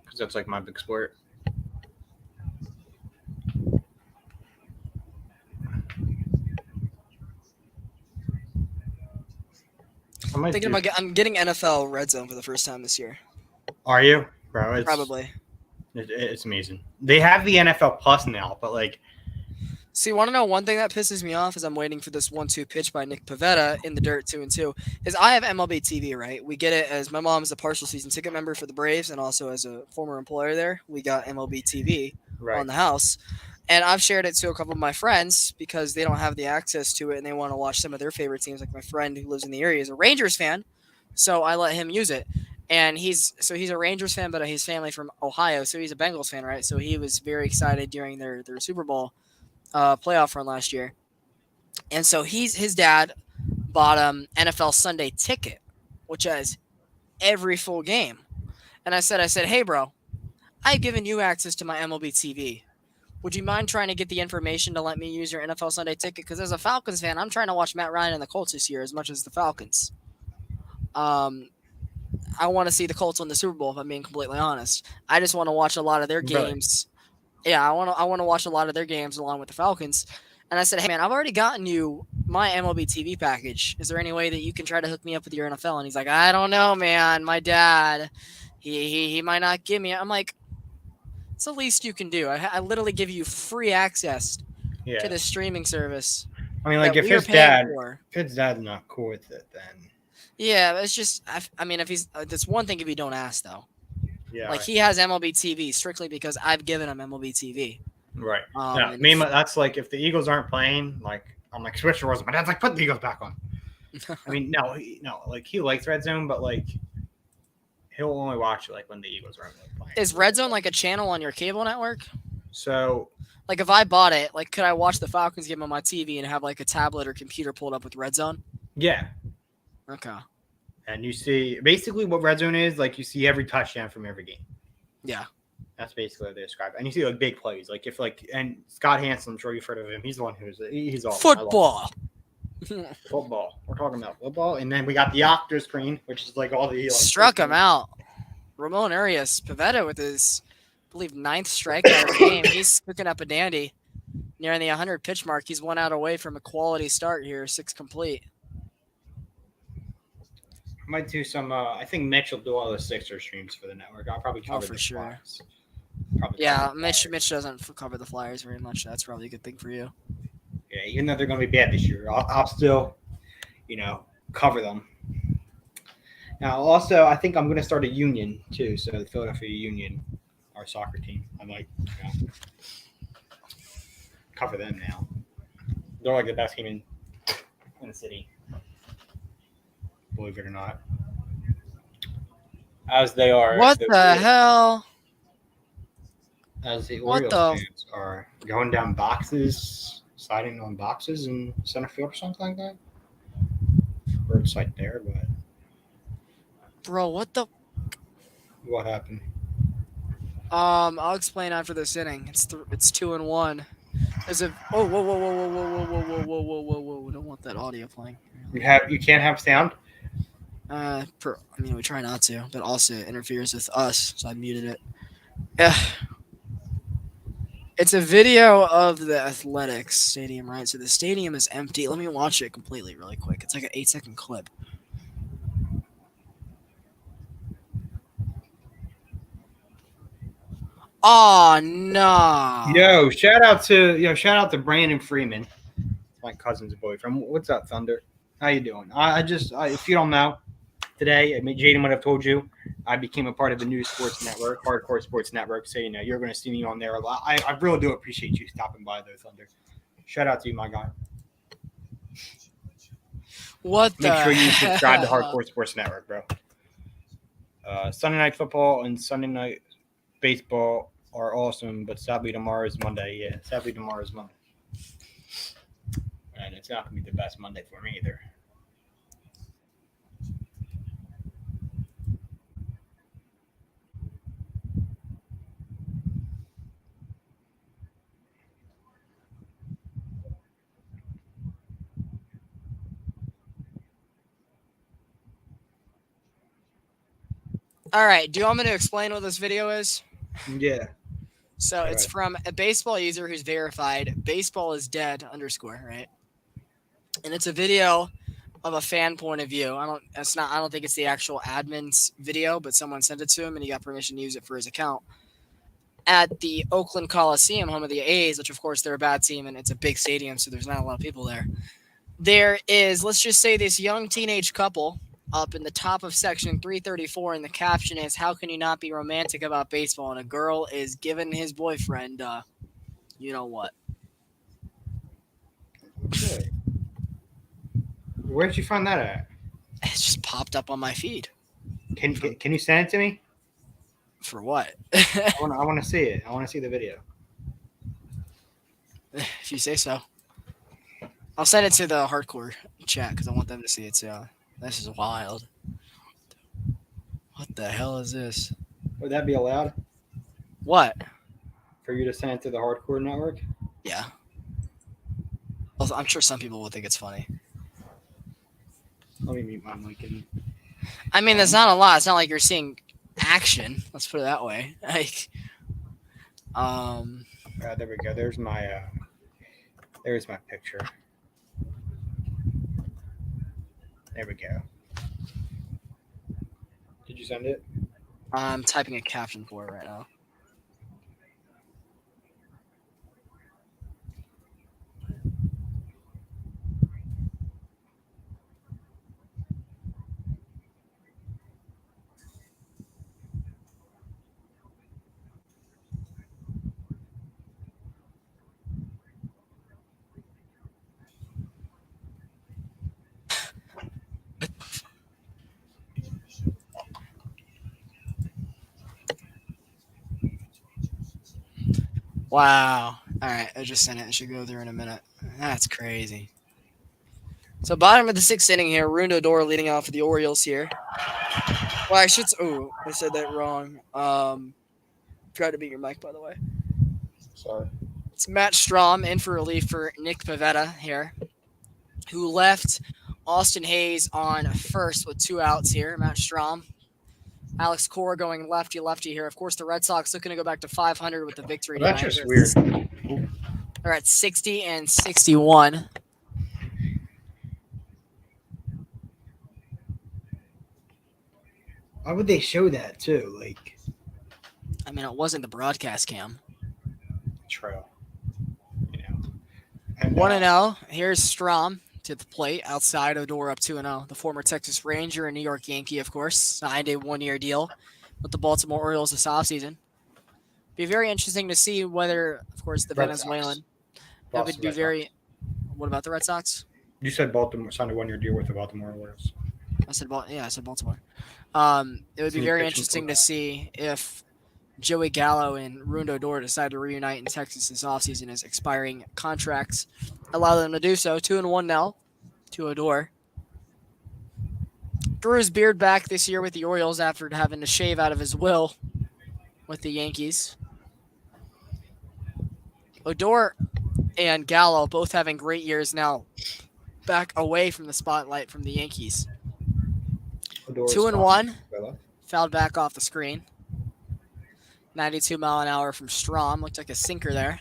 because that's like my big sport.
I'm getting NFL Red Zone for the first time this year.
Are you, bro? It's,
Probably.
It's amazing. They have the NFL Plus now, but like,
See, want to know one thing that pisses me off is I'm waiting for this 1-2 pitch by Nick Pavetta in the dirt 2-2. Is I have MLB TV, right? We get it as my mom's a partial season ticket member for the Braves, and also as a former employer there, we got MLB TV on the house. And I've shared it to a couple of my friends because they don't have the access to it and they want to watch some of their favorite teams. Like my friend who lives in the area is a Rangers fan, so I let him use it. And he's a Rangers fan, but his family from Ohio, so he's a Bengals fan, right? So he was very excited during their Super Bowl playoff run last year. And so his dad bought NFL Sunday Ticket, which has every full game. And I said, hey, bro, I've given you access to my MLB TV. Would you mind trying to get the information to let me use your NFL Sunday Ticket? Because as a Falcons fan, I'm trying to watch Matt Ryan and the Colts this year as much as the Falcons. I want to see the Colts win the Super Bowl, if I'm being completely honest. I just want to watch a lot of their games. Yeah, I want to watch a lot of their games along with the Falcons. And I said, hey, man, I've already gotten you my MLB TV package. Is there any way that you can try to hook me up with your NFL? And he's like, I don't know, man. My dad, he might not give me. I'm like, it's the least you can do. I literally give you free access
Yeah.
to this streaming service.
I mean, like,
that
if
we are
his
paying
dad,
for.
if his dad's not cool with it, then
Yeah, it's just, I mean, if he's, that's one thing if you don't ask, though.
yeah.
Like, he has MLB TV strictly because I've given him MLB TV.
Right.
And
Me, that's like if the Eagles aren't playing, like I'm like switch the Rose. My dad's like put the Eagles back on. I mean, no, like he likes Red Zone, but like he'll only watch it like when the Eagles aren't really playing.
Is Red Zone like a channel on your cable network?
So,
like if I bought it, like could I watch the Falcons game on my TV and have like a tablet or computer pulled up with Red Zone?
Yeah.
Okay.
And you see basically what Red Zone is, like you see every touchdown from every game.
Yeah.
That's basically what they describe. And you see like big plays. Like if like and Scott Hansen, I'm sure you've heard of him. He's the one he's all
football.
Football. We're talking about football. And then we got the Octo screen, which is like all the like,
struck him out. Ramon Arias, Pavetta with his I believe 9th strikeout of the game. He's cooking up a dandy. Nearing the 100 pitch mark. He's 1 out away from a quality start here, 6 complete.
I might do some I think Mitch will do all the Sixer streams for the network. I'll probably cover
for
the
sure.
Flyers. Probably
yeah, Mitch doesn't cover the Flyers very much. That's probably a good thing for you.
Yeah, even though they're going to be bad this year, I'll still, cover them. Now, also, I think I'm going to start a union too. So the Philadelphia Union, our soccer team, I might cover them now. They're like the best team in the city, believe it or not. As they are.
What the hell?
As the Orioles fans are going down boxes, sliding on boxes in center field or something like that. Or it's like there, but.
Bro, what the?
What happened?
I'll explain after this inning. It's 2-1. There's a whoa. Don't want that audio playing.
You can't have sound.
I mean, we try not to, but also it interferes with us, so I muted it. Yeah. It's a video of the Athletics stadium, right? So the stadium is empty. Let me watch it completely really quick. It's like an 8-second clip. Oh no!
Yo, shout out to Brandon Freeman, my cousin's boyfriend. What's up, Thunder? How you doing? If you don't know, today, I mean, Jaden would have told you, I became a part of the new sports network, Hardcore Sports Network. So you're going to see me on there a lot. I really do appreciate you stopping by, though, Thunder. Shout out to you, my guy. Make sure you subscribe to Hardcore Sports Network, bro. Sunday night football and Sunday night baseball are awesome, but sadly tomorrow is Monday. Yeah, sadly tomorrow is Monday. And it's not going to be the best Monday for me either.
All right. Do you want me to explain what this video is?
Yeah.
So it's from a baseball user who's verified. Baseball is dead _ right? And it's a video of a fan point of view. I don't think it's the actual admin's video, but someone sent it to him and he got permission to use it for his account. At the Oakland Coliseum, home of the A's, which of course they're a bad team and it's a big stadium, so there's not a lot of people there. There is, let's just say, this young teenage couple up in the top of section 334, and the caption is, "How can you not be romantic about baseball?" And a girl is giving his boyfriend, you know what?
Okay. Where did you find that at?
It just popped up on my feed.
Can you send it to me?
For what?
I want to see it. I want to see the video.
If you say so. I'll send it to the hardcore chat because I want them to see it too. This is wild. What the hell is this?
Would that be allowed?
What?
For you to send it to the hardcore network?
Yeah. Also, I'm sure some people will think it's funny.
Let me mute my mic.
I mean, there's not a lot. It's not like you're seeing action. Let's put it that way. Like,
there we go. There's my There's my picture. There we go. Did you send it?
I'm typing a caption for it right now. Wow. All right, I just sent it. It should go there in a minute. That's crazy. So bottom of the sixth inning here, Rundo Dor leading off for the Orioles here. Well, I should. Oh, I said that wrong. Try to beat your mic, by the way.
Sorry.
It's Matt Strom in for relief for Nick Pivetta here, who left Austin Hayes on first with 2 outs here. Matt Strom. Alex Cora going lefty here. Of course, the Red Sox looking to go back to 500 with the victory
Well, that's
tonight.
just weird.
They're at 60 and 61.
Why would they show that too? Like,
I mean, it wasn't the broadcast cam.
True. You know. And,
1-0. Here's Strom to the plate outside Odor up 2-0. The former Texas Ranger and New York Yankee, of course, signed a 1-year deal with the Baltimore Orioles this offseason. Be very interesting to see whether, of course, the
Red
Venezuelan.
Sox.
It
Boston
would be
Red
very.
Sox.
What about the Red Sox?
You said Baltimore signed a 1-year deal with the Baltimore Orioles.
I said Baltimore. It would be
Sneak
very
pitching
interesting
for
to see if Joey Gallo and Rundo Dor decide to reunite in Texas this offseason as expiring contracts allow them to do so. 2-1 now to Odor. Grew his beard back this year with the Orioles after having to shave out of his will with the Yankees. Odor and Gallo both having great years now, back away from the spotlight from the Yankees.
Odor's
2-1,
fine.
fouled back off the screen. 92 mile an hour from Strom. Looked like a sinker there.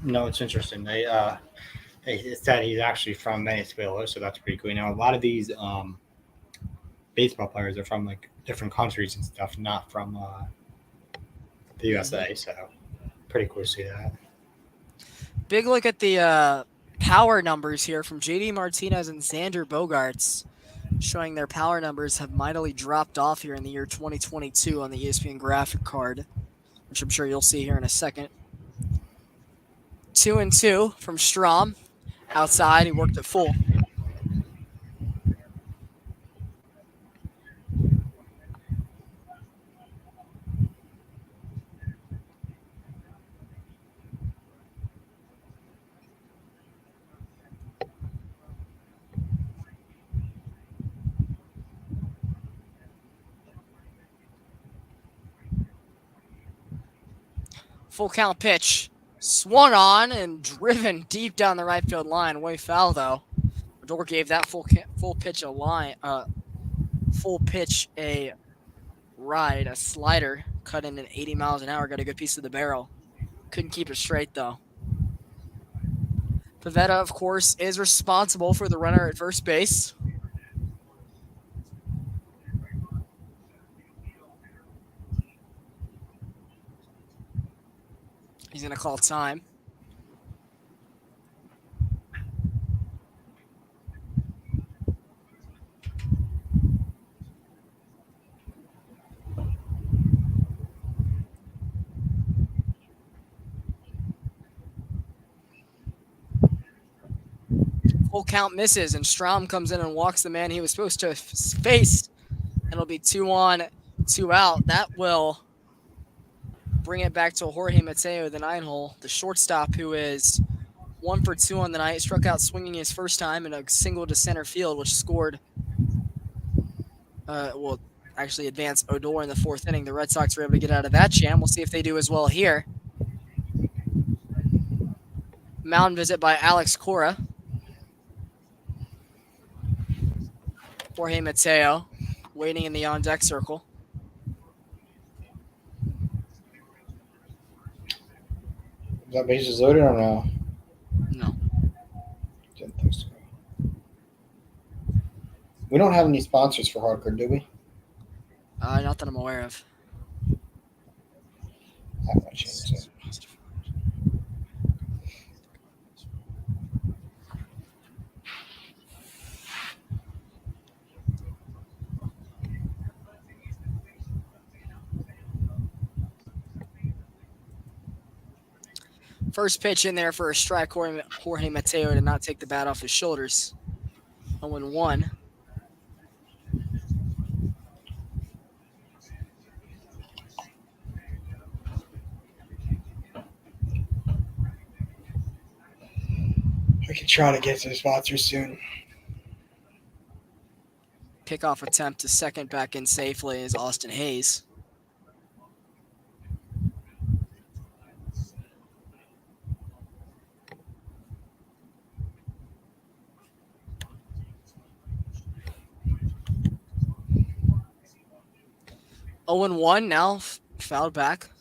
No, it's interesting. They said he's actually from Venezuela, so that's pretty cool. You know, a lot of these baseball players are from like different countries and stuff, not from the USA. So pretty cool to see that.
Big look at the power numbers here from JD Martinez and Xander Bogaerts, showing their power numbers have mightily dropped off here in the year 2022 on the ESPN graphic card, which I'm sure you'll see here in a second. 2-2 from Strom. Outside, he worked at full. Full count pitch. Swung on and driven deep down the right field line. Way foul, though. Odor gave that full pitch a ride, a slider, cut in at 80 miles an hour, got a good piece of the barrel. Couldn't keep it straight, though. Pivetta, of course, is responsible for the runner at first base. He's going to call time. Full count misses, and Strom comes in and walks the man he was supposed to face. And it'll be 2-on, 2 out. That will bring it back to Jorge Mateo, the 9-hole, the shortstop, who is 1 for 2 on the night. Struck out swinging his first time in a single to center field, which scored. Actually advanced Odor in the 4th inning. The Red Sox were able to get out of that jam. We'll see if they do as well here. Mound visit by Alex Cora. Jorge Mateo waiting in the on-deck circle.
that bases loaded or no?
No.
Didn't think so. We don't have any sponsors for hardcore, do we?
Not that I'm aware of.
I'm gonna change it.
First pitch in there for a strike. Jorge Mateo did not take the bat off his shoulders. 0-1.
We can try to get some sponsors soon.
Pickoff attempt to second back in safely is Austin Hayes. Oh and 1 now fouled back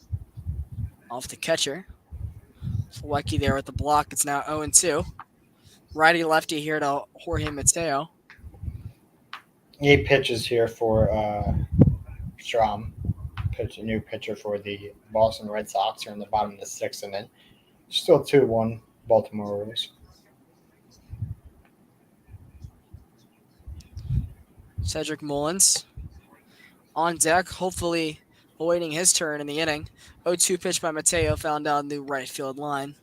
off the catcher. Flecky there with the block. It's now 0 and 2. Righty lefty here to Jorge Mateo.
8 pitches here for Strom. New pitcher for the Boston Red Sox here in the bottom of the 6th inning. Still 2-1 Baltimore Orioles.
Cedric Mullins on deck, hopefully awaiting his turn in the inning. 0-2 pitch by Mateo found down the right field line.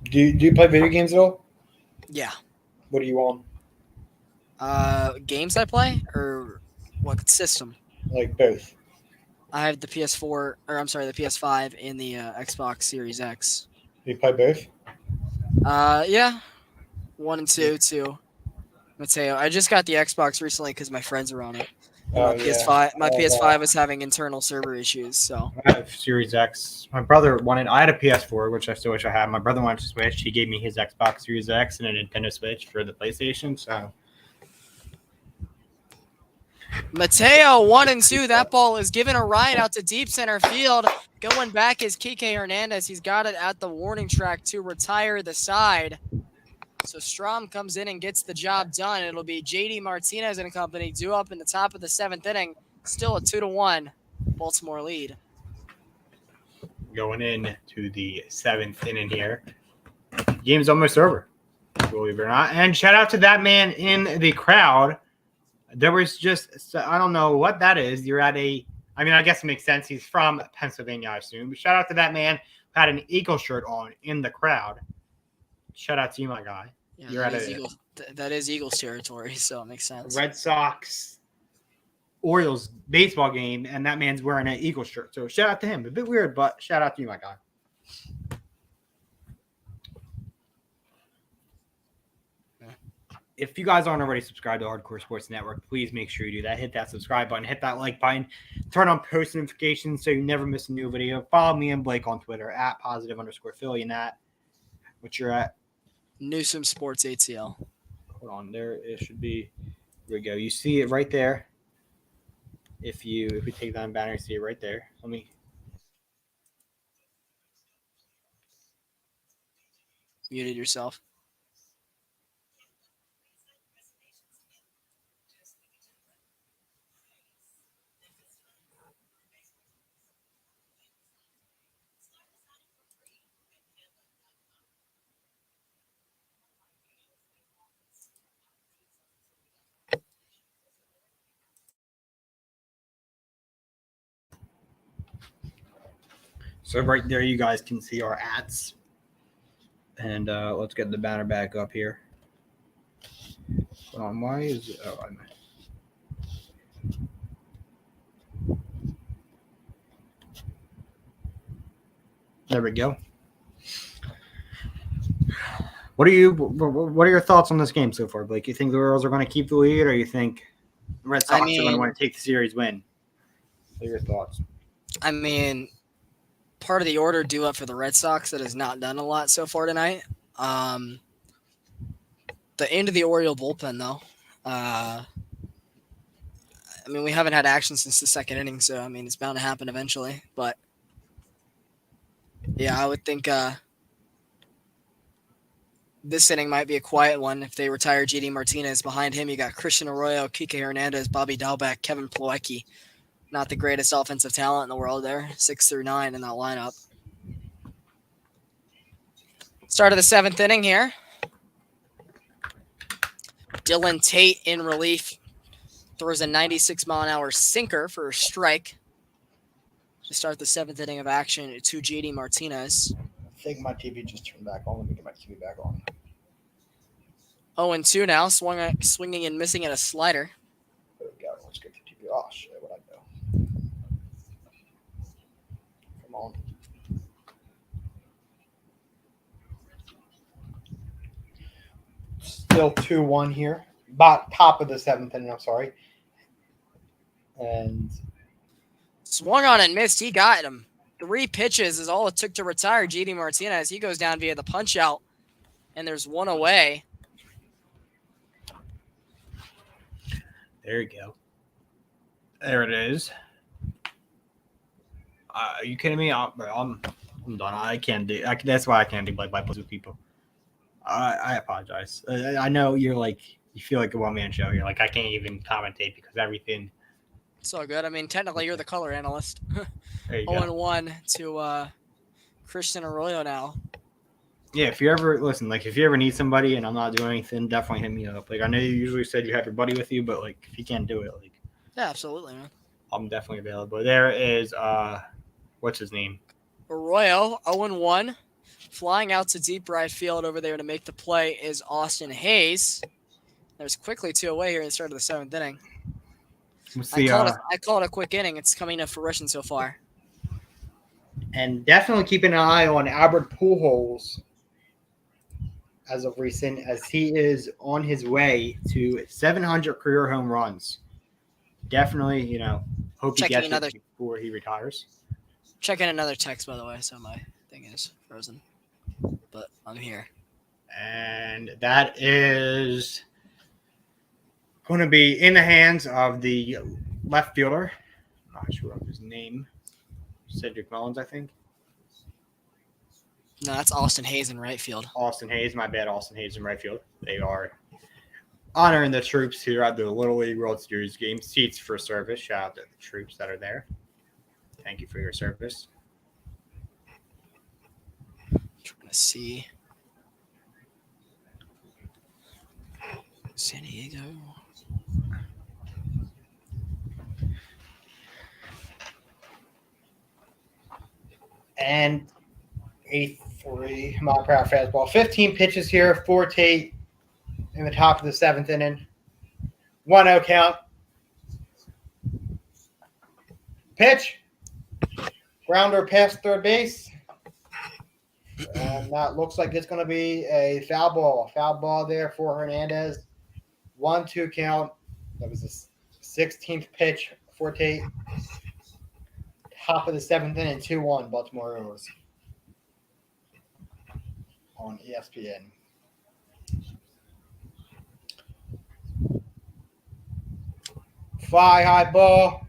Do you play video games at all?
Yeah.
What are you on?
Games I play or what system?
Like both.
I have the PS4, or I'm sorry, the PS5 and the Xbox Series X.
You play both?
Yeah. 1 and 2 to Mateo. I just got the Xbox recently because my friends are on it. And my PS5 is having internal server issues, so.
I have Series X. My brother wanted. I had a PS4, which I still wish I had. My brother wanted to switch. He gave me his Xbox Series X and a Nintendo Switch for the PlayStation. So
Mateo 1 and 2. That ball is given a ride out to deep center field. Going back is Kike Hernandez. He's got it at the warning track to retire the side. So Strom comes in and gets the job done. It'll be JD Martinez and company due up in the top of the 7th inning. Still a 2-1 Baltimore lead.
going in to the 7th inning here. Game's almost over, believe it or not. And shout out to that man in the crowd. There was just, I don't know what that is. You're at I guess it makes sense. He's from Pennsylvania, I assume. But shout out to that man who had an Eagle shirt on in the crowd. Shout out to you, my guy.
Yeah, that is Eagles territory, so it makes sense.
Red Sox Orioles baseball game, and that man's wearing an Eagle shirt. So shout out to him. A bit weird, but shout out to you, my guy. If you guys aren't already subscribed to Hardcore Sports Network, please make sure you do that. Hit that subscribe button, hit that like button, turn on post notifications so you never miss a new video. Follow me and Blake on Twitter at @positive_Philly and at what you're at.
Newsom Sports ATL.
Hold on, there it should be. Here we go. You see it right there. If we take that banner, you see it right there. Let me.
Muted yourself.
So right there, you guys can see our ats. And let's get the banner back up here. Hold on, why is it? Oh, there we go. What are your thoughts on this game so far, Blake? You think the Orioles are going to keep the lead, or you think the Red Sox are going to want to take the series win? What are your thoughts?
I mean, part of the order due up for the Red Sox that has not done a lot so far tonight. The end of the Oriole bullpen, though. I mean, we haven't had action since the second inning, so I mean, it's bound to happen eventually. But yeah, I would think this inning might be a quiet one if they retire JD Martinez. Behind him, you got Christian Arroyo, Kike Hernandez, Bobby Dalbec, Kevin Plawecki. Not the greatest offensive talent in the world there, 6 through 9 in that lineup. Start of the seventh inning here. Dylan Tate in relief. Throws a 96-mile-an-hour sinker for a strike to start the seventh inning of action to JD Martinez.
I think my TV just turned back on. Let me get my TV back on.
0-2 now, swinging and missing at a slider.
There we go. Let's get the TV. Oh, shit. What'd I do? Come on. Still 2-1 here. About top of the seventh inning, I'm sorry. And
Swung on and missed. He got him. 3 pitches is all it took to retire JD Martinez. He goes down via the punch out, and there's one away.
There you go. There it is. Are you kidding me? I'm done. I can't do. That's why I can't do play by play with people. I apologize. I know you're like you feel like a one man show. You're like I can't even commentate because everything.
It's all good. I mean, technically, you're the color analyst.
There you go.
0-1 to Christian Arroyo now.
Yeah, if you ever if you ever need somebody and I'm not doing anything, definitely hit me up. Like I know you usually said you have your buddy with you, but like if you can't do it, like
Yeah, absolutely, man.
I'm definitely available. There is what's his name?
Arroyo, 0-1. Flying out to deep right field over there to make the play is Austin Hayes. There's quickly 2 away here at the start of the seventh inning.
Let's
I
see,
call it a quick inning. It's coming to fruition so far.
and definitely keeping an eye on Albert Pujols as of recent, as he is on his way to 700 career home runs. Definitely, hope he
Checking
gets it before he retires.
Checking another text, by the way, so my thing is frozen. But I'm here.
And that is going to be in the hands of the left fielder. I'm not sure of his name. Cedric Mullins, I think.
No, that's Austin Hayes in right field.
Austin Hayes, my bad. Austin Hayes in right field. They are honoring the troops here at the Little League World Series game. Seats for service. Shout out to the troops that are there. Thank you for your service.
Trying to see. San Diego.
And 8-3 mile per hour fastball. 15 pitches here for Tate in the top of the seventh inning. 1-0 count. Pitch. Grounder past third base. And that looks like it's going to be a foul ball. A foul ball there for Hernandez. 1-2 count. That was the 16th pitch for Tate. Top of the seventh inning, 2-1 Baltimore Orioles on ESPN. Fly high ball,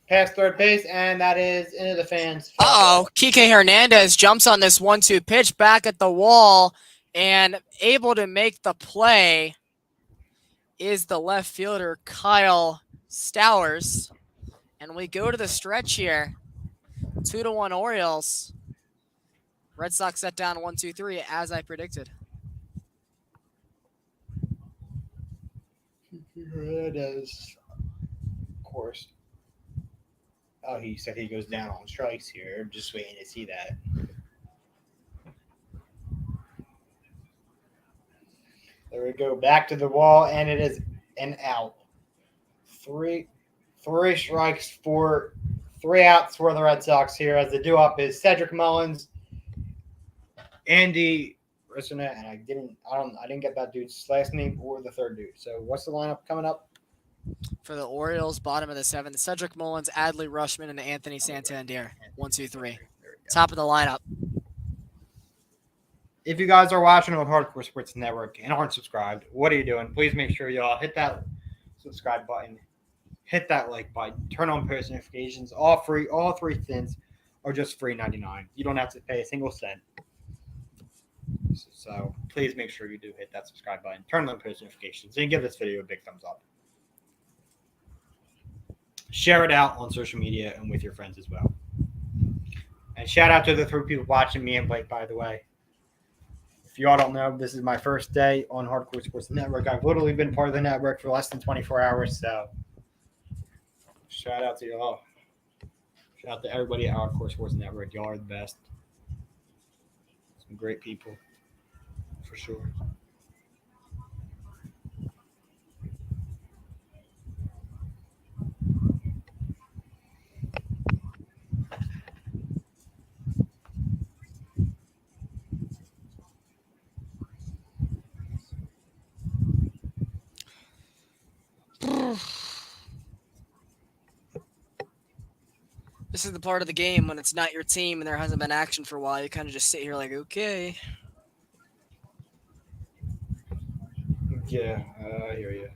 past third base, and that is into the fans.
Kike Hernandez jumps on this 1-2 pitch back at the wall, and able to make the play is the left fielder Kyle Stowers. And we go to the stretch here. 2-1 Orioles. Red Sox set down 1-2-3 as I predicted.
It is, of course. Oh, he said he goes down on strikes here. I'm just waiting to see that. There we go. Back to the wall, and it is an out. Three strikes for 3 outs for the Red Sox here, as the due-up is Cedric Mullins, Andy Rissonet, and I didn't get that dude's last name or the third dude. So what's the lineup coming up?
For the Orioles, bottom of the seventh, Cedric Mullins, Adley Rushman, and Anthony Santander. 1-2-3. Top of the lineup.
If you guys are watching on Hardcore Sports Network and aren't subscribed, what are you doing? Please make sure y'all hit that subscribe button. hit that like button, turn on post notifications. All free. All 3 things are just $3.99. You don't have to pay a single cent. So please make sure you do hit that subscribe button, turn on post notifications, and give this video a big thumbs up. Share it out on social media and with your friends as well. And shout out to the 3 people watching, me and Blake, by the way. If you all don't know, this is my first day on Hardcore Sports Network. I've literally been part of the network for less than 24 hours, so shout out to y'all. Shout out to everybody at Hardcore Sports Network. Y'all are the best. Some great people, for sure.
This is the part of the game when it's not your team and there hasn't been action for a while. You kind of just sit here like, okay.
Yeah, I hear you.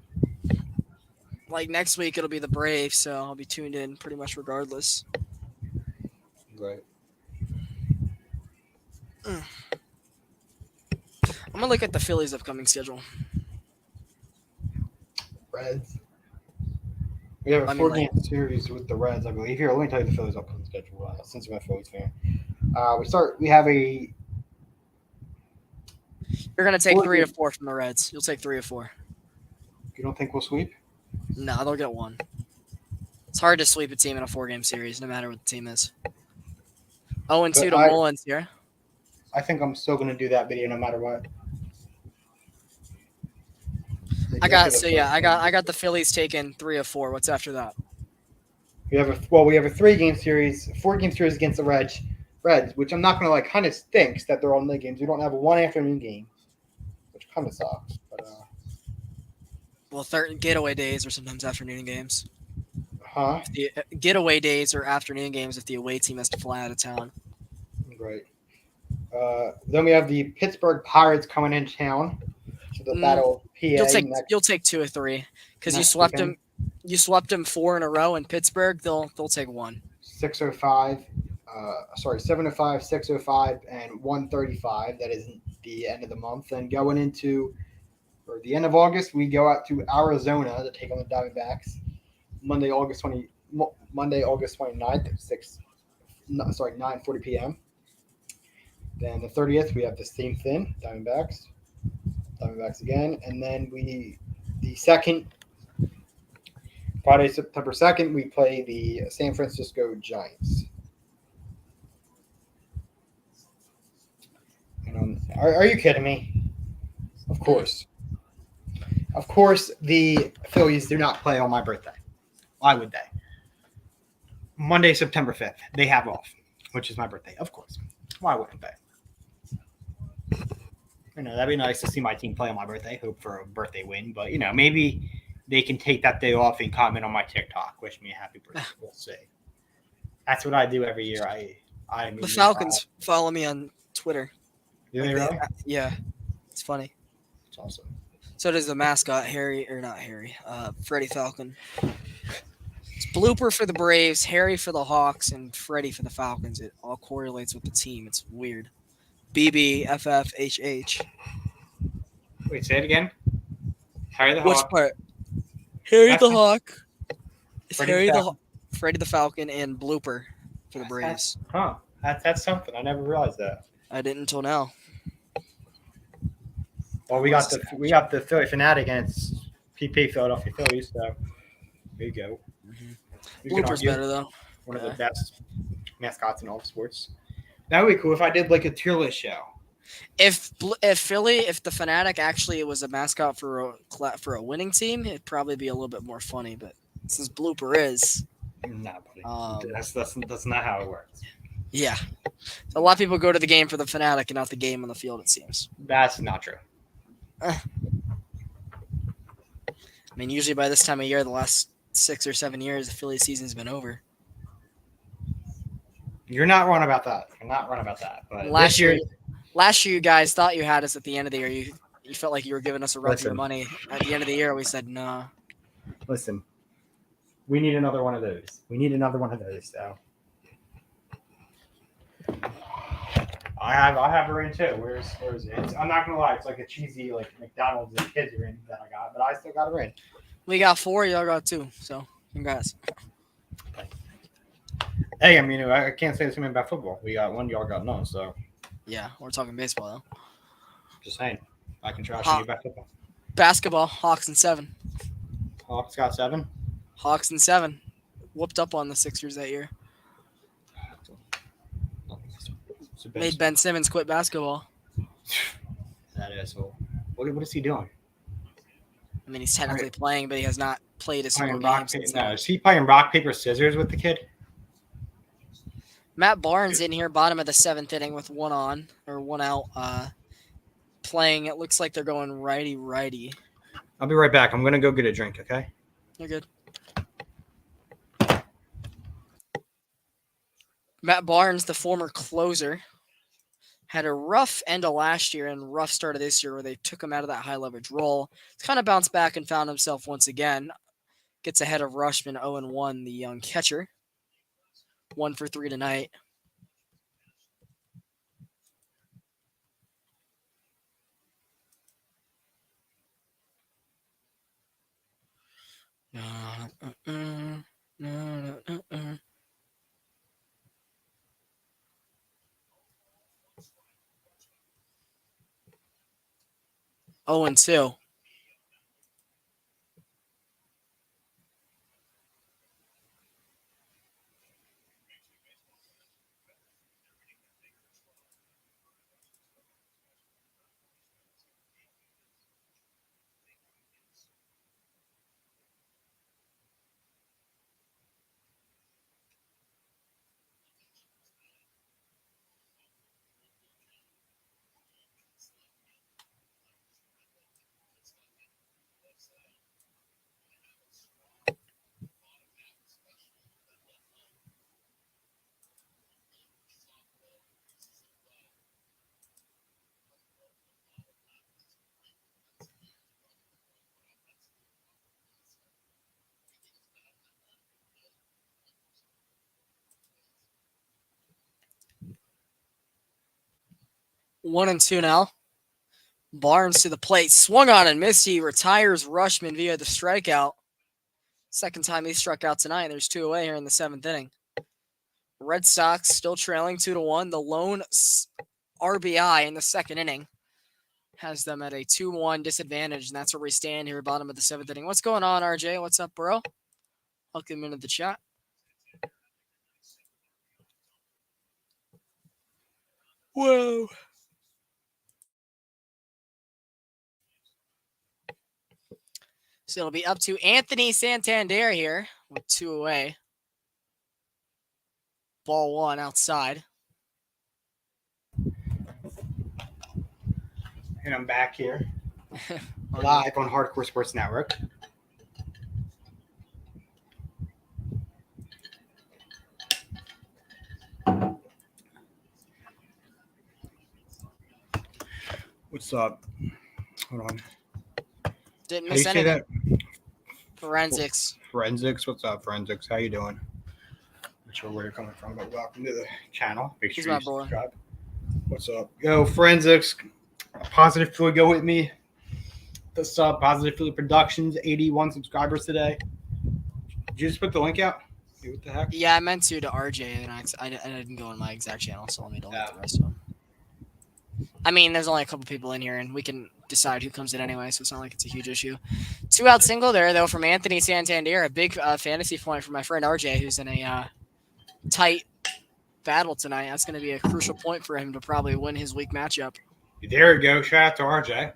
Like next week it'll be the Braves, so I'll be tuned in pretty much regardless.
Right.
I'm gonna look at the Phillies' upcoming schedule.
Reds. We have a 4-game series with the Reds, I believe. Here, let me tell you the Phillies upcoming schedule. Since I'm a Phillies fan, we have a.
You're gonna take 3 or 4 from the Reds. You'll take 3 or 4.
You don't think we'll sweep?
No, they'll get 1. It's hard to sweep a team in a 4-game series, no matter what the team is. 0-2 to Mullins here.
I think I'm still going to do that video no matter what.
I got the Phillies taking 3 or 4. What's after that?
We have a 3-game series, 4-game series against the Reds, which I'm not going to kind of stinks that they're all night games. We don't have a 1 afternoon game, which kind of sucks. But
well, getaway days are sometimes afternoon games.
Huh?
The getaway days are afternoon games if the away team has to fly out of town.
Right. Then we have the Pittsburgh Pirates coming in town to the Battle of PA.
You'll take 2 or 3 because you swept them. You swept them 4 in a row in Pittsburgh. They'll take 1.
6:05. 7:05, 6:05, and 1:35. That is the end of the month. And going into the end of August, we go out to Arizona to take on the Diamondbacks. Monday, August 29th, 9:40 p.m. Then the 30th, we have the same thing, Diamondbacks again, and then the second, Friday, September 2nd, we play the San Francisco Giants. And are you kidding me? Of course, the Phillies do not play on my birthday. Why would they? Monday, September 5th, they have off, which is my birthday, of course. Why wouldn't they? That'd be nice to see my team play on my birthday. Hope for a birthday win, but maybe they can take that day off and comment on my TikTok, wish me a happy birthday. We'll see. That's what I do every year.
The Falcons follow me on Twitter.
Do they really?
Yeah, it's funny.
It's awesome.
So does the mascot Freddie Falcon. It's Blooper for the Braves, Harry for the Hawks, and Freddie for the Falcons. It all correlates with the team. It's weird. BBFFHH.
Wait, say it again. Harry the Hawk.
Which part? Harry the Hawk. It's
Freddie
Freddie the Falcon, and Blooper for the Braves.
That's something. I never realized that.
I didn't until now.
Well, we got the Philly Fanatic, and it's PP Philadelphia Phillies. So there you go.
Mm-hmm. Blooper's better though.
One of the best mascots in all of sports. That would be cool if I did like a tier list show.
If the Fanatic actually was a mascot for a winning team, it'd probably be a little bit more funny. But since Blooper is,
nah, buddy, that's not how it works.
Yeah, so a lot of people go to the game for the Fanatic and not the game on the field. It seems
that's not true.
I mean, usually by this time of year, the last 6 or 7 years, the Philly season's been over.
You're not wrong about that. But
last year, you guys thought you had us at the end of the year. You felt like you were giving us a run for your money. At the end of the year, we said no.
Listen, We need another one of those. So I have a ring too. Where's it? I'm not gonna lie, it's like a cheesy like McDonald's and kids ring that I got, but I still got a ring.
We got 4, y'all got 2. So congrats.
Hey, I mean, I can't say the same about football. We got 1, y'all got none. So
Yeah, we're talking baseball though.
just saying, I can trash
Huh.
you about football.
Basketball, Hawks in 7.
Hawks got 7.
Hawks in 7. Whooped up on the Sixers that year. Made Ben Simmons quit basketball.
That asshole. What is he doing?
I mean, he's technically playing, but he has not played a single
Playing rock,
game since
no,
then.
is he playing rock, paper, scissors with the kid?
Matt Barnes in here, bottom of the 7th inning with 1 out. Playing. It looks like they're going righty.
I'll be right back. I'm going to go get a drink, okay?
You're good. Matt Barnes, the former closer, had a rough end of last year and rough start of this year where they took him out of that high leverage role. He's kind of bounced back and found himself once again. Gets ahead of Rushman 0-1, the young catcher. 1 for 3 tonight. Oh, and 2. One and 2 now. Barnes to the plate, swung on and missed. He retires Rushman via the strikeout. Second time he struck out tonight. There's 2 away here in the 7th inning. Red Sox still trailing 2-1. The lone RBI in the 2nd inning has them at a 2-1 disadvantage, and that's where we stand here, bottom of the 7th inning. What's going on, RJ? What's up, bro? Welcome into the chat. Whoa. So it'll be up to Anthony Santander here with 2 away. Ball 1 outside.
And I'm back here. Live on Hardcore Sports Network. What's up? Hold on.
Didn't
How do
miss
you say
anything.
that?
Forensics.
Forensics. What's up, Forensics? How you doing? Not sure where you're coming from, but welcome to the channel. Make
He's
sure
my
you
boy.
subscribe. What's up? Yo, Forensics. Positive Philly, go with me. What's up? Positive Philly Productions. 81 subscribers today. Did you just put the link out? What the heck?
Yeah, I meant to RJ, and I didn't go on my exact channel, so let me delete the rest of them. I mean, there's only a couple people in here, and we can decide who comes in anyway, so it's not like it's a huge issue. 2 out single there, though, from Anthony Santander. A big fantasy point for my friend RJ, who's in a tight battle tonight. That's going to be a crucial point for him to probably win his week matchup.
There we go. Shout out to RJ.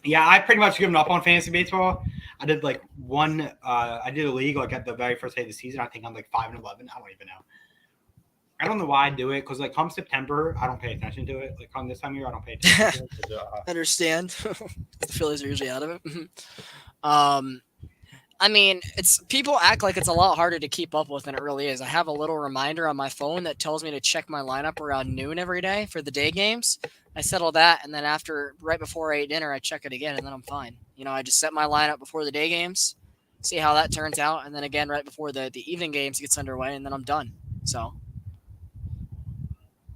Yeah, I pretty much given up on fantasy baseball. I did like one. I did a league like at the very first day of the season. I think I'm like 5-11. I don't even know. I don't know why I do it because like come September, I don't pay attention to it. Like come this time of year, I don't pay attention to it.
Understand. The Phillies are usually out of it. I mean, people act like it's a lot harder to keep up with than it really is. I have a little reminder on my phone that tells me to check my lineup around noon every day for the day games. I settle that, and then right before I eat dinner, I check it again, and then I'm fine. You know, I just set my lineup before the day games, see how that turns out, and then again right before the evening games gets underway, and then I'm done. So,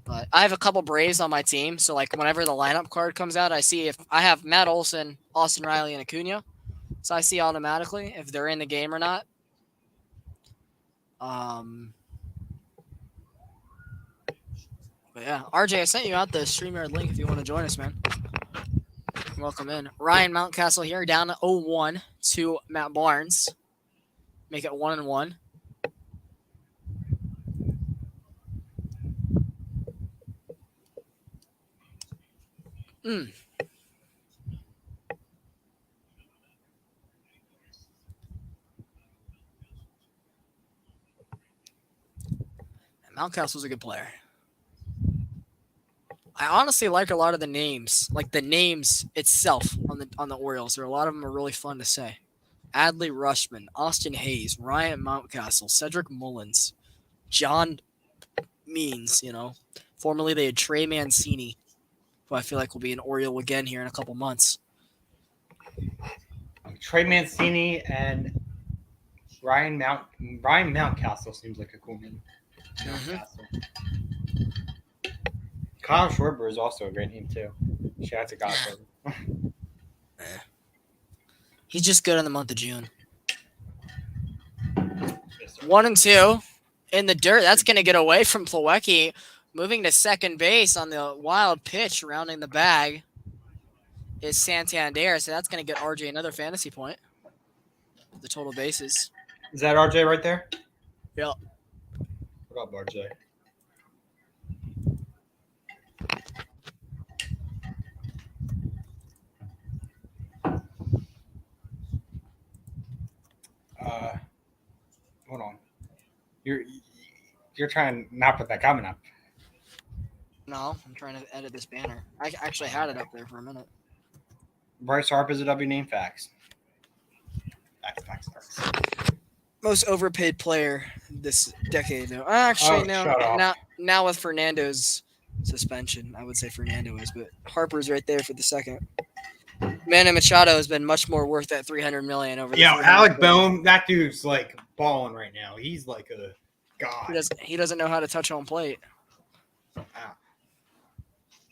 but I have a couple Braves on my team, so like whenever the lineup card comes out, I see if I have Matt Olson, Austin Riley, and Acuna, so I see automatically if they're in the game or not. But yeah, RJ, I sent you out the StreamYard link if you want to join us, man. Welcome in. Ryan Mountcastle here, down to 0-1 to Matt Barnes. Make it 1-1. Mountcastle's a good player. I honestly like a lot of the names, like the names itself on the Orioles. There are a lot of them are really fun to say. Adley Rushman, Austin Hayes, Ryan Mountcastle, Cedric Mullins, John Means. Formerly they had Trey Mancini, who I feel like will be an Oriole again here in a couple months.
Trey Mancini and Ryan Mountcastle seems like a cool name. Mountcastle. Kyle Schwarber is also a great name too. Shout out to Kyle Schwarber.
He's just good in the month of June. 1-2 in the dirt. That's going to get away from Plawecki. Moving to second base on the wild pitch, rounding the bag is Santander. So that's going to get RJ another fantasy point. The total bases.
Is that RJ right there?
Yep.
What up, RJ? Hold on. You're trying to not put that comment up.
No, I'm trying to edit this banner. I actually had it up there for a minute.
Bryce Harper's a W name. Facts. Facts.
Most overpaid player this decade, though. Actually, now with Fernando's suspension, I would say Fernando is, but Harper's right there for the second. Manny Machado has been much more worth that $300 million over.
Yeah, Alec Boehm, that dude's like balling right now. He's like a god.
He doesn't know how to touch home plate.
Wow.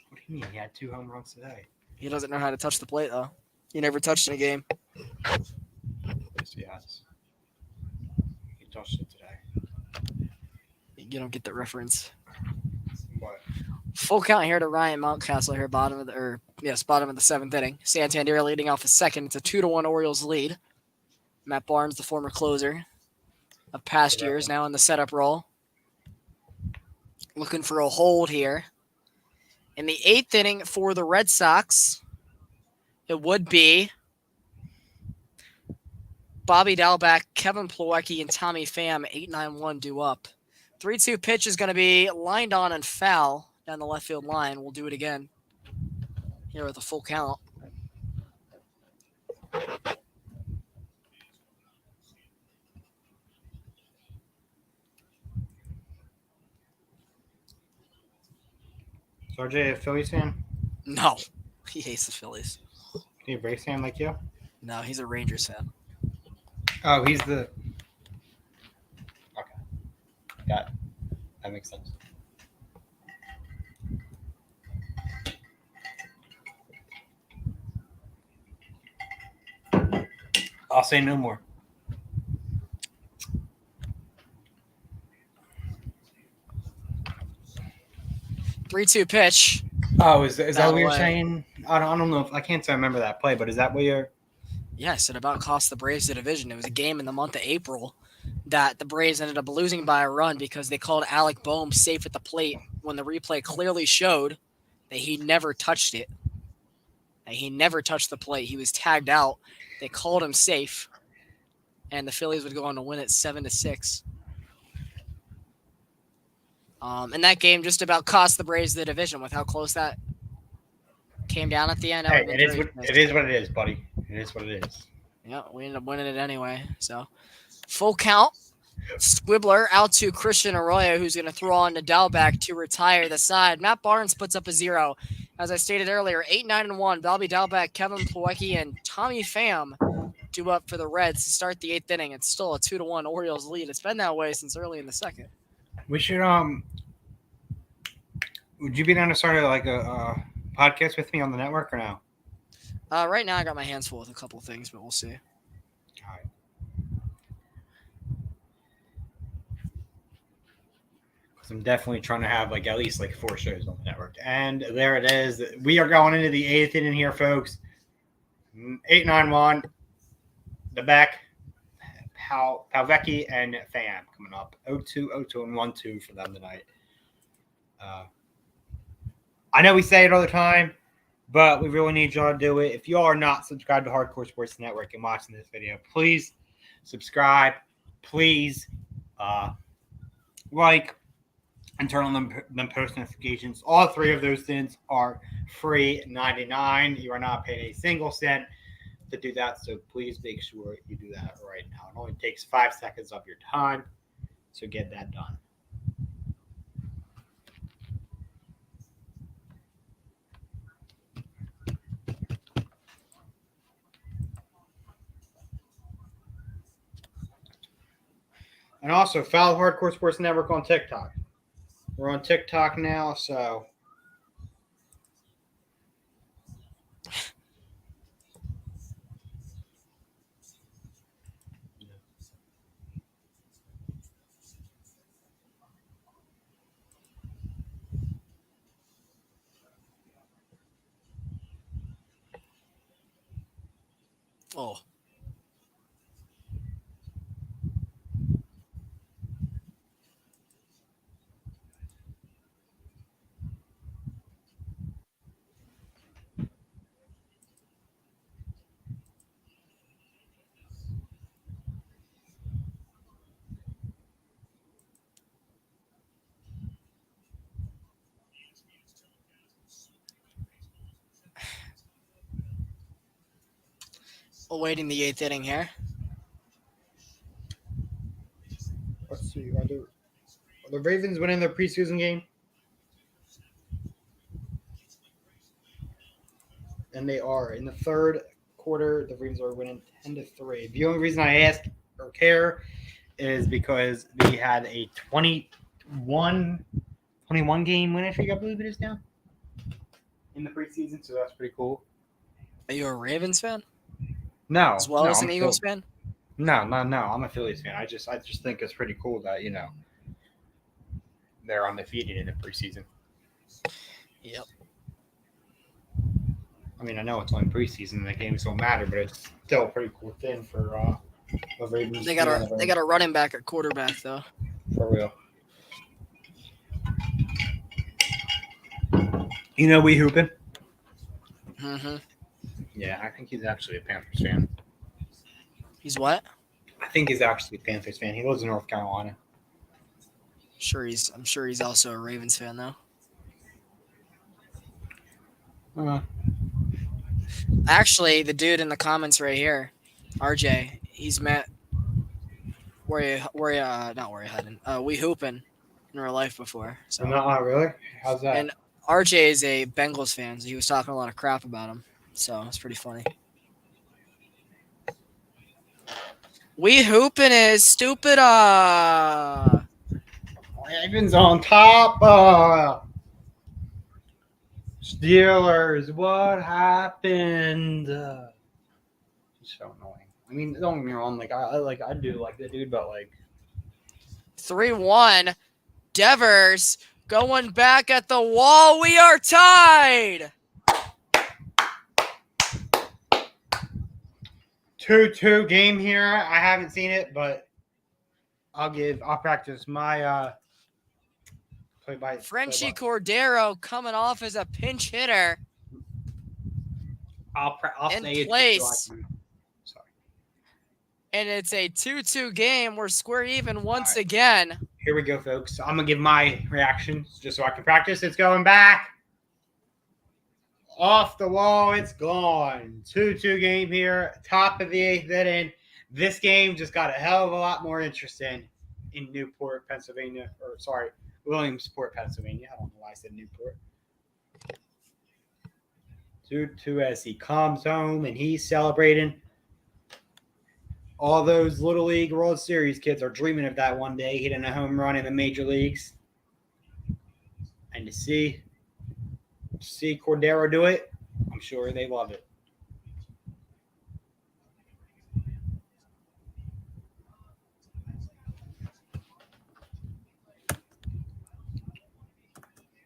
What do you mean? He had 2 home runs today.
He doesn't know how to touch the plate though. He never touched in a game.
Yes, he has. He touched it today.
You don't get the reference.
What?
Full count here to Ryan Mountcastle here, bottom of the 7th inning. Santander leading off a second. It's a 2-1 Orioles lead. Matt Barnes, the former closer of past years, now in the setup role. Looking for a hold here. In the 8th inning for the Red Sox, it would be Bobby Dalbec, Kevin Plawecki, and Tommy Pham. 8-9-1 due up. 3-2 pitch is going to be lined on and foul down the left field line. We'll do it again here with a full count.
Is RJ a Phillies fan?
No, he hates the Phillies.
Is he a Braves fan like you?
No, he's a Rangers fan.
Oh, he's the. Okay. Got it. That makes sense. I'll say no more.
Three-two pitch.
Oh, is that what you're saying? I don't know if I can't remember that play, but is that what you're?
Yes, it about cost the Braves the division. It was a game in the month of April that the Braves ended up losing by a run because they called Alec Boehm safe at the plate when the replay clearly showed that he never touched it. That he never touched the plate. He was tagged out. They called him safe, and the Phillies would go on to win it 7-6. And that game just about cost the Braves the division with how close that came down at the end.
Hey, it is what it is, buddy. It is what it is.
Yeah, we ended up winning it anyway. So, full count. Squibbler out to Christian Arroyo, who's going to throw on to Dalbec to retire the side. Matt Barnes puts up a 0. As I stated earlier, 8-9-1. Bobby Dalbec, Kevin Plawecki, and Tommy Pham due up for the Reds to start the 8th inning. It's still a 2-1 Orioles lead. It's been that way since early in the second.
We should Would you be down to start like a podcast with me on the network or no?
Right now, I got my hands full with a couple of things, but we'll see.
All right. Because I'm definitely trying to have like at least like 4 shows on the network. And there it is. We are going into the 8th inning here, folks. 8-9-1. The back. Palvecchi and Pham coming up. 0-2, 0-2, and 1-2 for them tonight. I know we say it all the time, but we really need y'all to do it. If you are not subscribed to Hardcore Sports Network and watching this video, please subscribe. Please like and turn on them post notifications. All 3 of those things are free 99. You are not paying a single cent to do that, so please make sure you do that right now. It only takes 5 seconds of your time, so get that done. And also, follow Hardcore Sports Network on TikTok. We're on TikTok now, so
Oh. Awaiting the 8th inning here.
let's see. Are the Ravens winning their preseason game? And they are. In the 3rd quarter, the Ravens are winning 10-3. The only reason I ask or care is because they had a 21 game winning streak, I believe it is now, in the preseason, so that's pretty cool.
Are you a Ravens fan?
No.
As well
no,
as
I'm
an Eagles fan?
No. I'm a Phillies fan. I just think it's pretty cool that, they're undefeated in the preseason.
Yep.
I mean, I know it's only preseason and the games don't matter, but it's still a pretty cool thing for the Ravens.
They got a running back at quarterback though.
For real. We hooping?
Mm-hmm.
Yeah, I think he's actually a Panthers fan.
He's what?
I think he's actually a Panthers fan. He lives in North Carolina.
I'm sure he's also a Ravens fan though. Actually, the dude in the comments right here, RJ, he's met We hooping in real life before. So.
No, really? How's that?
And RJ is a Bengals fan, so he was talking a lot of crap about him. So it's pretty funny. We hooping is stupid.
Ravens on top. Steelers, what happened? It's so annoying. I mean, don't get me wrong. I do like the dude, but
3-1. Devers going back at the wall. We are tied.
2-2 game here. I haven't seen it, but I'll practice my play-by.
Frenchie Cordero coming off as a pinch hitter.
I'll
in
say
place.
Sorry.
And it's a 2-2 game. We're square even once again.
Here we go, folks. I'm gonna give my reactions just so I can practice. It's going back. Off the wall, it's gone. 2-2 game here, top of the 8th inning. This game just got a hell of a lot more interesting in Newport, Pennsylvania. Williamsport, Pennsylvania. I don't know why I said Newport. 2-2 as he comes home and he's celebrating. All those Little League World Series kids are dreaming of that one day, hitting a home run in the major leagues. And to see Cordero do it, I'm sure they love it.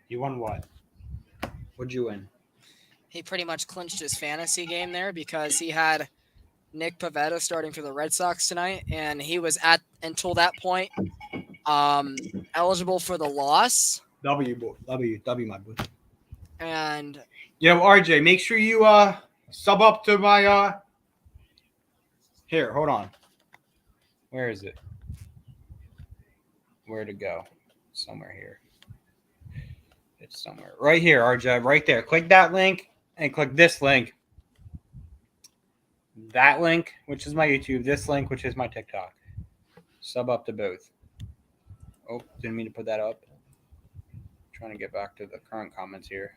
You won what? What'd you win?
He pretty much clinched his fantasy game there because he had Nick Pivetta starting for the Red Sox tonight, and he was at until that point eligible for the loss.
W, my boy.
And
Yo, RJ, make sure you sub up to my Here, hold on. Where is it? Where to go? Somewhere here. It's somewhere right here, RJ, right there. Click that link and click this link. That link, which is my YouTube. This link, which is my TikTok. Sub up to both. Oh, didn't mean to put that up. Trying to get back to the current comments here.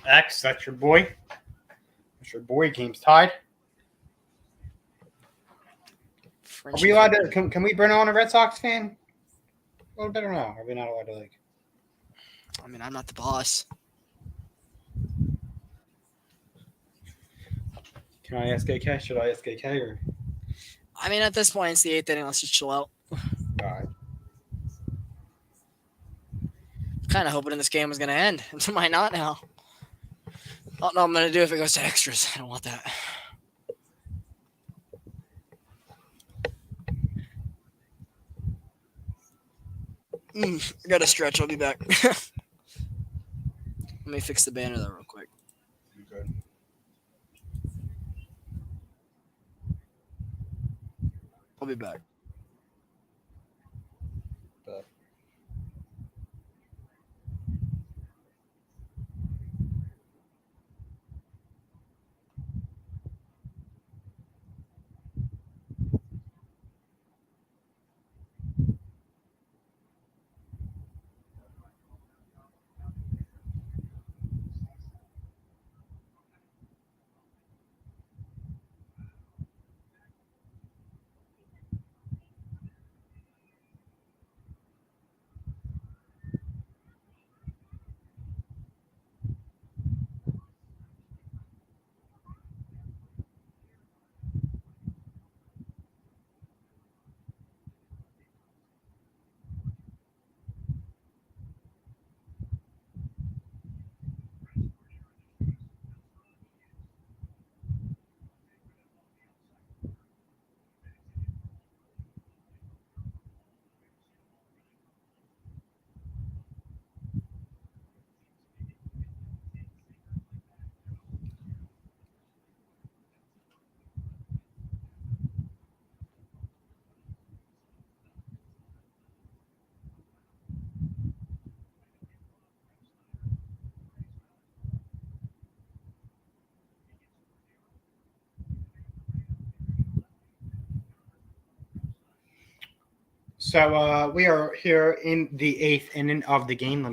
X, that's your boy. That's your boy. Game's tied. Are we allowed to? Can we bring on a Red Sox fan? A little bit or no? Are we not allowed to like?
I mean, I'm not the boss.
Can I ask AK? Should I ask AK or?
I mean, at this point, it's the 8th inning. Let's just chill out.
All right.
Kind of hoping this game was going to end. It might not now. I don't know what I'm going to do if it goes to extras. I don't want that. I got to stretch. I'll be back. Let me fix the banner though real quick.
You good?
I'll be back.
So we are here in the 8th inning of the game. Let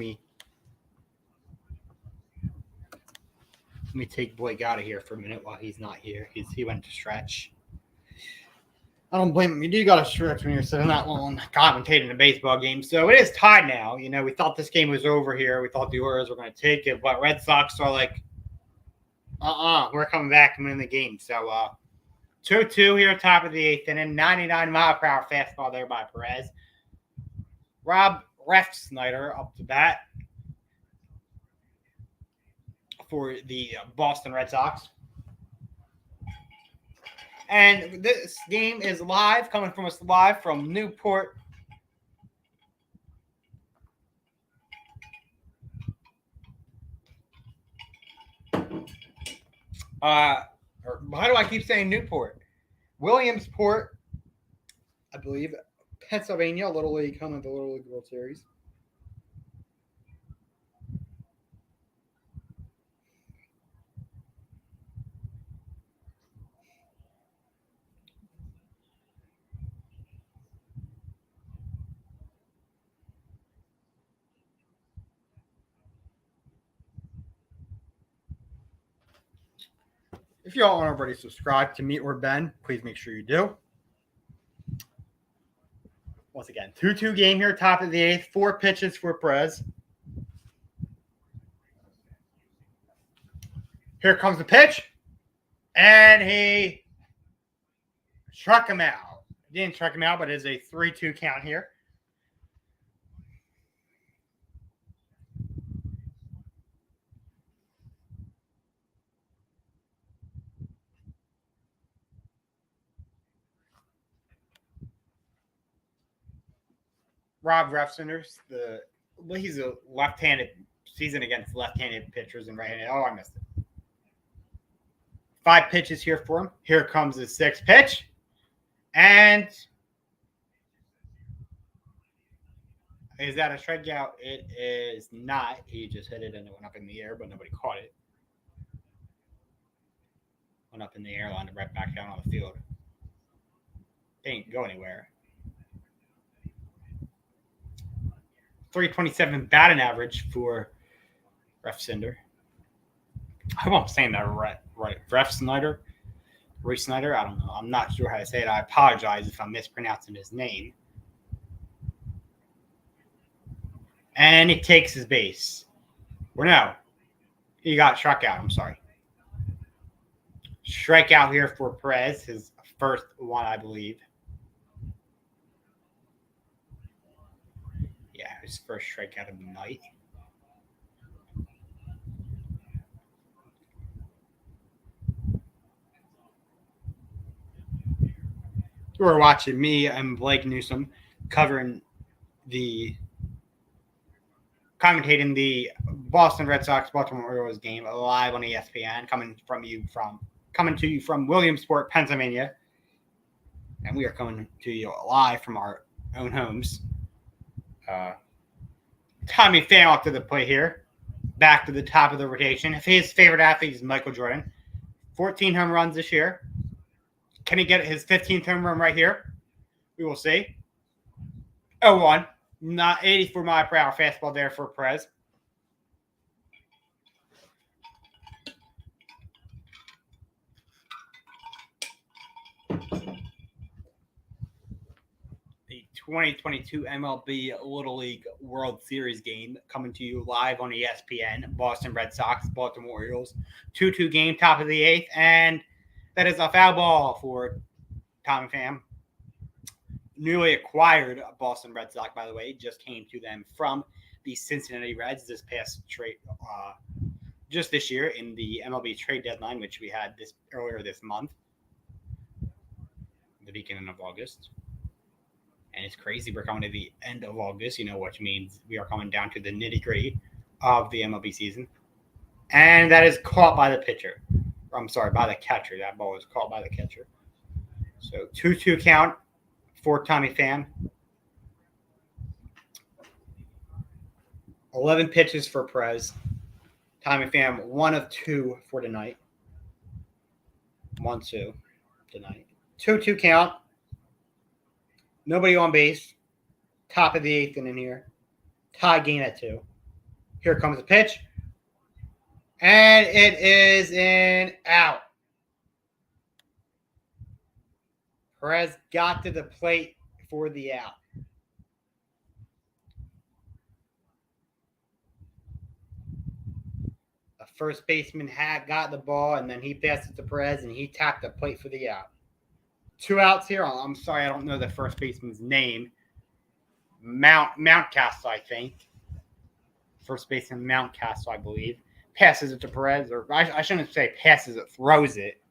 me take Blake out of here for a minute while he's not here. He went to stretch. I don't blame him. You do got to stretch when you're sitting that long commentating a baseball game. So it is tied now. You know, we thought this game was over here. We thought the Orioles were going to take it, but Red Sox are like, we're coming back and winning the game. So 2-2 here, top of the 8th inning. 99-mile-per-hour fastball there by Perez. Rob Refsnyder up to bat for the Boston Red Sox. And this game is live, coming from us live from Newport. How do I keep saying Newport? Williamsport, I believe, Pennsylvania, Little League, home of the Little League World Series. If you all aren't already subscribed to me or Ben, please make sure you do. Once again, 2-2 game here, top of the 8th. 4 pitches for Perez. Here comes the pitch. And he struck him out. Didn't strike him out, but it's a 3-2 count here. Rob Refsender, he's a left-handed season against left-handed pitchers and right-handed. Oh, I missed it. 5 pitches here for him. Here comes the 6th pitch. And is that a strikeout? It is not. He just hit it and it went up in the air, but nobody caught it. Went up in the air, landed right back down on the field. Didn't go anywhere. 327 batting average for Refsender. I hope I'm saying that right. Refsnyder? Reese Snyder? I don't know. I'm not sure how to say it. I apologize if I'm mispronouncing his name. And he takes his base. Or no. He got struck out. I'm sorry. Strikeout here for Perez. His first one, I believe. Yeah, his first strikeout of the night. You were watching me and Blake Newsom commentating the Boston Red Sox Baltimore Orioles game live on ESPN, coming to you from Williamsport, Pennsylvania, and we are coming to you live from our own homes. Tommy Pham up to the plate here, back to the top of the rotation. His favorite athlete is Michael Jordan. 14 home runs this year. Can he get his 15th home run right here? We will see. 0-1. Not 84 mile per hour fastball there for Perez. The 2022 MLB Little League World Series game coming to you live on ESPN. Boston Red Sox, Baltimore Orioles. 2-2 game, top of the 8th. And that is a foul ball for Tommy Pham. Newly acquired Boston Red Sox, by the way, just came to them from the Cincinnati Reds this past trade, just this year in the MLB trade deadline, which we had earlier this month, the beginning of August. And it's crazy. We're coming to the end of August, which means we are coming down to the nitty-gritty of the MLB season. And that is caught by the pitcher. I'm sorry, by the catcher. That ball was caught by the catcher. So 2-2 count for Tommy Pham. 11 pitches for Perez. Tommy Pham, 1 of 2 for tonight. 1-2 tonight. 2-2 count. Nobody on base. Top of the 8th inning here. Tie game at 2. Here comes the pitch. And it is an out. Perez got to the plate for the out. A first baseman had got the ball, and then he passed it to Perez, and he tapped the plate for the out. 2 outs here. I'm sorry, I don't know the first baseman's name. Mountcastle, I think. First baseman Mountcastle, I believe. Passes it to Perez, or I shouldn't say passes it, throws it.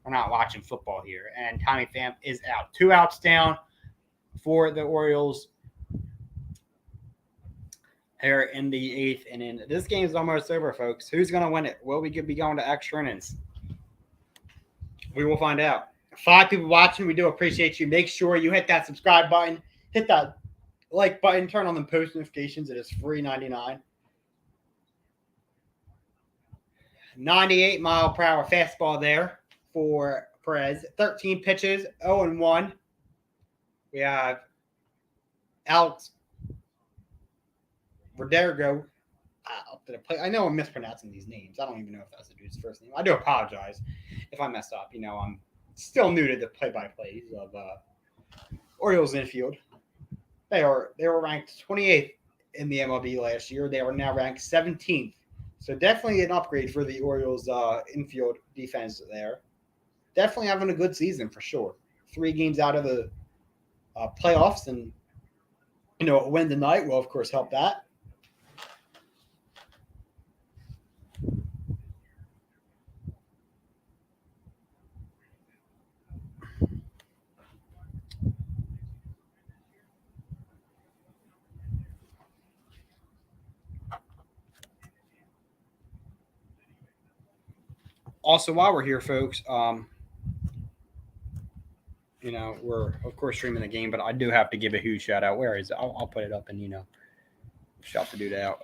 We're not watching football here. And Tommy Pham is out. 2 outs down for the Orioles here in the 8th inning. This game is almost over, folks. Who's going to win it? Will we be going to extra innings? We will find out. 5 people watching. We do appreciate you. Make sure you hit that subscribe button. Hit that like button. Turn on the post notifications. It is free $99. 98 mile per hour fastball there for Perez. 13 pitches, 0-1. We have Alex Verdugo. up to the plate. I know I'm mispronouncing these names. I don't even know if that's the dude's first name. I do apologize if I messed up. I'm still new to the play-by-plays of Orioles infield. They were ranked 28th in the MLB last year. They are now ranked 17th. So definitely an upgrade for the Orioles infield defense there. Definitely having a good season for sure. 3 games out of the playoffs, and a win tonight will of course help that. Also, while we're here, folks, we're of course streaming the game, but I do have to give a huge shout out. Where is it? I'll put it up and shout the dude out.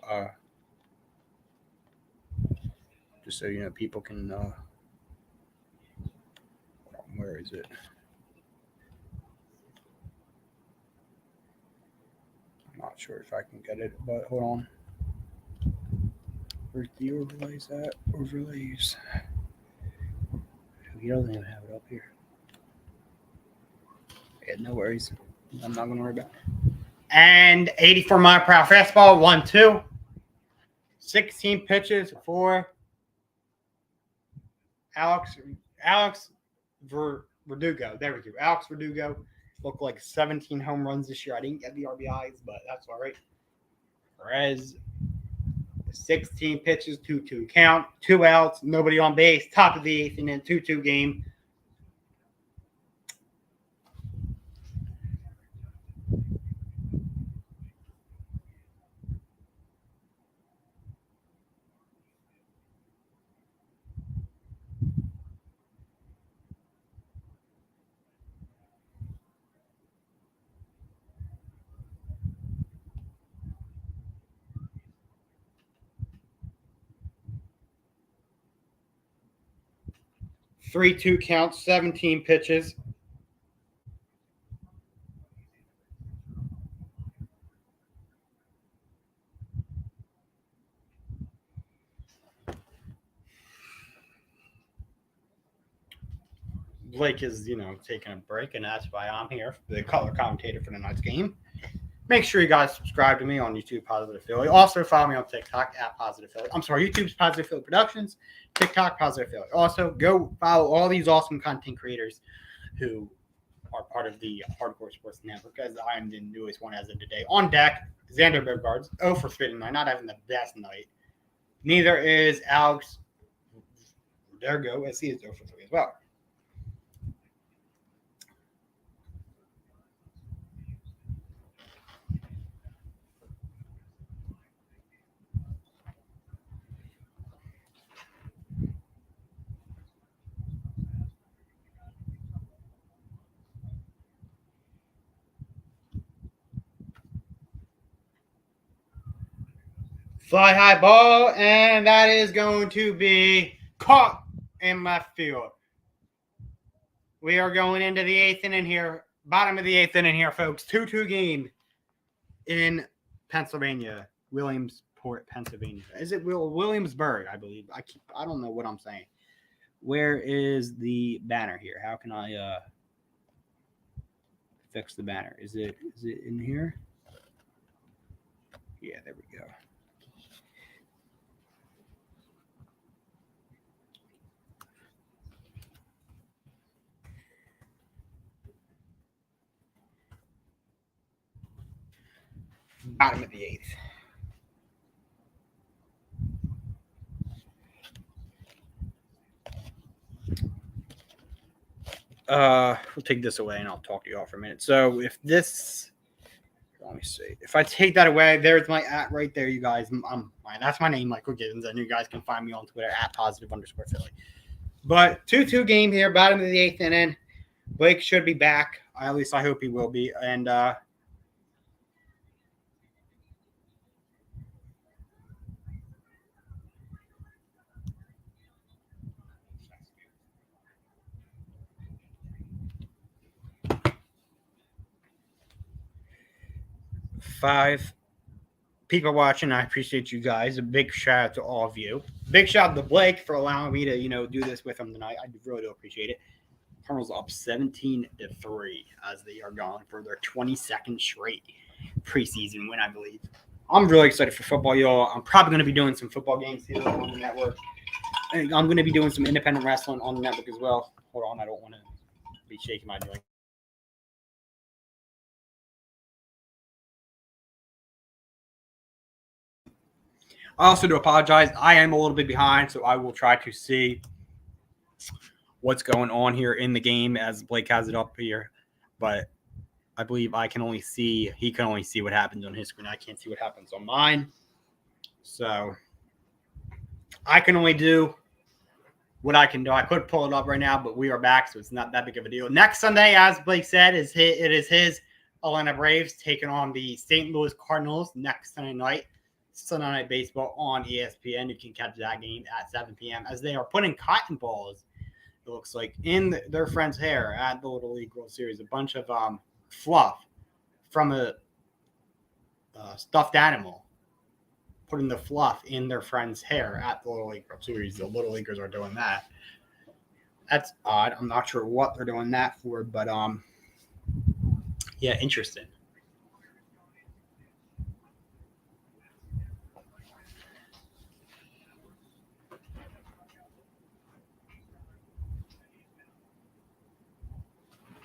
Just so people can. Where is it? I'm not sure if I can get it, but hold on. Where's the overlays at? Overlays. He doesn't even have it up here. Yeah, no worries. I'm not going to worry about it. And 84 mile per hour fastball, 1-2. 16 pitches for Alex Verdugo. There we go. Alex Verdugo looked like 17 home runs this year. I didn't get the RBIs, but that's all right. Perez, 16 pitches, 2-2 count, 2 outs, nobody on base, top of the 8th, and then 2-2 game. Three-two count, 17 pitches. Blake is, taking a break, and that's why I'm here, the color commentator for tonight's game. Make sure you guys subscribe to me on YouTube, Positive Philly. Also, follow me on TikTok at Positive Philly. I'm sorry, YouTube's Positive Philly Productions, TikTok, Positive Philly. Also, go follow all these awesome content creators who are part of the Hardcore Sports Network, as I am the newest one as of today. On deck, Xander Bogaerts, 0 for 3 tonight, not having the best night. Neither is Alex Verdugo, as he is 0 for 3 as well. Fly high ball, and that is going to be caught in left field. We are going into the 8th inning here, bottom of the 8th inning here, folks. 2-2 game in Pennsylvania, Williamsport, Pennsylvania. Is it Williamsburg? I believe. I don't know what I'm saying. Where is the banner here? How can I fix the banner? Is it in here? Yeah, there we go. Bottom of the 8th. We'll take this away and I'll talk to you all for a minute. So let me see. If I take that away, there's my @ right there, you guys. That's my name, Michael Gibbons, and you guys can find me on Twitter @ @positive_Philly. But 2-2 game here, bottom of the 8th inning. Blake should be back. At least I hope he will be. And 5 people watching. I appreciate you guys. A big shout out to all of you. Big shout out to Blake for allowing me to, do this with him tonight. I really do appreciate it. Cardinals up 17-3 as they are going for their 22nd straight preseason win, I believe. I'm really excited for football, y'all. I'm probably going to be doing some football games here on the network. And I'm going to be doing some independent wrestling on the network as well. Hold on, I don't want to be shaking my joint. I also do apologize. I am a little bit behind, so I will try to see what's going on here in the game as Blake has it up here. But I believe he can only see what happens on his screen. I can't see what happens on mine. So I can only do what I can do. I could pull it up right now, but we are back, so it's not that big of a deal. Next Sunday, as Blake said, it is his Atlanta Braves taking on the St. Louis Cardinals next Sunday night. Sunday Night Baseball on ESPN. You can catch that game at 7 p.m. as they are putting cotton balls, it looks like, in their friend's hair at the Little League World Series. A bunch of fluff from a stuffed animal, putting the fluff in their friend's hair at the Little League World Series. The Little Leaguers are doing that. That's odd. I'm not sure what they're doing that for, but yeah, interesting.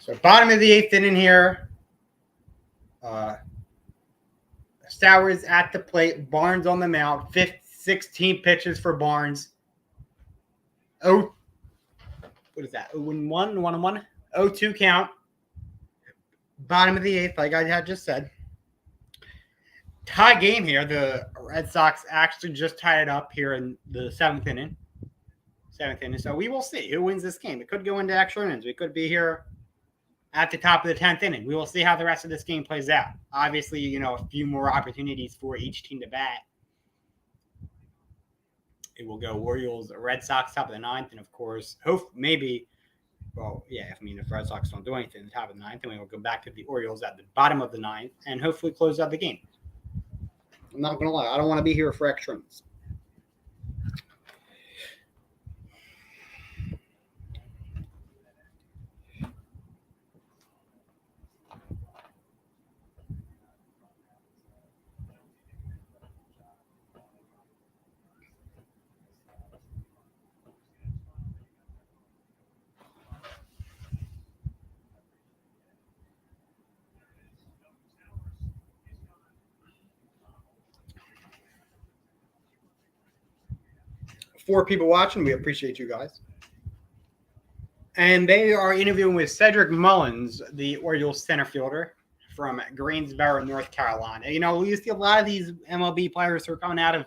So bottom of the 8th inning here. Stowers at the plate. Barnes on the mound. 16 pitches for Barnes. Oh, what is that? 0-1, 1-1, 0-2 count. Bottom of the 8th, like I had just said. Tie game here. The Red Sox actually just tied it up here in the 7th inning. So we will see who wins this game. It could go into extra innings. We could be here at the top of the 10th inning. We will see how the rest of this game plays out. Obviously, a few more opportunities for each team to bat. It will go Orioles, Red Sox, top of the 9th, and of course, if Red Sox don't do anything at the top of the 9th, then we will go back to the Orioles at the bottom of the 9th and hopefully close out the game. I'm not going to lie. I don't want to be here for extra innings. For people watching, we appreciate you guys. And they are interviewing with Cedric Mullins, the Orioles center fielder from Greensboro, North Carolina. We see a lot of these MLB players who are coming out of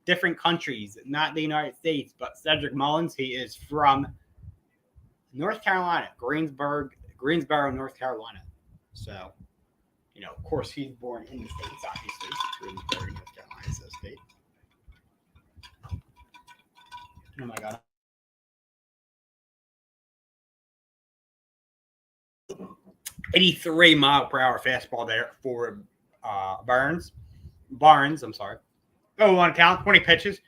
different countries, not the United States, but Cedric Mullins, he is from North Carolina, Greensboro, North Carolina. So, of course, he's born in the States, obviously. Greensboro, North Carolina is a state. Oh my God. $83-mile-per-hour fastball there for Barnes. I'm sorry. 0-1 count, 20 pitches.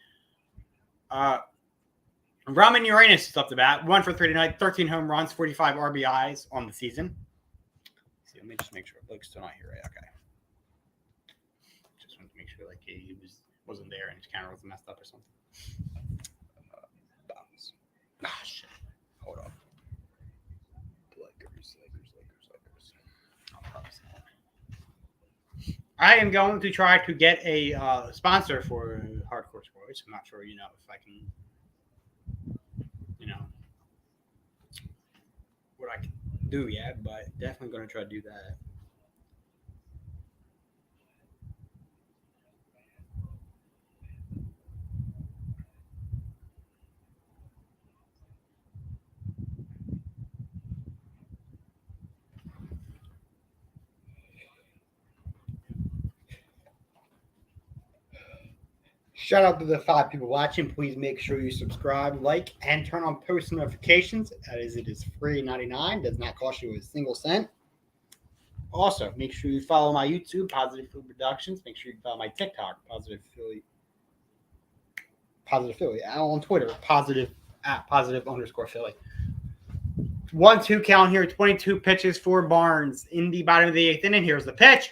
Raman Uranus is up to bat. 1 for 3 tonight, 13 home runs, 45 RBIs on the season. See, let me just make sure Blake's still not here, right? Okay. Just wanted to make sure he wasn't there and his camera was messed up or something. Shit. Hold on. Lakers. I am going to try to get a sponsor for Hardcore Sports. I'm not sure, if I can, what I can do yet, but definitely going to try to do that. Shout out to the 5 people watching. Please make sure you subscribe, like, and turn on post notifications. As it is free $99, does not cost you a single cent. Also, make sure you follow my YouTube, Positive Philly Productions. Make sure you follow my TikTok, Positive Philly. On Twitter, @positive_Philly. 1-2 count here. 22 pitches for Barnes in the bottom of the 8th inning. Here's the pitch.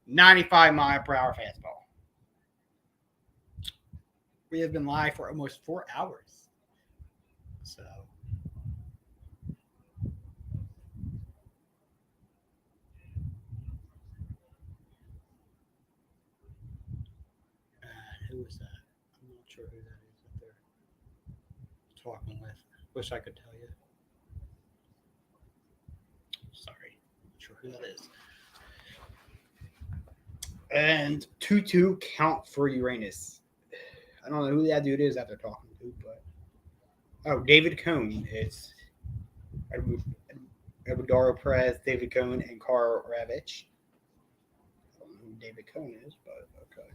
95-mile-per-hour fastball. We have been live for almost 4 hours. So. Who is that? I'm not sure who that is that they're talking with. Wish I could tell you. Sorry. Not sure who that is. And 2-2 count for Uranus. I don't know who that dude is that they're talking to, but David Cohn is Eduardo Perez, David Cohn, and Carl Ravitch. I don't know who David Cohn is, but okay.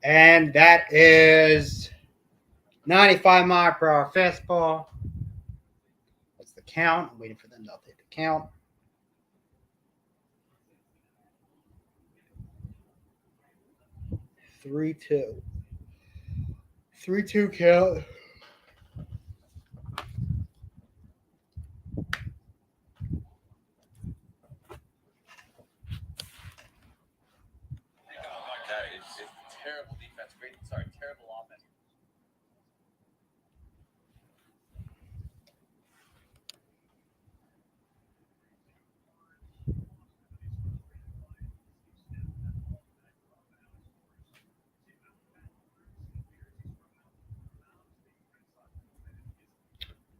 And that is 95-mile-per-hour fastball. What's the count? I'm waiting for them to update the count. 3-2. 3-2 count.
It's terrible defense. Terrible offense.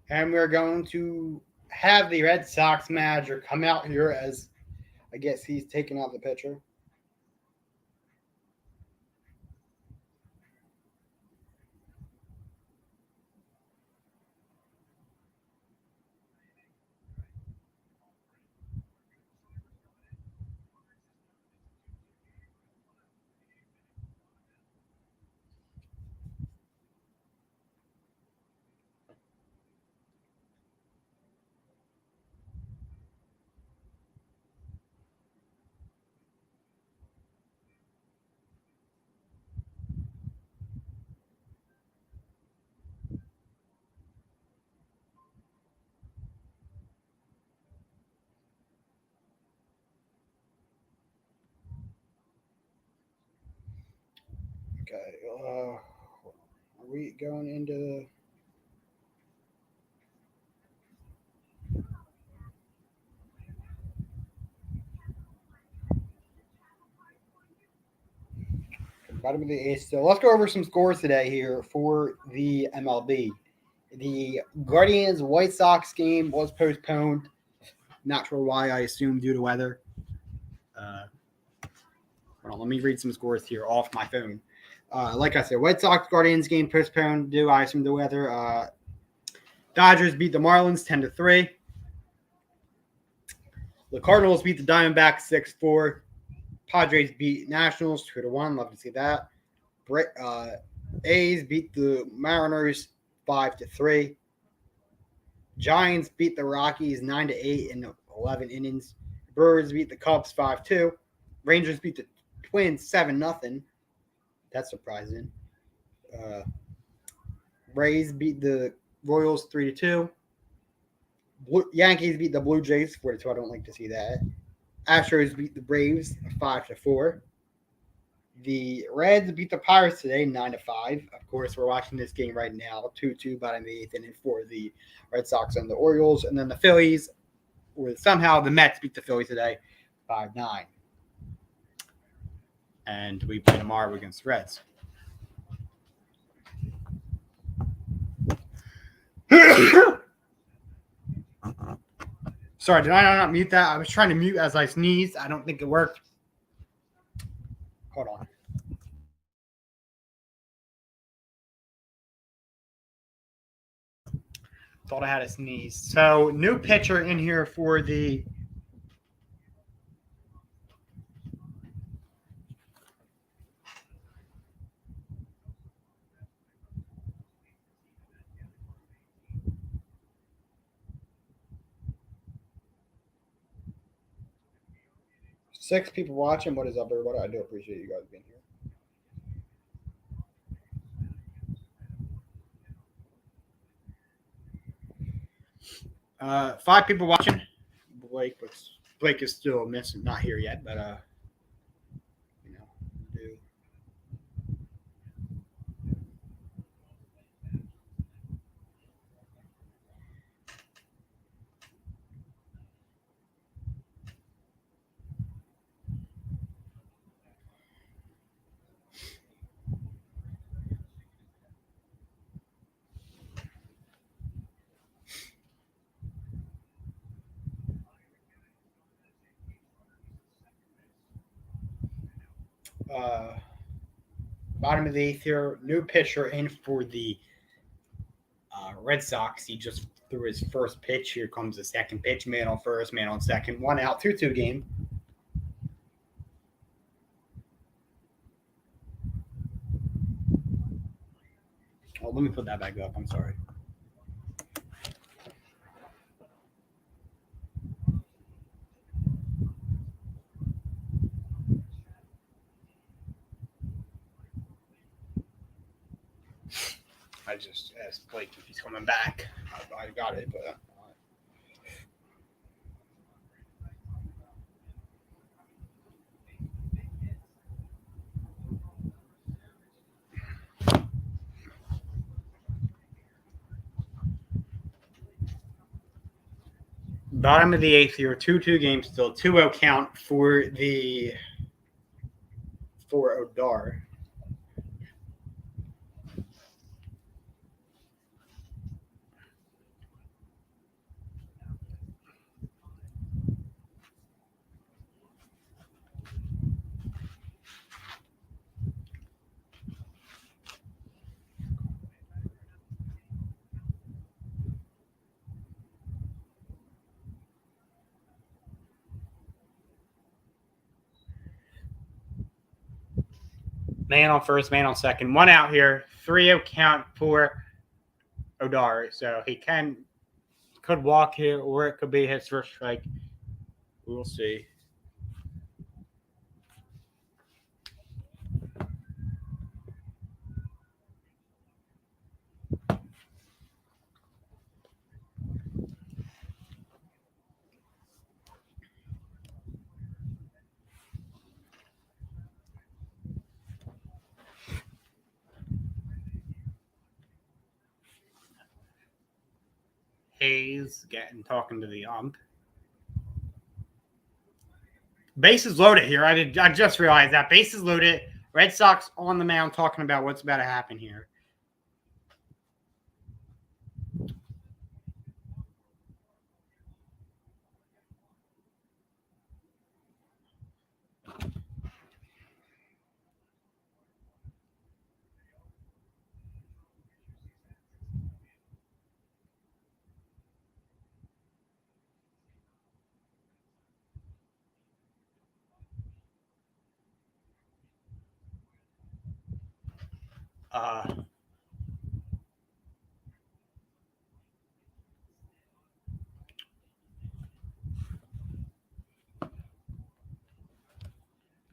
And we're going to have the Red Sox manager come out here as I guess he's taking out the pitcher. Okay. Are we going into? Bottom of the 8th still. Let's go over some scores today here for the MLB. The Guardians White Sox game was postponed. Not sure why. I assume due to weather. Hold on, let me read some scores here off my phone. Like I said, White Sox Guardians game postponed due, I assume, to weather. Dodgers beat the Marlins 10-3. The Cardinals beat the Diamondbacks 6-4. Padres beat Nationals 2-1. Love to see that. A's beat the Mariners 5-3. Giants beat the Rockies 9-8 in 11 innings. Brewers beat the Cubs 5-2. Rangers beat the Twins 7-0. That's surprising. Rays beat the Royals 3-2. Yankees beat the Blue Jays 4-2. I don't like to see that. Astros beat the Braves 5-4. The Reds beat the Pirates today 9-5. Of course, we're watching this game right now 2-2 bottom of the 8th inning for the Red Sox and the Orioles. And then the Phillies, somehow the Mets beat the Phillies today 5-9. And we play tomorrow against the Reds. Sorry, did I not mute that? I was trying to mute as I sneezed. I don't think it worked. Hold on. Thought I had a sneeze. So, new pitcher in here for the six people watching. What is up, everybody? I do appreciate you guys being here. Five people watching. Blake is still missing, not here yet, but you know, do. Bottom of the eighth here, new pitcher in for the Red Sox. He just threw his first pitch. Here comes the second pitch. Man on first, man on second. 1 out, 2-2 game. Oh, let me put that back up. I'm sorry. I just asked Blake if he's coming back. I got it, but. Bottom of the eighth here, 2-2 game still, 2-0 count for Odar. Man on first, man on second. 1 out here. 3-0 count for Odar. So he could walk here, or it could be his first strike. We'll see. Hayes talking to the ump. Bases loaded here. I just realized that. Bases loaded. Red Sox on the mound talking about what's about to happen here.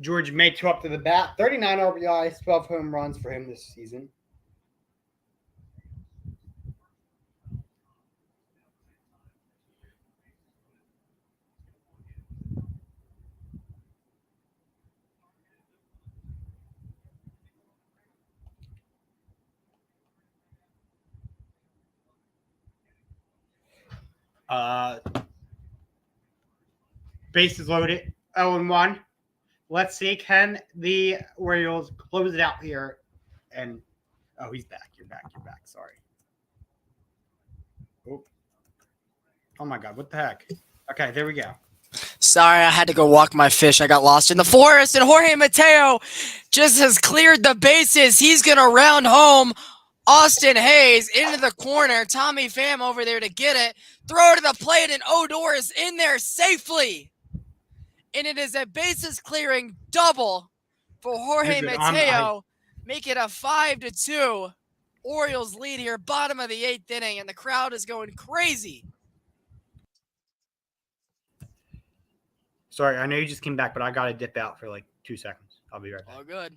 George Mayhew up to the bat. 39 RBIs, 12 home runs for him this season. Bases loaded. 0-1. Let's see. Can the Orioles close it out here? And he's back. You're back. Sorry. Oh my God. What the heck? Okay, there we go.
Sorry, I had to go walk my fish. I got lost in the forest, and Jorge Mateo just has cleared the bases. He's going to round home Austin Hayes into the corner. Tommy Pham over there to get it. Throw to the plate, and Odor is in there safely. And it is a bases clearing double for Jorge
Dude,
Mateo. Make it a 5-2 Orioles lead here, bottom of the 8th inning, and the crowd is going crazy.
Sorry, I know you just came back, but I got to dip out for like 2 seconds. I'll be right back.
All good.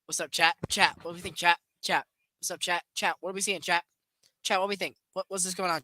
What's up, chat? Chat, what do we think, chat? Chat. What's up, chat? Chat, what are we seeing, chat? Chat, what do we think? What's this going on?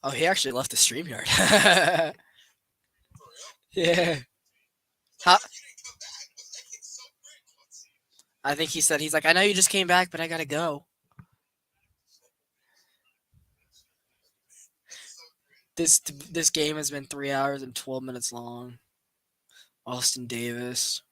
Oh, he actually left the StreamYard. Yeah. How? I think he said, he's like, I know you just came back, but I gotta go. This game has been 3 hours and 12 minutes long. Austin Davis.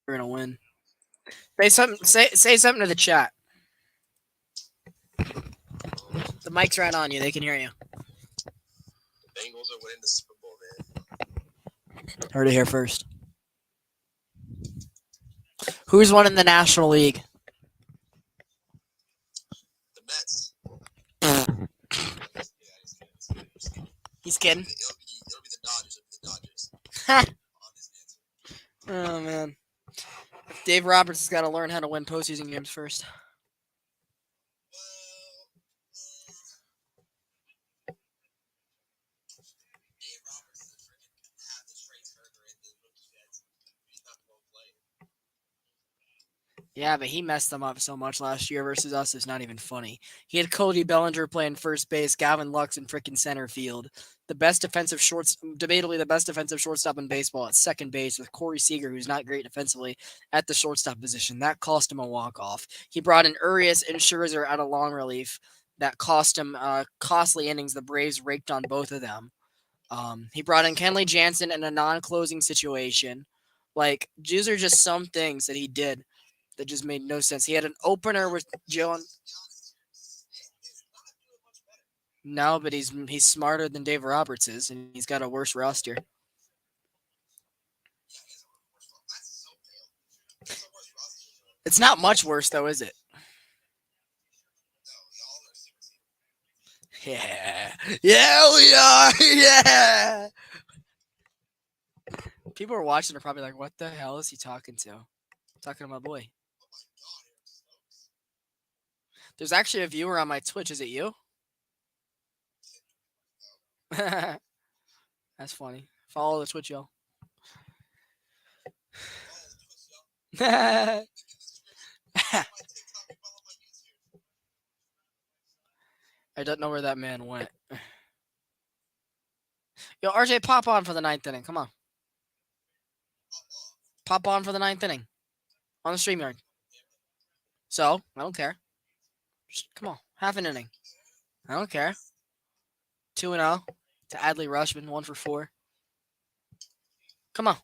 We're gonna win. Say something to the chat. The mic's right on you. They can hear you.
Bengals are winning the Super Bowl, man.
Heard it here first. Who's won in the National League?
The Mets.
He's kidding.
It'll be the Dodgers. It'll be the Dodgers.
Oh man. Dave Roberts has got to learn how to win postseason games first. Yeah, but he messed them up so much last year versus us. It's not even funny. He had Cody Bellinger playing first base, Gavin Lux in freaking center field. Debatably the best defensive shortstop in baseball at second base with Corey Seager, who's not great defensively, at the shortstop position. That cost him a walk-off. He brought in Urias and Scherzer out of long relief. That cost him costly innings. The Braves raked on both of them. He brought in Kenley Jansen in a non-closing situation. Like, these are just some things that he did that just made no sense. He had an opener with Joan. No, but he's smarter than Dave Roberts is, and he's got a worse roster. It's not much worse though, is it? Yeah, yeah, we are. Yeah. People are watching are probably like, "What the hell is he talking to?" Talking to my boy. There's actually a viewer on my Twitch. Is it you? That's funny. Follow the Twitch, y'all. I don't know where that man went. Yo, RJ, pop on for the ninth inning. Come on. Pop on for the ninth inning. On the StreamYard. So, I don't care. Just, come on. Half an inning. I don't care. 2-0 to Adley Rushman. 1 for 4. Come on.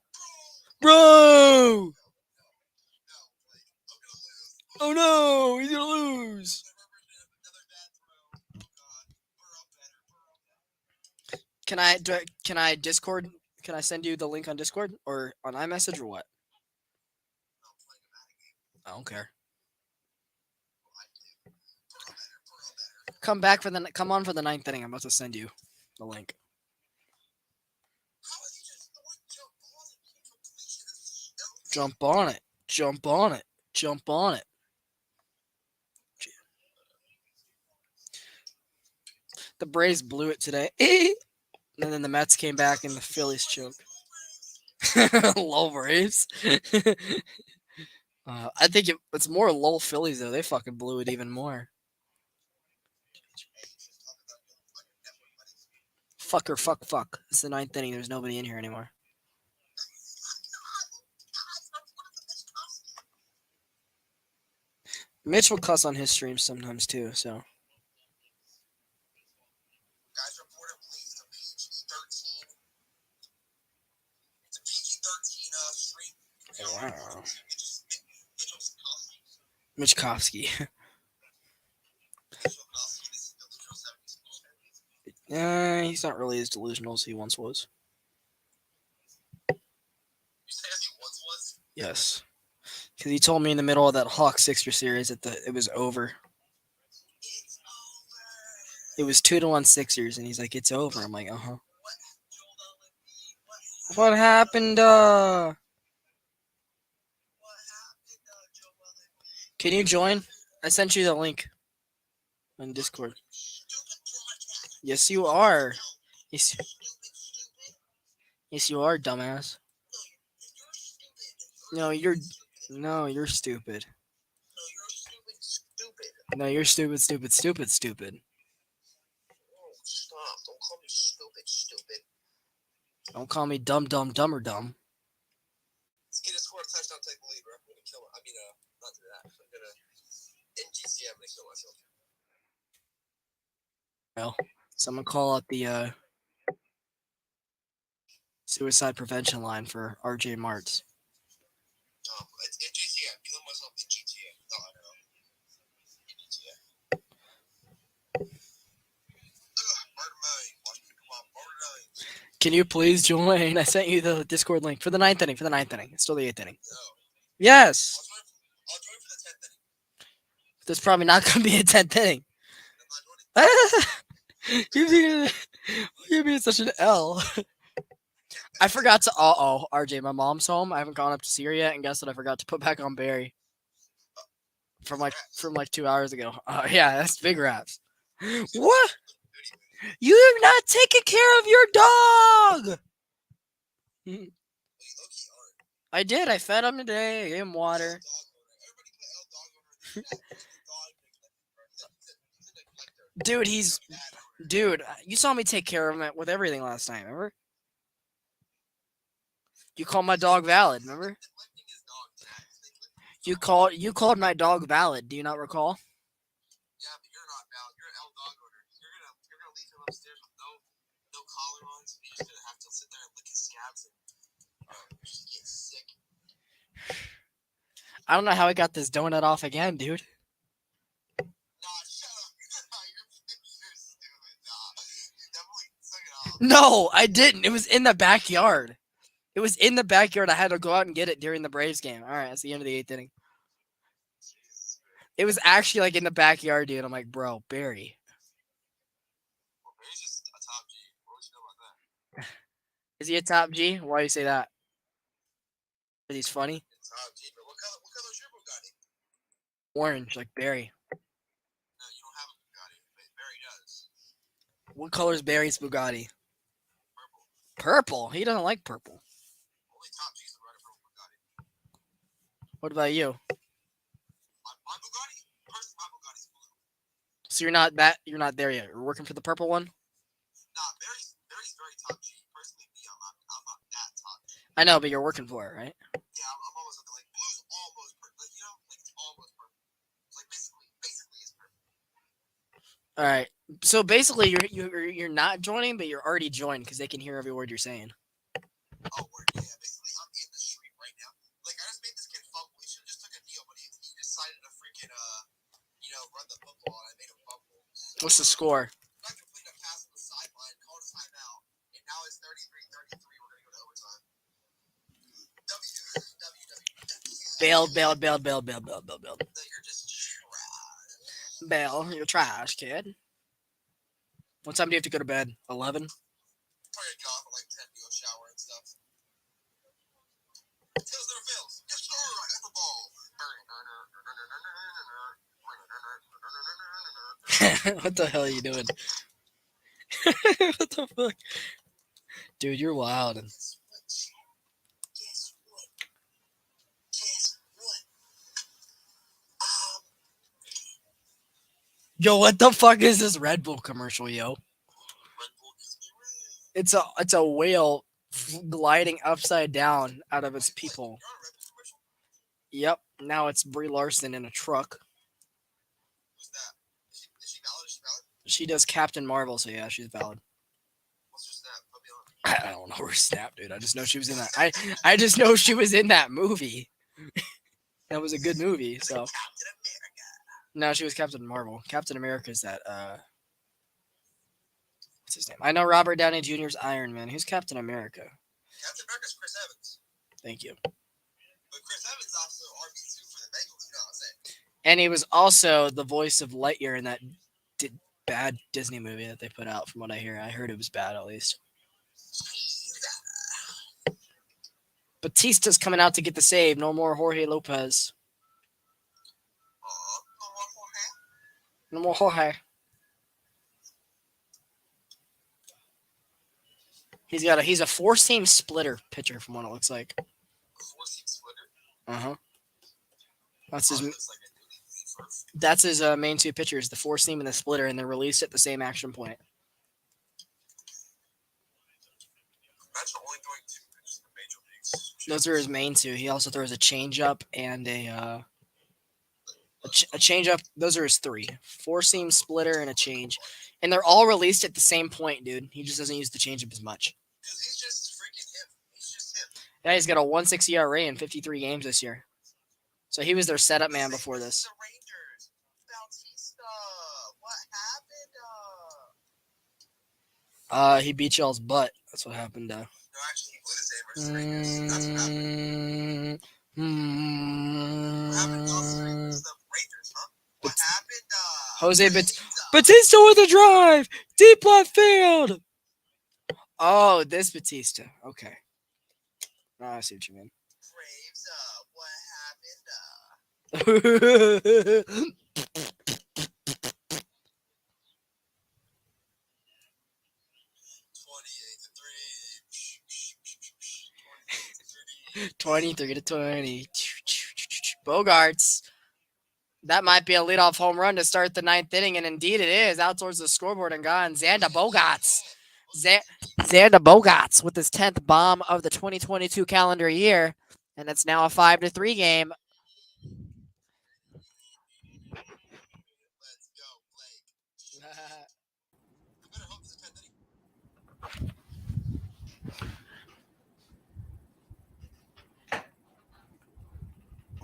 Bro! Oh no! He's going to lose. Can I Discord? Can I send you the link on Discord or on iMessage or what? I don't care. Come on for the ninth inning. I'm about to send you the link. Jump on it. Jump on it. Jump on it. The Braves blew it today. And then the Mets came back and the Phillies choked. Low Braves. I think it's more low Phillies though. They fucking blew it even more. Fuck. It's the ninth inning. There's nobody in here anymore. Mitch will cuss on his streams sometimes too, so.
Guys, report him please to PG-13. It's a PG-13 stream.
Wow. Mitchkovsky. He's not really as delusional as he once was.
You said as he once was?
Yes. Because he told me in the middle of that Hawks Sixer series that it was over.
It's over.
It was 2-1 Sixers, and he's like, "It's over." I'm like, "Uh-huh." What happened? Can you join? I sent you the link on Discord. Yes, you are. Yes, you are, dumbass. No, you're stupid.
No, you're stupid.
No, you're stupid.
Oh, stop. Don't call me stupid.
Don't call me dumb, dumber, dumb.
Let's get a score, touchdown, take the lead, bro. I'm gonna kill it. I mean, not do that. I'm gonna NGC. I'm gonna kill myself.
Well, someone call out the suicide prevention line for RJ Martz.
It's NGC. I'm killing myself in GTA. No, I don't know. NGTA. Murder mine. Watch me do my murder mine.
Can you please join? I sent you the Discord link for the ninth inning. It's still the 8th inning.
No.
Yes.
I'll join for the 10th inning.
There's probably not going to be a 10th inning.
I'm not joining.
You're being such an L. I forgot to. RJ, my mom's home. I haven't gone up to see her yet, and guess what? I forgot to put back on Barry from like 2 hours ago. Yeah, that's big raps. What? You have not taken care of your dog. I did. I fed him today. I gave him water. Dude, you saw me take care of him with everything last time, remember? You called my dog valid, remember? You called my dog valid. Do you not recall?
Yeah, but you're not valid. You're an L dog owner. You're gonna leave him upstairs with no collar on, so you're just gonna have to sit there and lick his scabs and you're just getting sick.
I don't know how I got this donut off again, dude.
Nah, shut up. You're stupid. Nah,
No, I didn't. It was in the backyard. It was in the backyard. I had to go out and get it during the Braves game. All right, that's the end of the 8th inning.
Jesus, man.
It was actually like in the backyard, dude. I'm like, bro, Barry.
Well, Barry's just a top G. What would you know about that?
Is he a top G? Why do you say that? Because he's funny?
Top G, but what color is your Bugatti?
Orange, like Barry.
No, you don't have a Bugatti, but Barry does.
What color is Barry's Bugatti?
Purple.
Purple. He doesn't like purple.
Only top G's are riding purple Bugatti.
What about you?
My Bugatti? Personally, my Bugatti's blue.
So you're not there yet. You're working for the purple one?
Nah, Barry's very top G. Personally, me, I'm not that top G.
I know, but you're working for it, right?
Yeah, I'm almost like blue's almost purple. Like, you know, like it's almost purple. It's like basically it's purple.
All right. So basically, you're not joining, but you're already joined because they can hear every word you're saying.
Oh, word, yeah. Basically, I'm in the street right now. Like, I just made this kid fumble. He should have just took a kneel, but he decided to freaking run the football, and I made him fumble. So,
What's the score?
I completed a pass on the sideline, called a timeout, and now it's 33-33. We're gonna go to overtime.
Bailed.
No, you're just trash.
Bail, you're trash, kid. What time do you have to go to bed? 11?
Probably get off at like 10 to go shower and stuff. Tails never fails. Yes, sir. I got the ball.
What the hell are you doing? What the fuck? Dude, you're wild.
Guess what? Guess what?
Yo, what the fuck is this Red Bull commercial, yo?
Red Bull gives me red.
It's a whale gliding upside down out of its people.
You're on a Red Bull commercial?
Yep. Now it's Brie Larson in a truck.
Who's that? Is she valid? Is she valid?
She does Captain Marvel, so yeah, she's valid.
What's her snap? Put me on.
I don't know her snap, dude. I just know she was in that. I just know she was in that movie. That was a good movie. So
Captain America.
no, she was Captain Marvel. Captain America's that. What's his name? I know Robert Downey Jr.'s Iron Man. Who's Captain America?
Captain America's Chris Evans.
Thank you.
But Chris Evans is also RB2 for the Bengals, you know what I'm saying?
And he was also the voice of Lightyear in that bad Disney movie that they put out. From what I hear, I heard it was bad at least. Batista's coming out to get the save. No more Jorge Lopez. No more Jorge. He's a four-seam splitter pitcher from what it looks like.
Four-seam splitter?
Uh-huh.
That's
That's his main two pitchers, the four-seam and the splitter, and they're released at the same action point.
Imagine only throwing two pitches in the major leagues.
Those are his main two. He also throws a changeup and a changeup. Those are his three: four-seam, splitter, and a change. And they're all released at the same point, dude. He just doesn't use the changeup as much.
Because he's just freaking him. He's just him.
Yeah, he's got a 1.6 ERA in 53 games this year. So he was their setup man before this.
The Rangers. Bautista. What happened?
He beat y'all's butt. That's what happened.
No, actually, he blew the save versus the Rangers. That's what happened. What happened to the Rangers, huh? What happened?
Jose Batista with a drive! Deep left field! Oh, this Batista. Okay. Oh, I see what you mean.
Braves, what happened?
23 to 20. Bogarts. That might be a leadoff home run to start the 9th inning, and indeed it is. Out towards the scoreboard and gone. Xander Bogarts. Xander Bogarts with his 10th bomb of the 2022 calendar year, and it's now a 5-3 game.
Let's go, Blake. I better hope this is 10th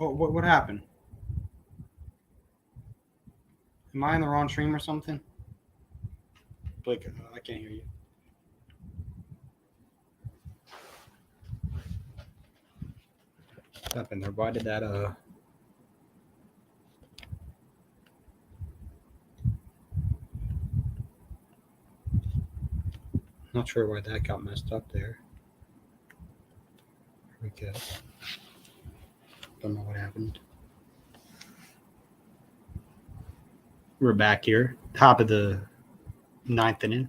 inning.
Oh, what happened? Am I in the wrong stream or something? Blake, I can't hear you. happened there? Why did that Not sure why that got messed up there. Here we go. Don't know what happened. We're back here, top of the ninth inning.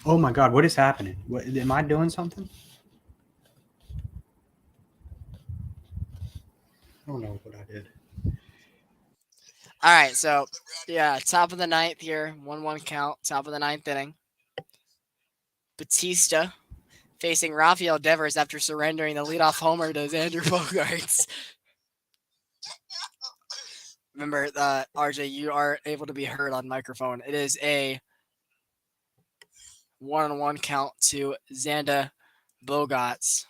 Oh my God, what is happening? Am I doing something? I don't know what I did.
All right, so yeah, top of the ninth here, 1-1 count, top of the ninth inning. Batista facing Rafael Devers after surrendering the leadoff homer to Xander Bogaerts. Remember, RJ, you are able to be heard on microphone. It is a 1-1 count to Xander Bogaerts.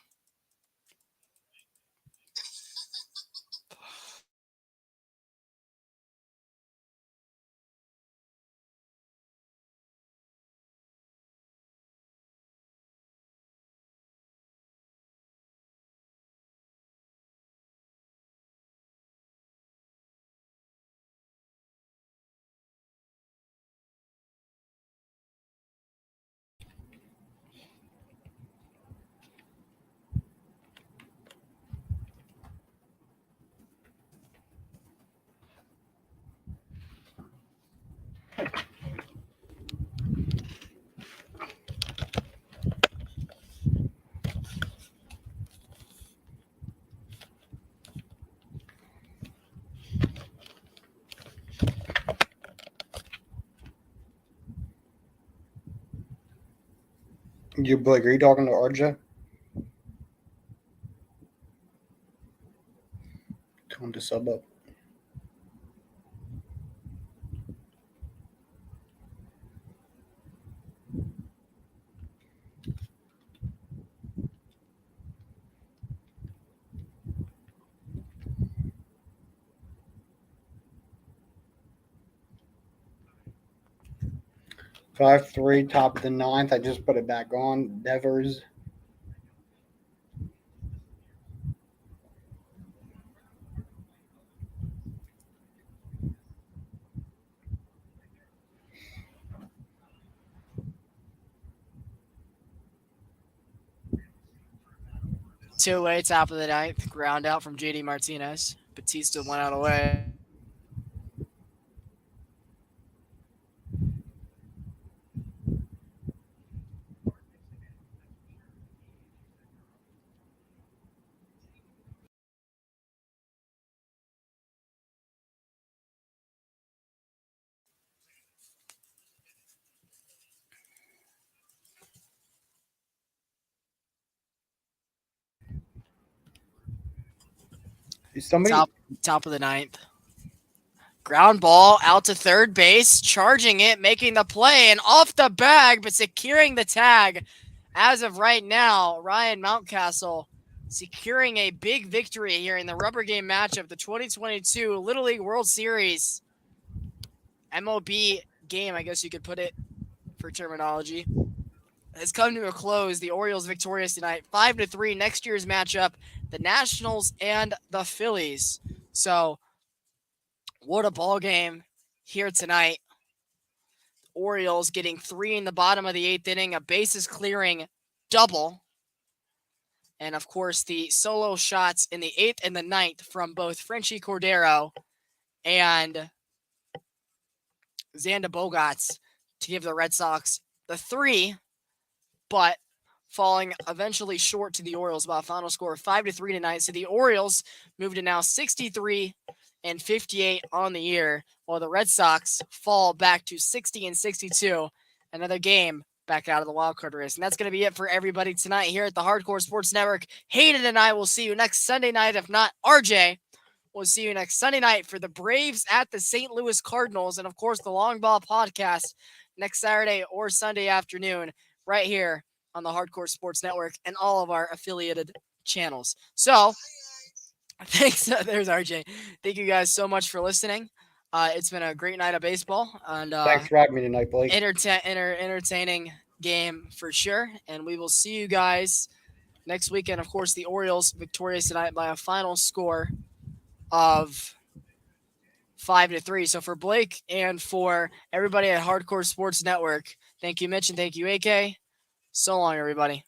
You Blake, are you talking to RJ? Tell him to sub up. Five three, top of the ninth. I just put it back on. Devers.
Two-way, top of the ninth, ground out from JD Martinez. Batista went out away.
Somebody.
Top of the ninth. Ground ball out to third base, charging it, making the play, and off the bag, but securing the tag. As of right now, Ryan Mountcastle securing a big victory here in the rubber game match of the 2022 Little League World Series MLB game, I guess you could put it for terminology. Has come to a close. The Orioles victorious tonight, 5-3. Next year's matchup, the Nationals and the Phillies. So, what a ball game here tonight. Orioles getting 3 in the bottom of the 8th inning, a bases clearing double. And of course, the solo shots in the 8th and the 9th from both Frenchie Cordero and Xander Bogaerts to give the Red Sox the 3, but falling eventually short to the Orioles by a final score of 5-3 tonight. So the Orioles move to now 63 and 58 on the year, while the Red Sox fall back to 60 and 62. Another game back out of the wild card race. And that's going to be it for everybody tonight here at the Hardcore Sports Network. Hayden and I will see you next Sunday night. If not, RJ, we'll see you next Sunday night for the Braves at the St. Louis Cardinals. And of course, the Long Ball Podcast next Saturday or Sunday afternoon right here on the Hardcore Sports Network and all of our affiliated channels. So, thanks. There's RJ. Thank you guys so much for listening. It's been a great night of baseball, and
Thanks for having me tonight, Blake.
entertaining game for sure. And we will see you guys next weekend, of course, the Orioles victorious tonight by a final score of 5-3. So for Blake and for everybody at Hardcore Sports Network, thank you, Mitch, and thank you, AK. So long, everybody.